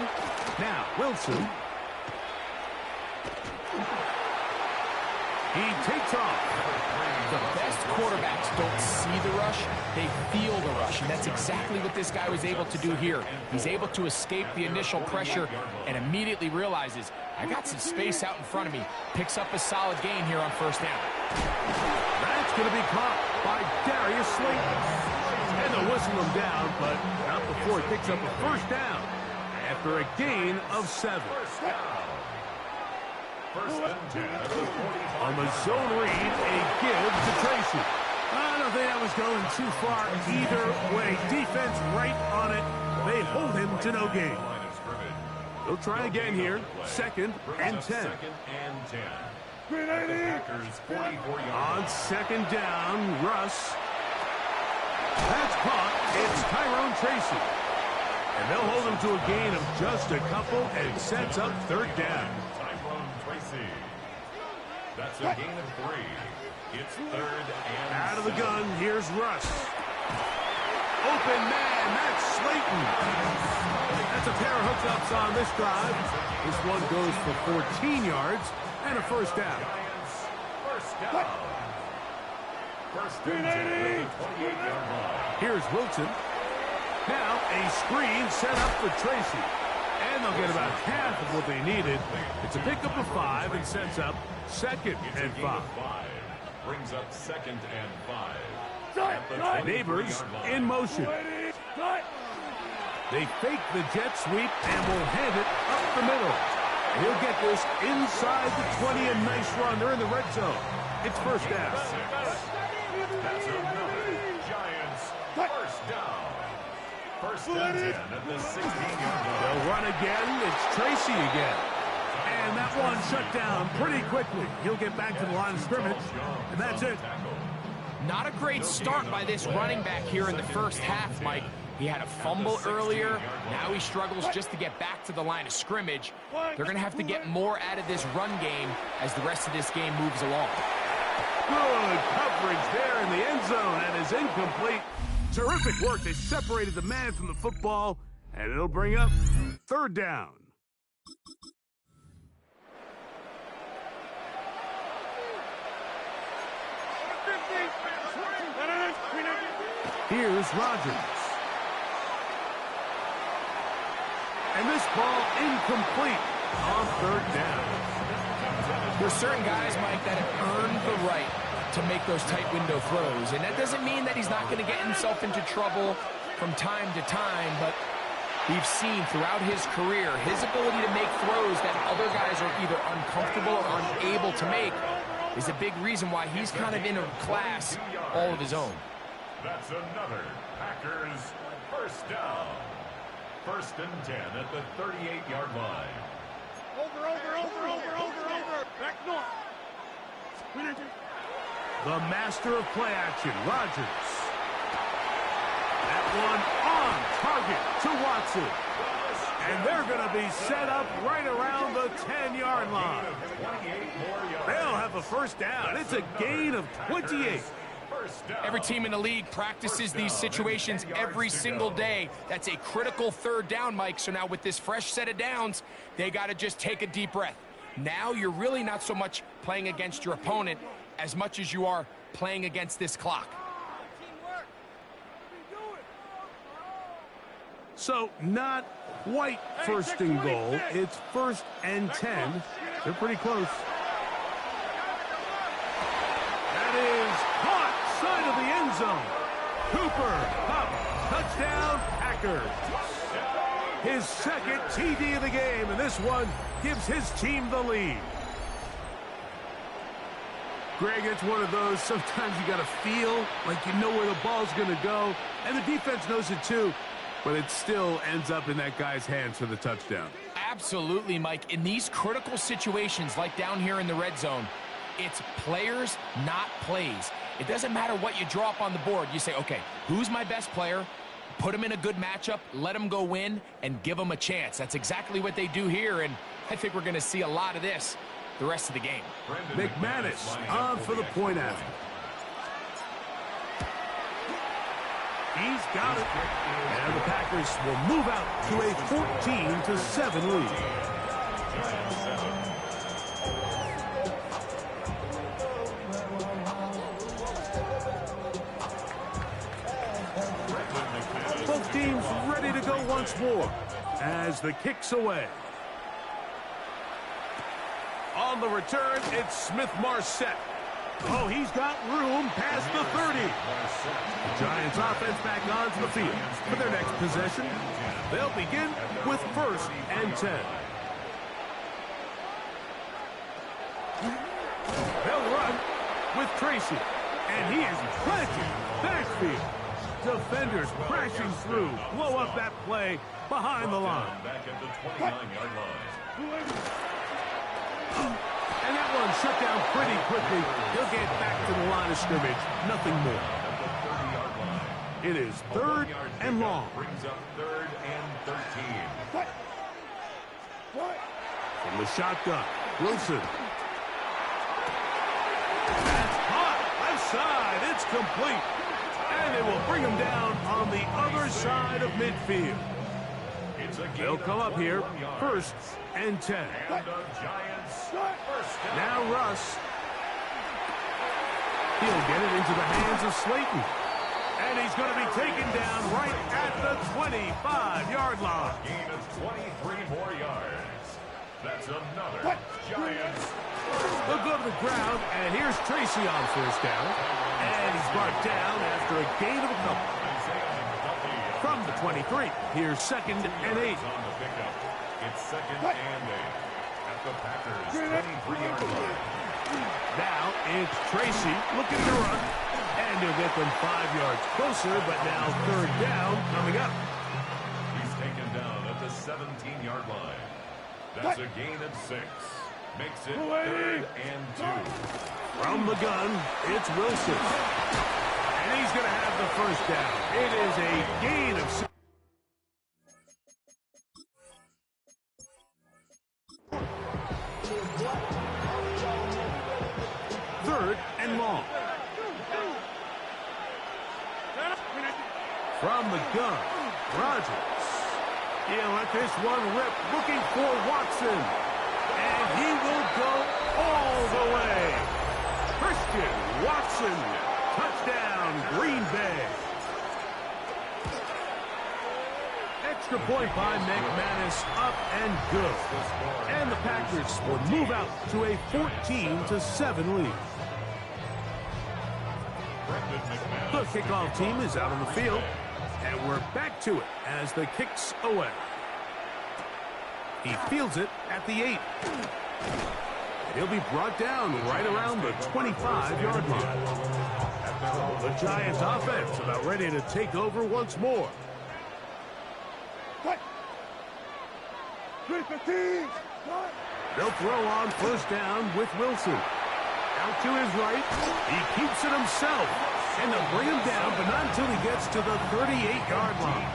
Now, Wilson. He takes off. The best quarterbacks don't see the rush, they feel the rush, and that's exactly what this guy was able to do here. He's able to escape the initial pressure and immediately realizes, I got some space out in front of me. Picks up a solid gain here on first down. That's going to be caught by Darius Slayton. And they'll whistle him down, but not before he picks up a first down after a gain of 7. On the zone read, a give to Tracy. I don't think that was going too far either way. Defense right on it. They hold him to no gain. They'll try again here. 2nd and 10. On 2nd down, Russ. That's caught. It's Tyrone Tracy. And they'll hold him to a gain of just a couple, and it sets up 3rd down. That's a gain of 3. It's 3rd and out of the gun. Here's Russ. Open man. That's Slayton. That's a pair of hookups on this drive. This one goes for 14 yards and a first down. First and 10, 28-yard line. Here's Wilson. Now a screen set up for Tracy. And they'll get about half of what they needed. It's a pickup of 5 and sets up 2nd and 5. Brings up 2nd and 5. Neighbors in motion. They fake the jet sweep and will hand it up the middle. He'll get this inside the 20, a nice run. They're in the red zone. It's first down. That's another Giants first down. First and 10 at the 16-yard line. They'll run again. It's Tracy again. And that one shut down pretty quickly. He'll get back to the line of scrimmage, and that's it. Not a great start by this running back here in the first half, Mike. He had a fumble earlier. Now he struggles just to get back to the line of scrimmage. They're going to have to get more out of this run game as the rest of this game moves along. Good coverage there in the end zone, and is incomplete. Terrific work. They separated the man from the football, and it'll bring up 3rd down. Here's Rodgers. And this ball incomplete on 3rd down. There's certain guys, Mike, that have earned the right to make those tight window throws. And that doesn't mean that he's not going to get himself into trouble from time to time, but we've seen throughout his career his ability to make throws that other guys are either uncomfortable or unable to make is a big reason why he's kind of in a class all of his own. That's another Packers first down. 1st and 10 at the 38-yard line. Over. Back north. The master of play action, Rodgers. That one on target to Watson. And they're going to be set up right around the 10-yard line. They'll have a first down. It's a gain of 28. Every team in the league practices these situations every single day. That's a critical 3rd down, Mike. So now with this fresh set of downs, they got to just take a deep breath. Now you're really not so much playing against your opponent as much as you are playing against this clock. So not quite 1st and goal. It's 1st and 10. They're pretty close. That is caught. Side of the end zone. Cooper, up, touchdown, Packers. his second TD of the game, and this one gives his team the lead. Greg, it's one of those, sometimes you got to feel like you know where the ball's going to go, and the defense knows it too, but it still ends up in that guy's hands for the touchdown. Absolutely, Mike. In these critical situations, like down here in the red zone, it's players, not plays. It doesn't matter what you draw up on the board. You say, okay, who's my best player? Put him in a good matchup, let him go win, and give him a chance. That's exactly what they do here, and I think we're going to see a lot of this the rest of the game. McManus on for the point after. He's got it. And the Packers will move out to a 14-7 lead. Both teams ready to go once more as the kick's away. On the return, it's Smith-Marset. Oh, he's got room past the 30. Giants offense back onto the field for their next possession. They'll begin with 1st and 10. They'll run with Tracy, and he is planted backfield. Defenders crashing through, blow up that play behind the line. Back at the 29-yard line. And that one shut down pretty quickly. He'll get back to the line of scrimmage. Nothing more. It is 3rd and long. Brings up 3rd and 13. From the shotgun, Wilson. That's hot. Left side. It's complete. And they will bring him down on the other side of midfield. They'll come up here, 1st and 10. Now Russ. He'll get it into the hands of Slayton. And he's going to be taken down right at the 25-yard line. Gain of 23 more yards. That's another Giants. They'll go to the ground, and here's Tracy on 1st down. And he's brought down after a gain of a couple. From the 23, here's 2nd and 8. It's 2nd and 8 at the Packers 23-yard line. Now it's Tracy looking to run, and he'll get them 5 yards closer, but now 3rd down coming up. He's taken down at the 17-yard line. That's a gain of 6. Makes it 3rd and 2. From the gun, it's Wilson. And he's going to have the 1st down. It is a gain of 6. Third and long. From the gun, Rodgers. He'll let this one rip, looking for Watson. And he will go all the way. Christian Watson, touchdown, Green Bay. Extra point by McManus, up and good. And the Packers will move out to a 14-7 lead. The kickoff team is out on the field, and we're back to it as the kick's away. He fields it at the 8. He'll be brought down right around the 25-yard line. The Giants offense about ready to take over once more. They'll throw on 1st down with Wilson. Out to his right. He keeps it himself. And they'll bring him down, but not until he gets to the 38-yard line.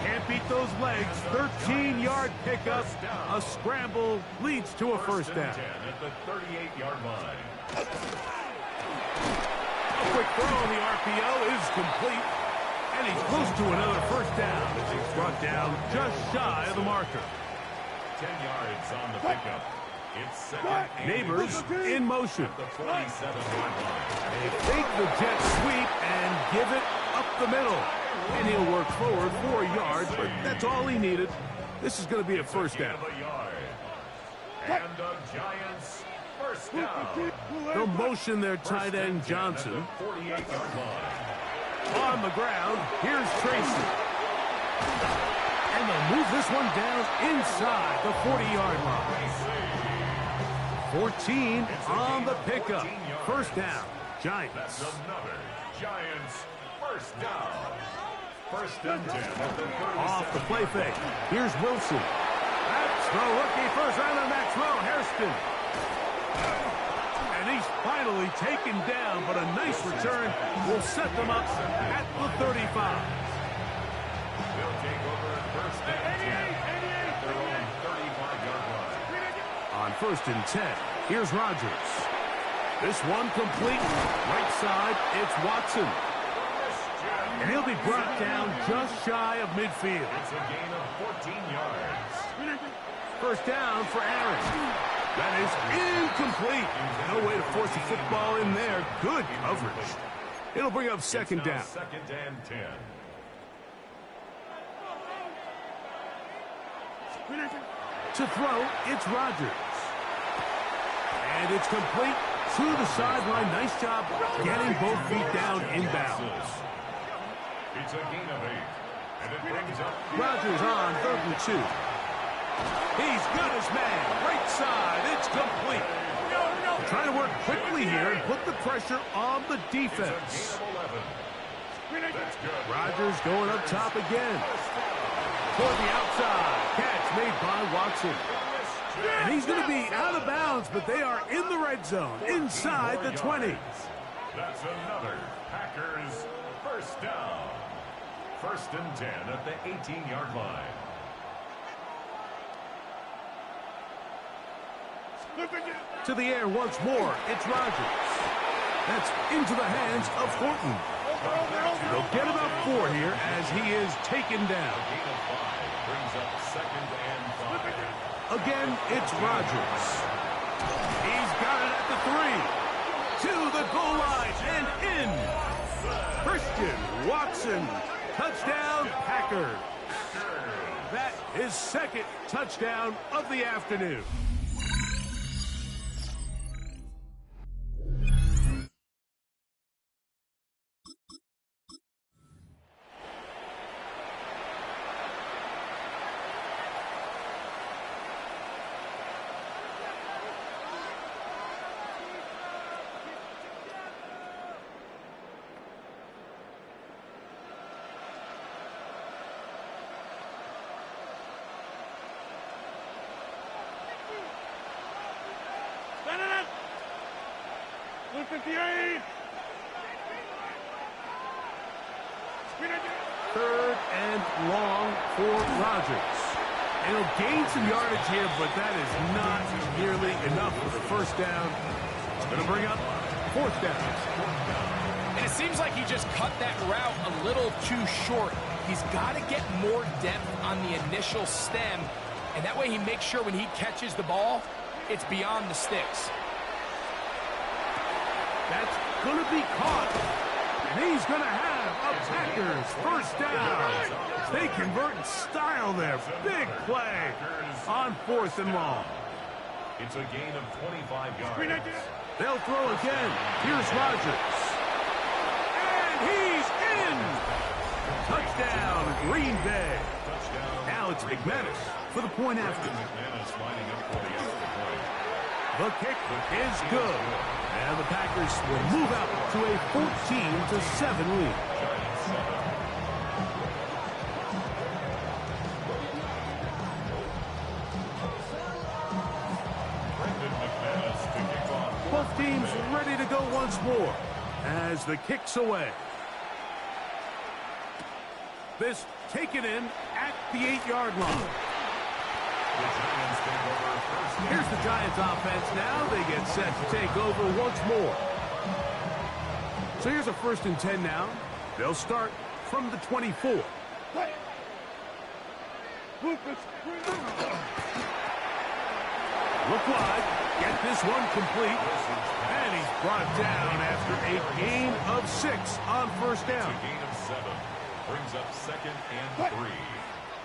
Can't beat those legs. 13-yard pickup. A scramble leads to a 1st down. At the 38-yard line. A quick throw on the RPO is complete. And he's close to another 1st down as he's brought down just shy of the marker. 10 yards on the pickup. It's 2nd and Neighbors in motion. at the 47-yard line. They fake the jet sweep and give it up the middle. And he'll work forward 4 yards, but that's all he needed. This is going to be a 1st down. And the Giants 1st down. They'll motion their tight end Johnson. 48-yard line. On the ground, here's Tracy. And they'll move this one down inside the 40-yard line. 14 on the pickup. First down, Giants. That's another Giants first down. First and 10 at the 37. Off the play fake. Here's Wilson. That's the rookie first round on that throw, Hairston. And he's finally taken down, but a nice return will set them up at the 35. They'll take over first and 10 at their own 35-yard line. On first and 10, here's Rodgers. This one complete. Right side, it's Watson. And he'll be brought down just shy of midfield. It's a gain of 14 yards. First down for Aaron. That is incomplete. No way to force the football in there. Good coverage. It'll bring up second down. Second and 10. To throw, it's Rodgers. And it's complete to the sideline. Nice job getting both feet down inbounds. It's a gain of 8. And it brings up Rodgers on 3rd and 2. He's got his man. Right side. It's complete. Trying to work quickly here and put the pressure on the defense. Rodgers going up top again. Toward the outside. Catch made by Watson. And he's going to be out of bounds, but they are in the red zone, inside the 20. That's another Packers first down. First and 10 at the 18-yard line. To the air once more, it's Rodgers. That's into the hands of Horton. They'll get about 4 here as he is taken down. Gain of 5 brings up second and 5. Again, it's Rodgers. He's got it at the 3. To the goal line and in. Christian Watson. Touchdown, Packers. That is second touchdown of the afternoon. Third and long for Rodgers. And he'll gain some yardage here, but that is not nearly enough for the first down. Going to bring up fourth down. And it seems like he just cut that route a little too short. He's got to get more depth on the initial stem, and that way he makes sure when he catches the ball, it's beyond the sticks. That's going to be caught. And he's going to have a Packers first down. They convert in style there. Big play on fourth and long. It's a gain of 25 yards. They'll throw again. Here's Rodgers. And he's in. Touchdown, Green Bay. Now it's McManus for the point after. The kick is good. And the Packers will move out to a 14-7 lead. Both teams ready to go once more as the kick's away. This taken in at the 8-yard line. Here's the Giants offense now. They get set to take over once more. So here's a 1st and 10 now. They'll start from the 24. Look wide. Get this one complete. And he's brought down after a gain of 6 on first down. It's a gain of 7. Brings up second and 3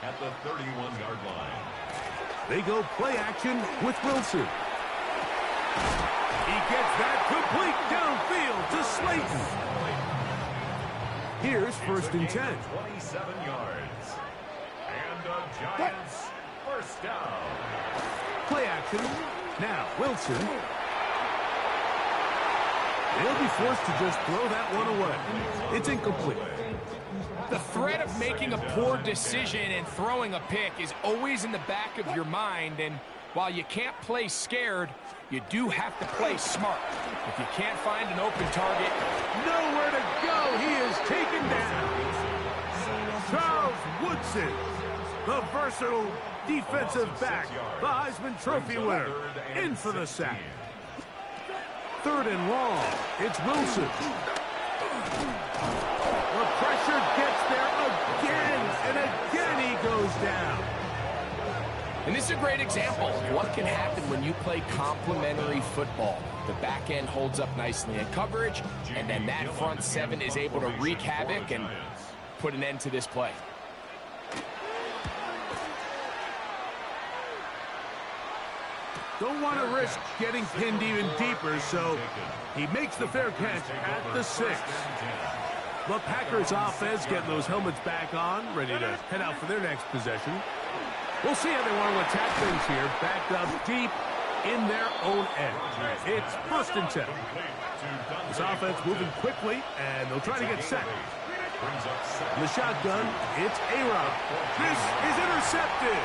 at the 31-yard line. They go play action with Wilson. He gets that complete downfield to Slayton. Here's 1st and 10. 27 yards. And the Giants. First down. Play action. Now, Wilson. They'll be forced to just throw that one away. It's incomplete. The threat of making a poor decision and throwing a pick is always in the back of your mind, and while you can't play scared, you do have to play smart. If you can't find an open target, nowhere to go. He is taken down. Charles Woodson, the versatile defensive back, the Heisman Trophy winner, in for the sack. 3rd and long. It's Wilson. The pressure gets there again, and again he goes down. and this is a great example of what can happen when you play complementary football. The back end holds up nicely in coverage, and then that front seven is able to wreak havoc and put an end to this play. Don't want to risk getting pinned even deeper, so he makes the fair catch at the 6. The Packers offense getting those helmets back on, ready to head out for their next possession. We'll see how they want to attack things here, backed up deep in their own end. It's 1st and 10. This offense moving quickly, and they'll try to get set. In the shotgun, it's A-Rod. This is intercepted.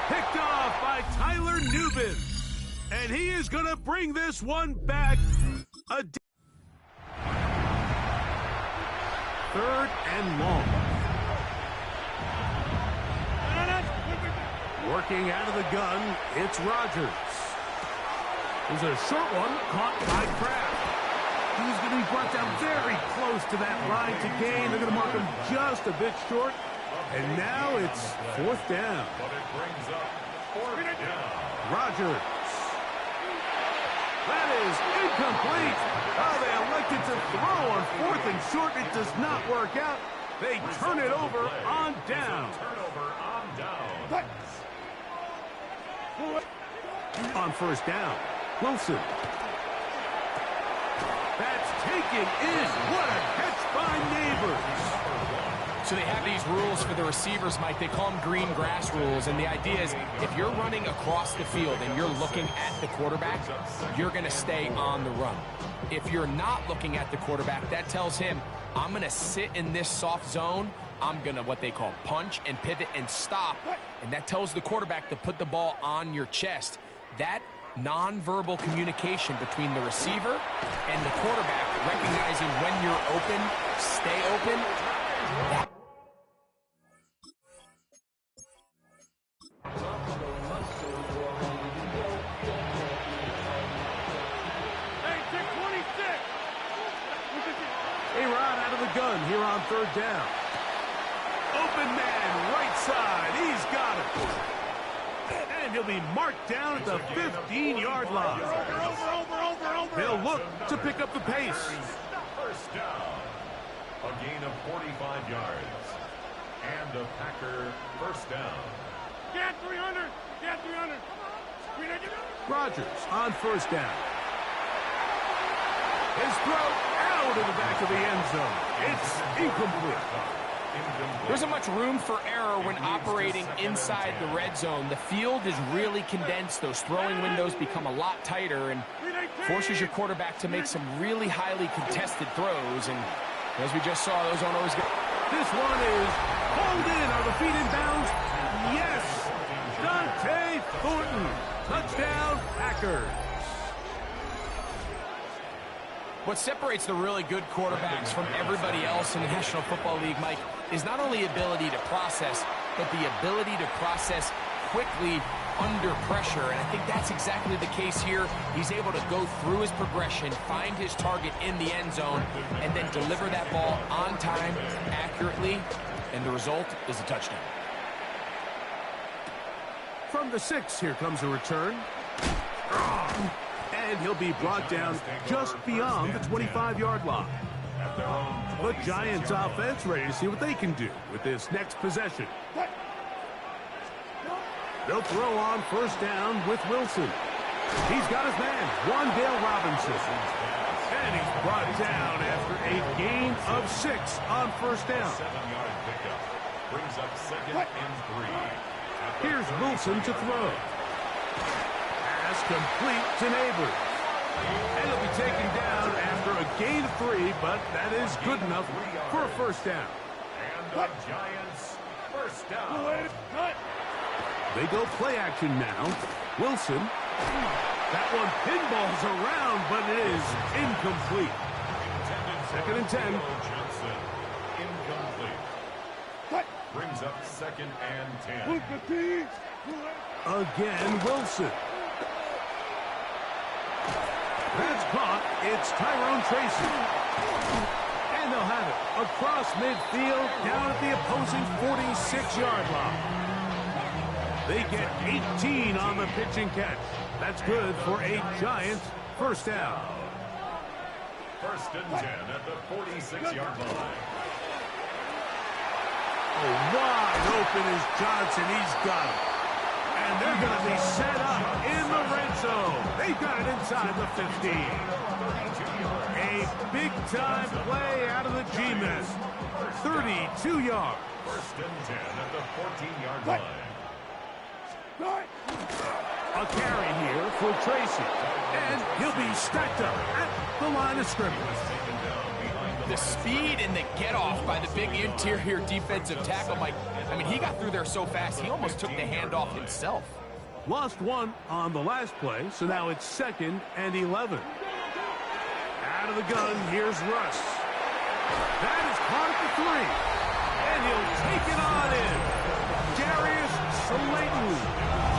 Picked off by Tyler Nubin. And he is going to bring this one back. 3rd and long. Working out of the gun, it's Rodgers. There's a short one caught by Kraft. He's going to be brought down very close to that line to gain. They're going to mark him just a bit short. And now it's 4th down. Rodgers. That is incomplete. Oh, they elected to throw on 4th and short. It does not work out. They turn it over on down. On 1st down, Wilson. That's taken in. What a catch by Neighbors. So they have these rules for the receivers, Mike. They call them green grass rules. And the idea is if you're running across the field and you're looking at the quarterback, you're going to stay on the run. If you're not looking at the quarterback, that tells him, I'm going to sit in this soft zone. I'm going to what they call punch and pivot and stop. And that tells the quarterback to put the ball on your chest. That nonverbal communication between the receiver and the quarterback, recognizing when you're open, stay open. A-Rod out of the gun here on 3rd down. Open man, right side. He's got it. And he'll be marked down at the 15-yard line. They'll look to pick up the pace. First down. A gain of 45 yards. And a Packer first down. Get 300. Get 300. Rodgers on 1st down. His throw out of the back of the end zone. It's incomplete. There isn't much room for error when operating inside the red zone. The field is really condensed. Those throwing windows become a lot tighter and forces your quarterback to make some really highly contested throws. And as we just saw, those aren't always good. This one is pulled in. Are the feet in bounds? Yes! Dante Thornton. Touchdown, Packers. What separates the really good quarterbacks from everybody else in the National Football League, Mike, is not only ability to process, but the ability to process quickly under pressure. And I think that's exactly the case here. He's able to go through his progression, find his target in the end zone, and then deliver that ball on time, accurately, and the result is a touchdown. From the 6, here comes a return. And he'll be brought down just beyond the 25-yard line. The Giants offense ready to see what they can do with this next possession. They'll throw on 1st down with Wilson. He's got his man, Wan'Dale Robinson. And he's brought down after a gain of 6 on 1st down. Brings up 2nd and 3. Here's Wilson to throw. Pass complete to Neighbors. And he'll be taken down after a gain of 3, but that is good enough for a first down. And the Giants first down. They go play action now. Wilson. That one pinballs around, but it is incomplete. 2nd and 10. Johnson, incomplete. Brings up 2nd and 10. Again, Wilson. That's caught. It's Tyrone Tracy. And they'll have it across midfield down at the opposing 46-yard line. They get 18 on the pitch and catch. That's good for a Giants first down. 1st and 10 at the 46-yard line. Oh, wide open is Johnson. He's got it. And they're going to be set up in the red zone. They've got it inside the 15. A big-time play out of the G-men. 32 yards. 1st and 10 at the 14-yard line. A carry here for Tracy. And he'll be stacked up at the line of scrimmage. The speed and the get-off by the big interior defensive tackle, Mike. I mean, he got through there so fast, he almost took the handoff himself. Lost one on the last play, so now it's 2nd and 11. Out of the gun, here's Russ. That is caught at the 3. And he'll take it on in. Darius Slayton.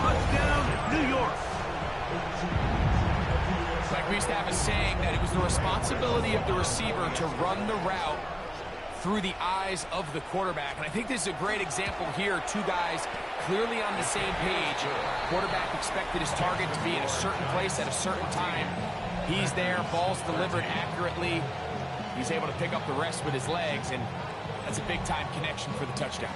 Touchdown, New York. Like we used to have a saying that it was the responsibility of the receiver to run the route through the eyes of the quarterback. And I think this is a great example here. Two guys clearly on the same page. Quarterback expected his target to be in a certain place at a certain time. He's there, ball's delivered accurately. He's able to pick up the rest with his legs, and that's a big-time connection for the touchdown.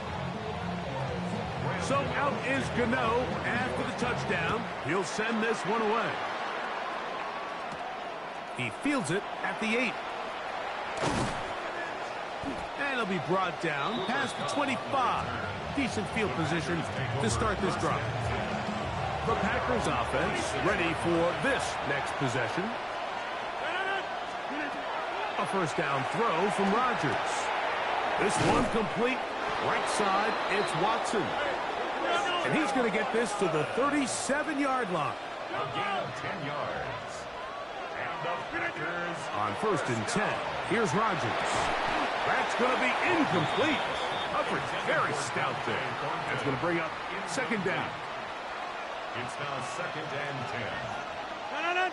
So out is Gano after the touchdown. He'll send this one away. He fields it at the 8. And he'll be brought down past the 25. Decent field position to start this drive. The Packers offense ready for this next possession. A first down throw from Rodgers. This one complete. Right side, it's Watson. And he's going to get this to the 37-yard line. A gain of 10 yards. And the Packers on 1st and 10. Here's Rodgers. That's going to be incomplete. Coverage very stout there. That's going to bring up 2nd down. It's now 2nd and 10.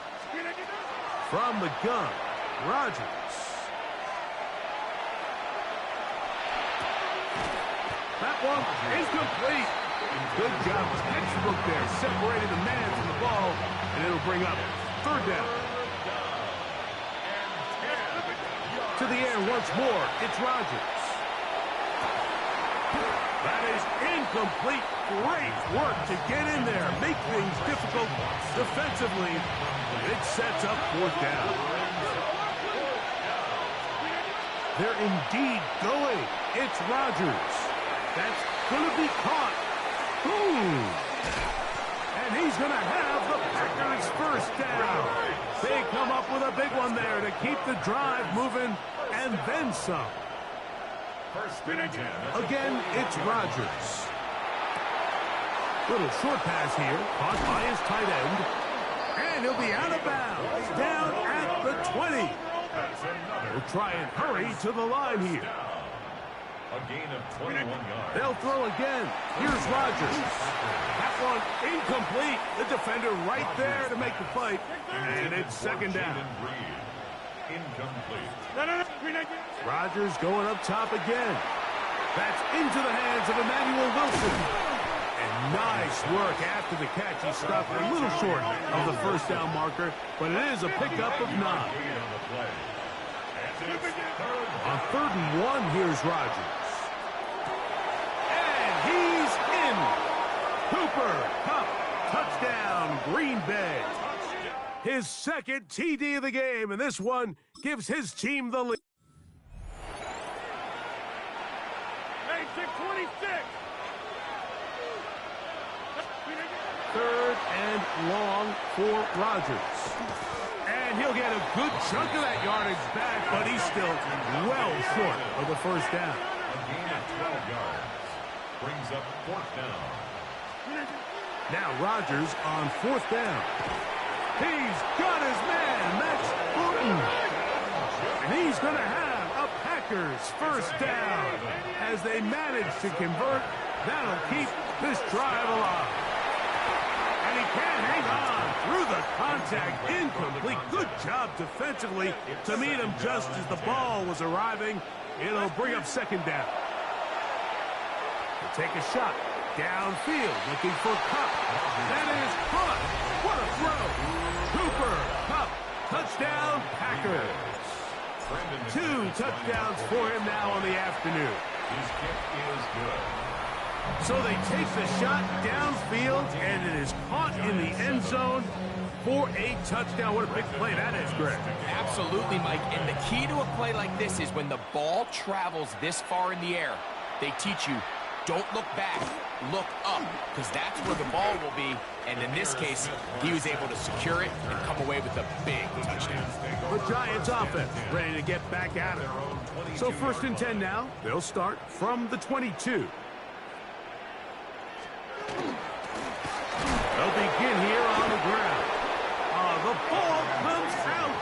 From the gun, Rodgers. That one incomplete. Good job. Textbook there. Separated the man from the ball, and it'll bring up 3rd down. To the air once more. It's Rodgers. That is incomplete. Great work to get in there. Make things difficult defensively. It sets up 4th down. They're indeed going. It's Rodgers. That's going to be caught. Ooh. And he's going to have the Packers first down. They come up with a big one there to keep the drive moving and then some. Again, it's Rodgers. Little short pass here, caught by his tight end. And he'll be out of bounds, down at the 20. We'll try and hurry to the line here. A gain of 21 yards. They'll throw again. Here's Rodgers. That one incomplete. The defender right there to make the fight. And it's 2nd down. Incomplete. Rodgers going up top again. That's into the hands of Emmanuel Wilson. And nice work after the catch. He stopped a little short of the first down marker, but it is a pickup of 9. On 3rd and 1, here's Rodgers. And he's in. Cooper Kupp, touchdown, Green Bay. His 2nd TD of the game, and this one gives his team the lead. Third and long for Rodgers. And he'll get a good chunk of that yardage back, but he's still well short of the first down. A gain of 12 yards. Brings up fourth down. Now Rodgers on fourth down. He's got his man, Max Horton. And he's going to have a Packers first down. As they manage to convert, that'll keep this drive alive. And he can't hang on through the contact. Incomplete. Good job defensively to meet him just as the ball was arriving. It'll bring up second down. They'll take a shot. Downfield, looking for Cup. That is caught. What a throw. Cooper, Cup, touchdown, Packers. 2 touchdowns for him now on the afternoon. His kick is good. So they take the shot downfield, and it is caught in the end zone for a touchdown. What a big play that is, Greg. Absolutely, Mike. And the key to a play like this is when the ball travels this far in the air, they teach you, don't look back, look up, because that's where the ball will be. And in this case, he was able to secure it and come away with a big touchdown. The Giants offense ready to get back at it. So first and 10 now. They'll start from the 22. They'll begin here on the ground. The ball comes out.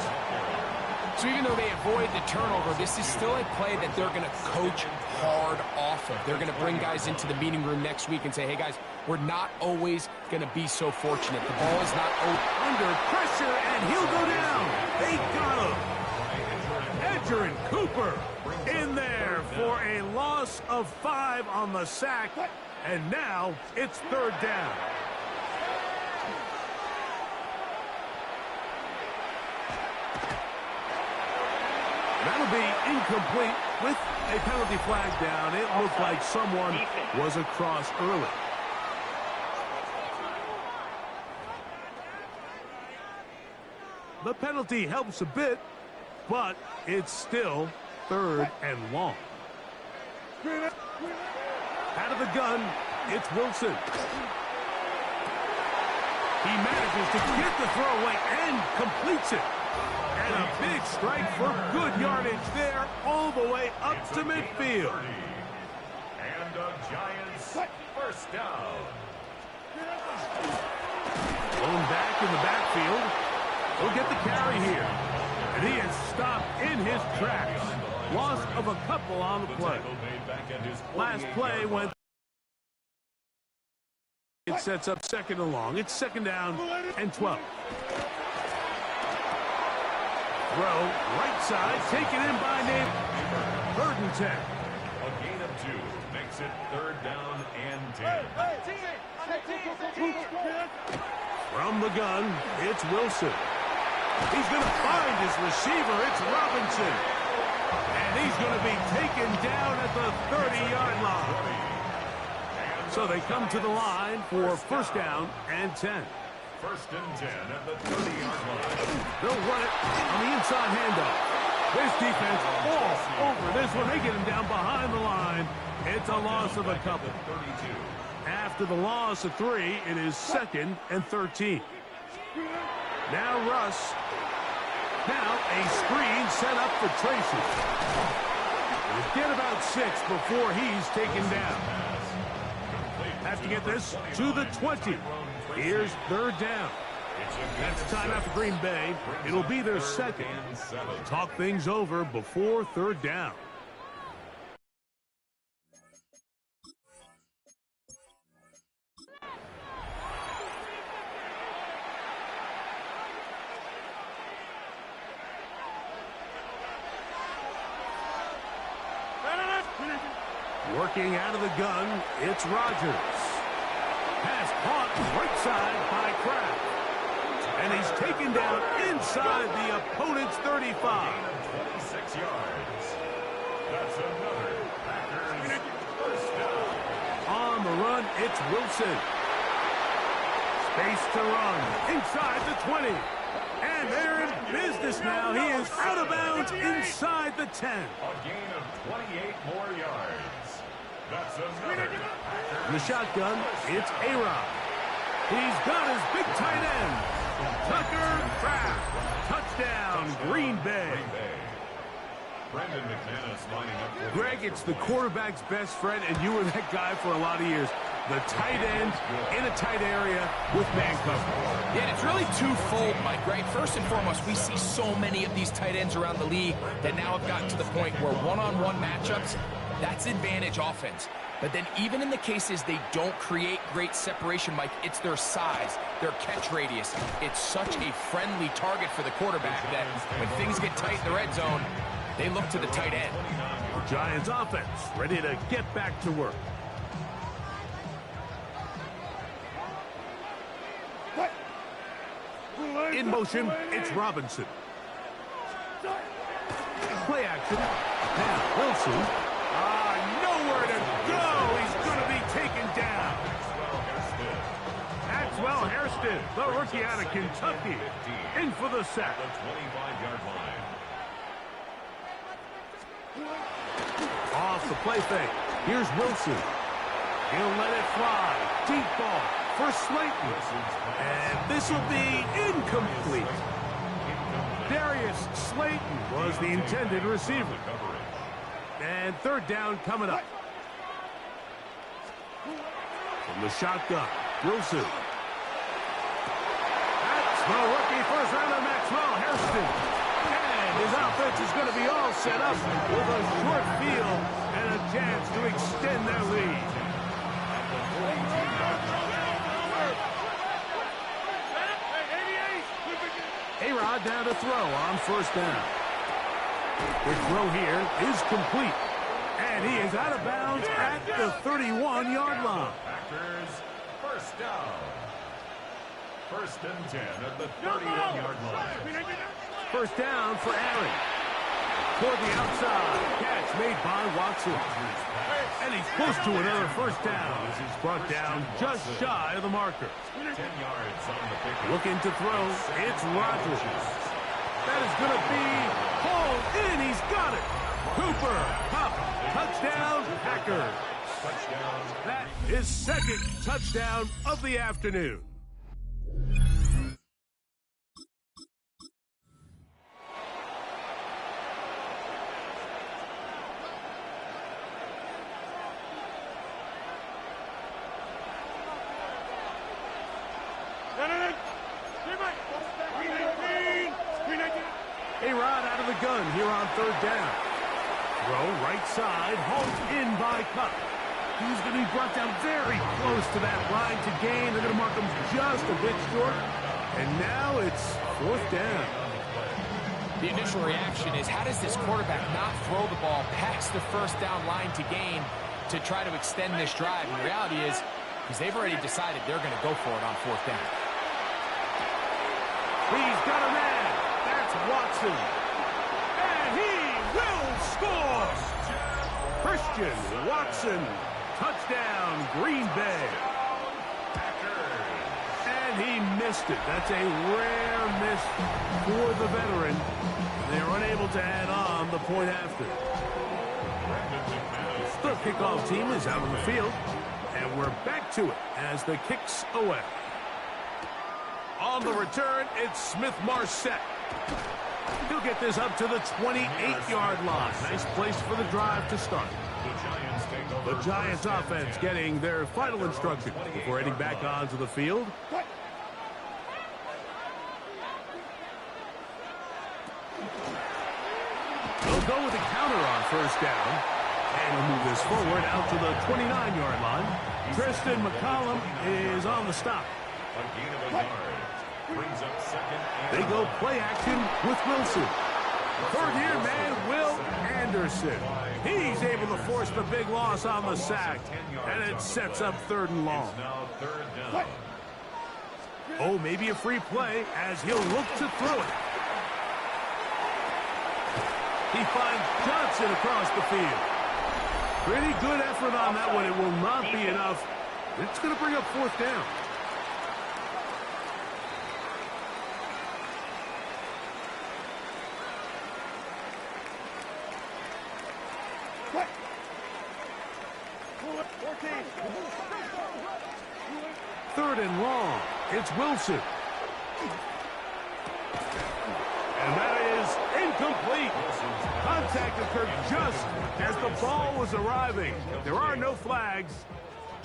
So even though they avoid the turnover, this is still a play that they're going to coach hard off of. They're going to bring guys into the meeting room next week and say, hey, guys, we're not always going to be so fortunate. The ball is not under pressure, and he'll go down. They got him. Edger and Cooper in there for a loss of 5 on the sack. And now it's third down. That'll be incomplete with a penalty flag down. It looked like someone was across early. The penalty helps a bit, but it's still third and long. Out of the gun, it's Wilson. He manages to get the throwaway and completes it. And a big strike for good yardage there all the way up to midfield. And the Giants first down. Thrown back in the backfield. He'll get the carry here. And he is stopped in his tracks. Loss of a couple on the play. Last play went. It sets up second and long. It's second down and 12. Throw, right side, taken in by Nate. Third and 10. A gain of 2 makes it third down and 10. From the gun, it's Wilson. He's going to find his receiver. It's Robinson. And he's going to be taken down at the 30-yard line. So they come to the line for first down and 10. First and 10 at the 30-yard line. They'll run it on the inside handoff. This defense all over this one. They get him down behind the line. It's a loss of a couple. After the loss of 3, it is second and 13. Now Russ. Now a screen set up for Tracy. We'll get about 6 before he's taken down. Have to get this to the 20. Here's third down. That's timeout for Green Bay. It'll be their second. Talk things over before third down. Working out of the gun, it's Rodgers. Pass caught right side by Kraft. And he's taken down inside the opponent's 35. 26 yards. That's another Packers first down. On the run, it's Wilson. Space to run inside the 20. And they're in business now. He is out of bounds inside the 10. A gain of 28 more yards. That's another. In the shotgun, it's A-Rod. He's got his big tight end. Tucker Kraft. Touchdown, Green Bay. Brandon McManus lining up for Greg, it's the quarterback's best friend, and you were that guy for a lot of years. The tight end in a tight area with man coverage. Yeah, and it's really twofold, Mike, right? First and foremost, we see so many of these tight ends around the league that now have gotten to the point where one-on-one matchups, that's advantage offense. But then even in the cases they don't create great separation, Mike, it's their size, their catch radius. It's such a friendly target for the quarterback that when things get tight in the red zone, they look to the tight end. The Giants offense ready to get back to work. In motion, it's Robinson. Play action. Now Wilson. Nowhere to go. He's going to be taken down. Maxwell Hairston, the rookie out of Kentucky, in for the sack. The 25-yard line. Off the play fake. Here's Wilson. He'll let it fly. Deep ball for Slayton. And this will be incomplete. Darius Slayton was the intended receiver. And third down coming up. From the shotgun, Wilson. That's the rookie first rounder, Maxwell Hairston. And his offense is going to be all set up with a short field and a chance to extend their lead. A-Rod down to throw on first down. The throw here is complete. And he is out of bounds at the 31-yard line. Packers first down. First and 10 at the 31-yard line. First down for Aaron. Toward the outside. Catch made by Watson. And he's close to another first down as he's brought down just shy of the marker. 10 yards on the pick. Looking to throw. It's Rodgers. That is going to be hauled in. He's got it. Cooper. Pop. Touchdown, Packers. Touchdown. That is second touchdown of the afternoon. A-Rod out of the gun here on third down. Throw right side, hauled in by Cup. He's going to be brought down very close to that line to gain. They're going to mark him just a bit short. And now it's fourth down. The initial reaction is, how does this quarterback not throw the ball past the first down line to gain to try to extend this drive? And the reality is, because they've already decided they're going to go for it on fourth down. He's got a man. That's Watson. And he will score. Christian Watson. Touchdown, Green Bay. And he missed it. That's a rare miss for the veteran. They're unable to add on the point after. The kickoff team is out on the field. And we're back to it as the kick's away. On the return, it's Smith-Marset. He'll get this up to the 28-yard line. Nice place for the drive to start. The Giants offense getting their final instructions before heading back onto the field. They'll go with a counter on first down. And he'll move this forward out to the 29-yard line. Tristan McCollum is on the stop. A gain of a yard. Brings up second. They go play action with Wilson. Third-year man, Will Anderson. He's able to force the big loss on the sack. And it sets up third and long. Now third down. Oh, maybe a free play as he'll look to throw it. He finds Johnson across the field. Pretty good effort on that one. It will not be enough. It's going to bring up fourth down. Third and long. It's Wilson. And that is incomplete. Contact occurred just as the ball was arriving. There are no flags.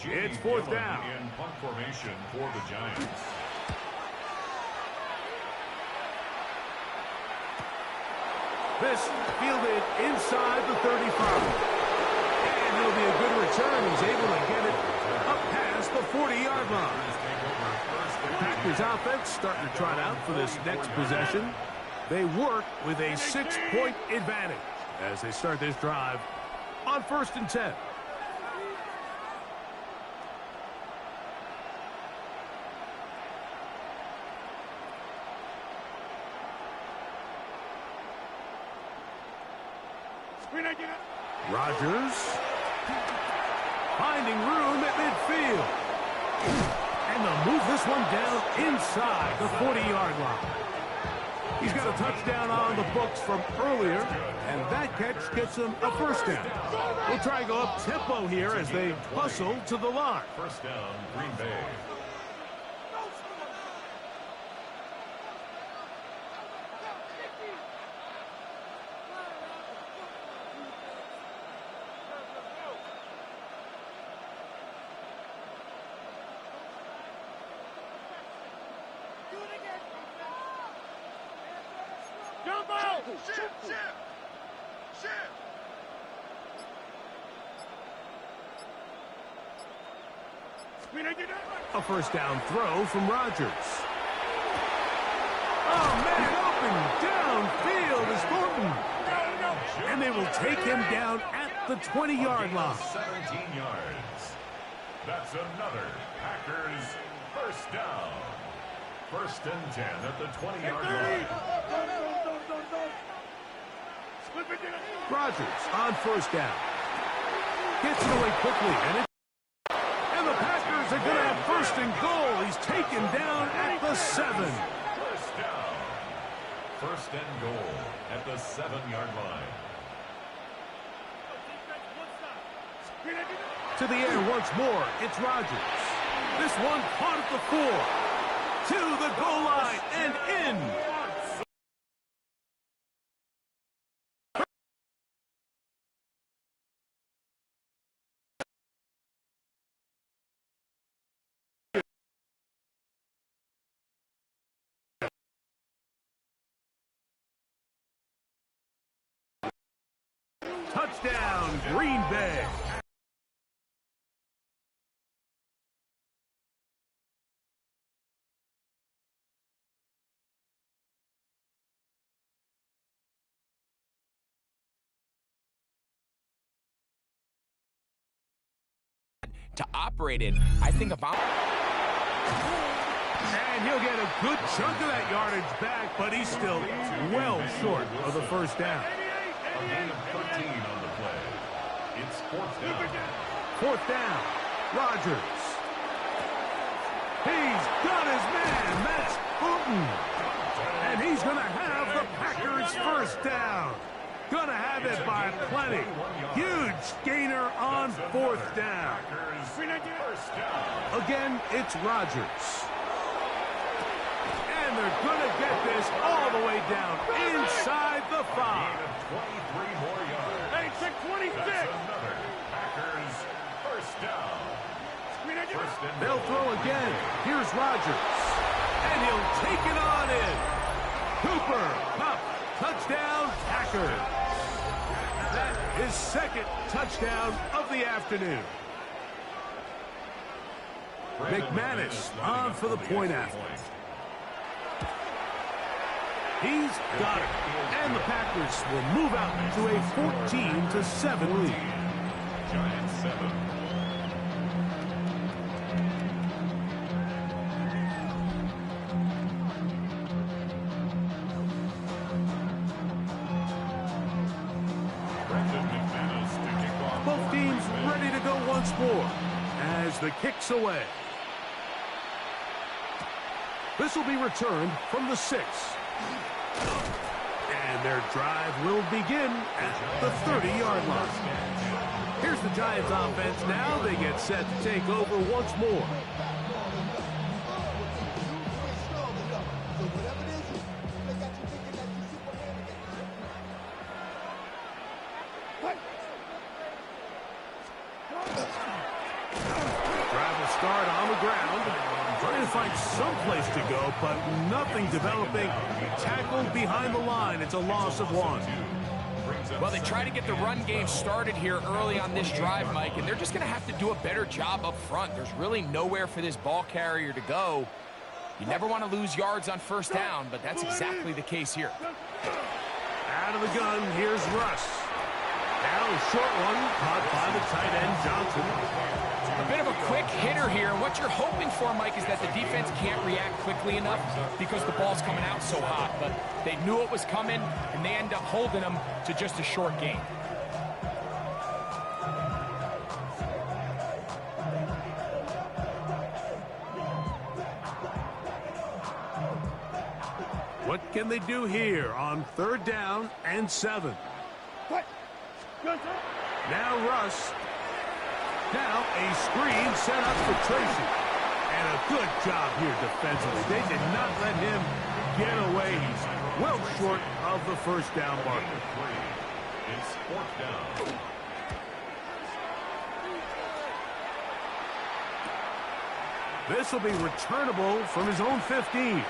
It's fourth down. In punt formation for the Giants. This fielded inside the 35. And it'll be a good return. He's able to get it up past the 40-yard line. Packers offense starting to trot out for this next possession. They work with a 6-point advantage as they start this drive on 1st and 10. Rodgers finding room at midfield. And they'll move this one down inside the 40-yard line. He's got a touchdown on the books from earlier, and that catch gets him a first down. We'll try and go up tempo here as they hustle to the line. First down, Green Bay. A first down throw from Rodgers. Oh, man, open downfield is Thornton. And they will take him down at the 20-yard line. 17 yards. That's another Packers first down. 1st and 10 at the 20-yard line. Rodgers on first down. Gets it away quickly, and the Packers are going to have 1st and goal. He's taken down at the 7. First down. 1st and goal at the 7-yard line. To the air once more, it's Rodgers. This one caught at the 4. To the goal line and in. Touchdown, Green Bay. To operate in, I think about. And he'll get a good chunk of that yardage back, but he's still well short of the first down. A gain of 13 on the play. It's 4th down. 4th down. Rodgers. He's got his man. That's Hooten. And he's going to have the Packers first down. Going to have it by plenty. Huge gainer on 4th down. Again, it's Rodgers. And they're going to get this all the way down inside the 5. 23 more yards. Hey, 26. That's another Packers first down. They'll throw again. Here's Rodgers. And he'll take it on in. Cooper, Kupp, touchdown, Packers. That is 2nd touchdown of the afternoon. McManus on for the point after. He's got it. And the Packers will move out to a 14-7 lead. Giants 7. Both teams ready to go once more as the kick's away. This will be returned from the 6. And their drive will begin at the 30-yard line. Here's Here's the Giants offense now. They get set to take over once more. Drive will start on the ground. Trying to find some place to go, but nothing developing. Tackled behind the line. It's a loss of 1. Well, they try to get the run game started here early on this drive, Mike, and they're just going to have to do a better job up front. There's really nowhere for this ball carrier to go. You never want to lose yards on first down, but that's exactly the case here. Out of the gun, here's Russ. Now a short one, caught by the tight end, Johnson. A bit of a quick hitter here. What you're hoping for, Mike, is that the defense can't react quickly enough because the ball's coming out so hot. But they knew it was coming, and they end up holding them to just a short gain. What can they do here on 3rd down and 7? Now Russ. Now a screen set up for Tracy. And a good job here defensively. They did not let him get away. He's well short of the first down marker. It's 4th down. This will be returnable from his own 15.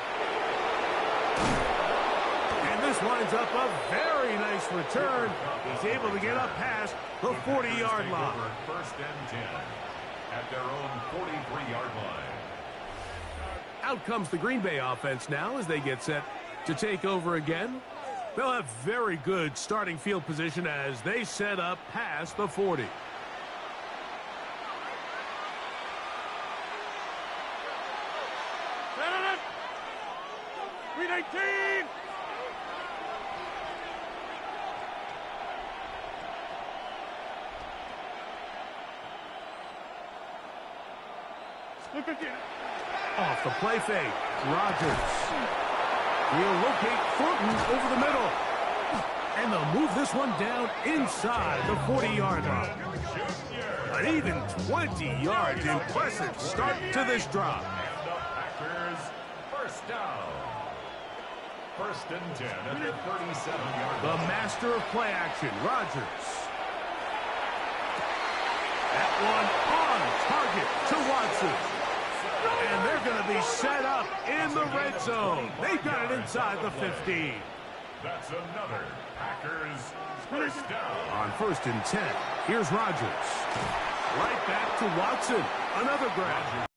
And this winds up a very nice return. He's able to get up past the 40-yard line. 1st and 10 at their own 43-yard line. Out comes the Green Bay offense now as they get set to take over again. They'll have very good starting field position as they set up past the 40. Green 18! Off the play fake, Rodgers. He'll locate Thornton over the middle. And they'll move this one down inside the 40-yard line. An even 20 yards. Impressive start to this drive. Packers, 1st down. 1st and 10 at the 37-yard The line. master of play action, Rodgers. That one on target to Watson. And they're going to be set up in the red zone. They've got it inside the 15. That's another Packers 1st down. On 1st and 10, here's Rodgers. Right back to Watson. Another grab.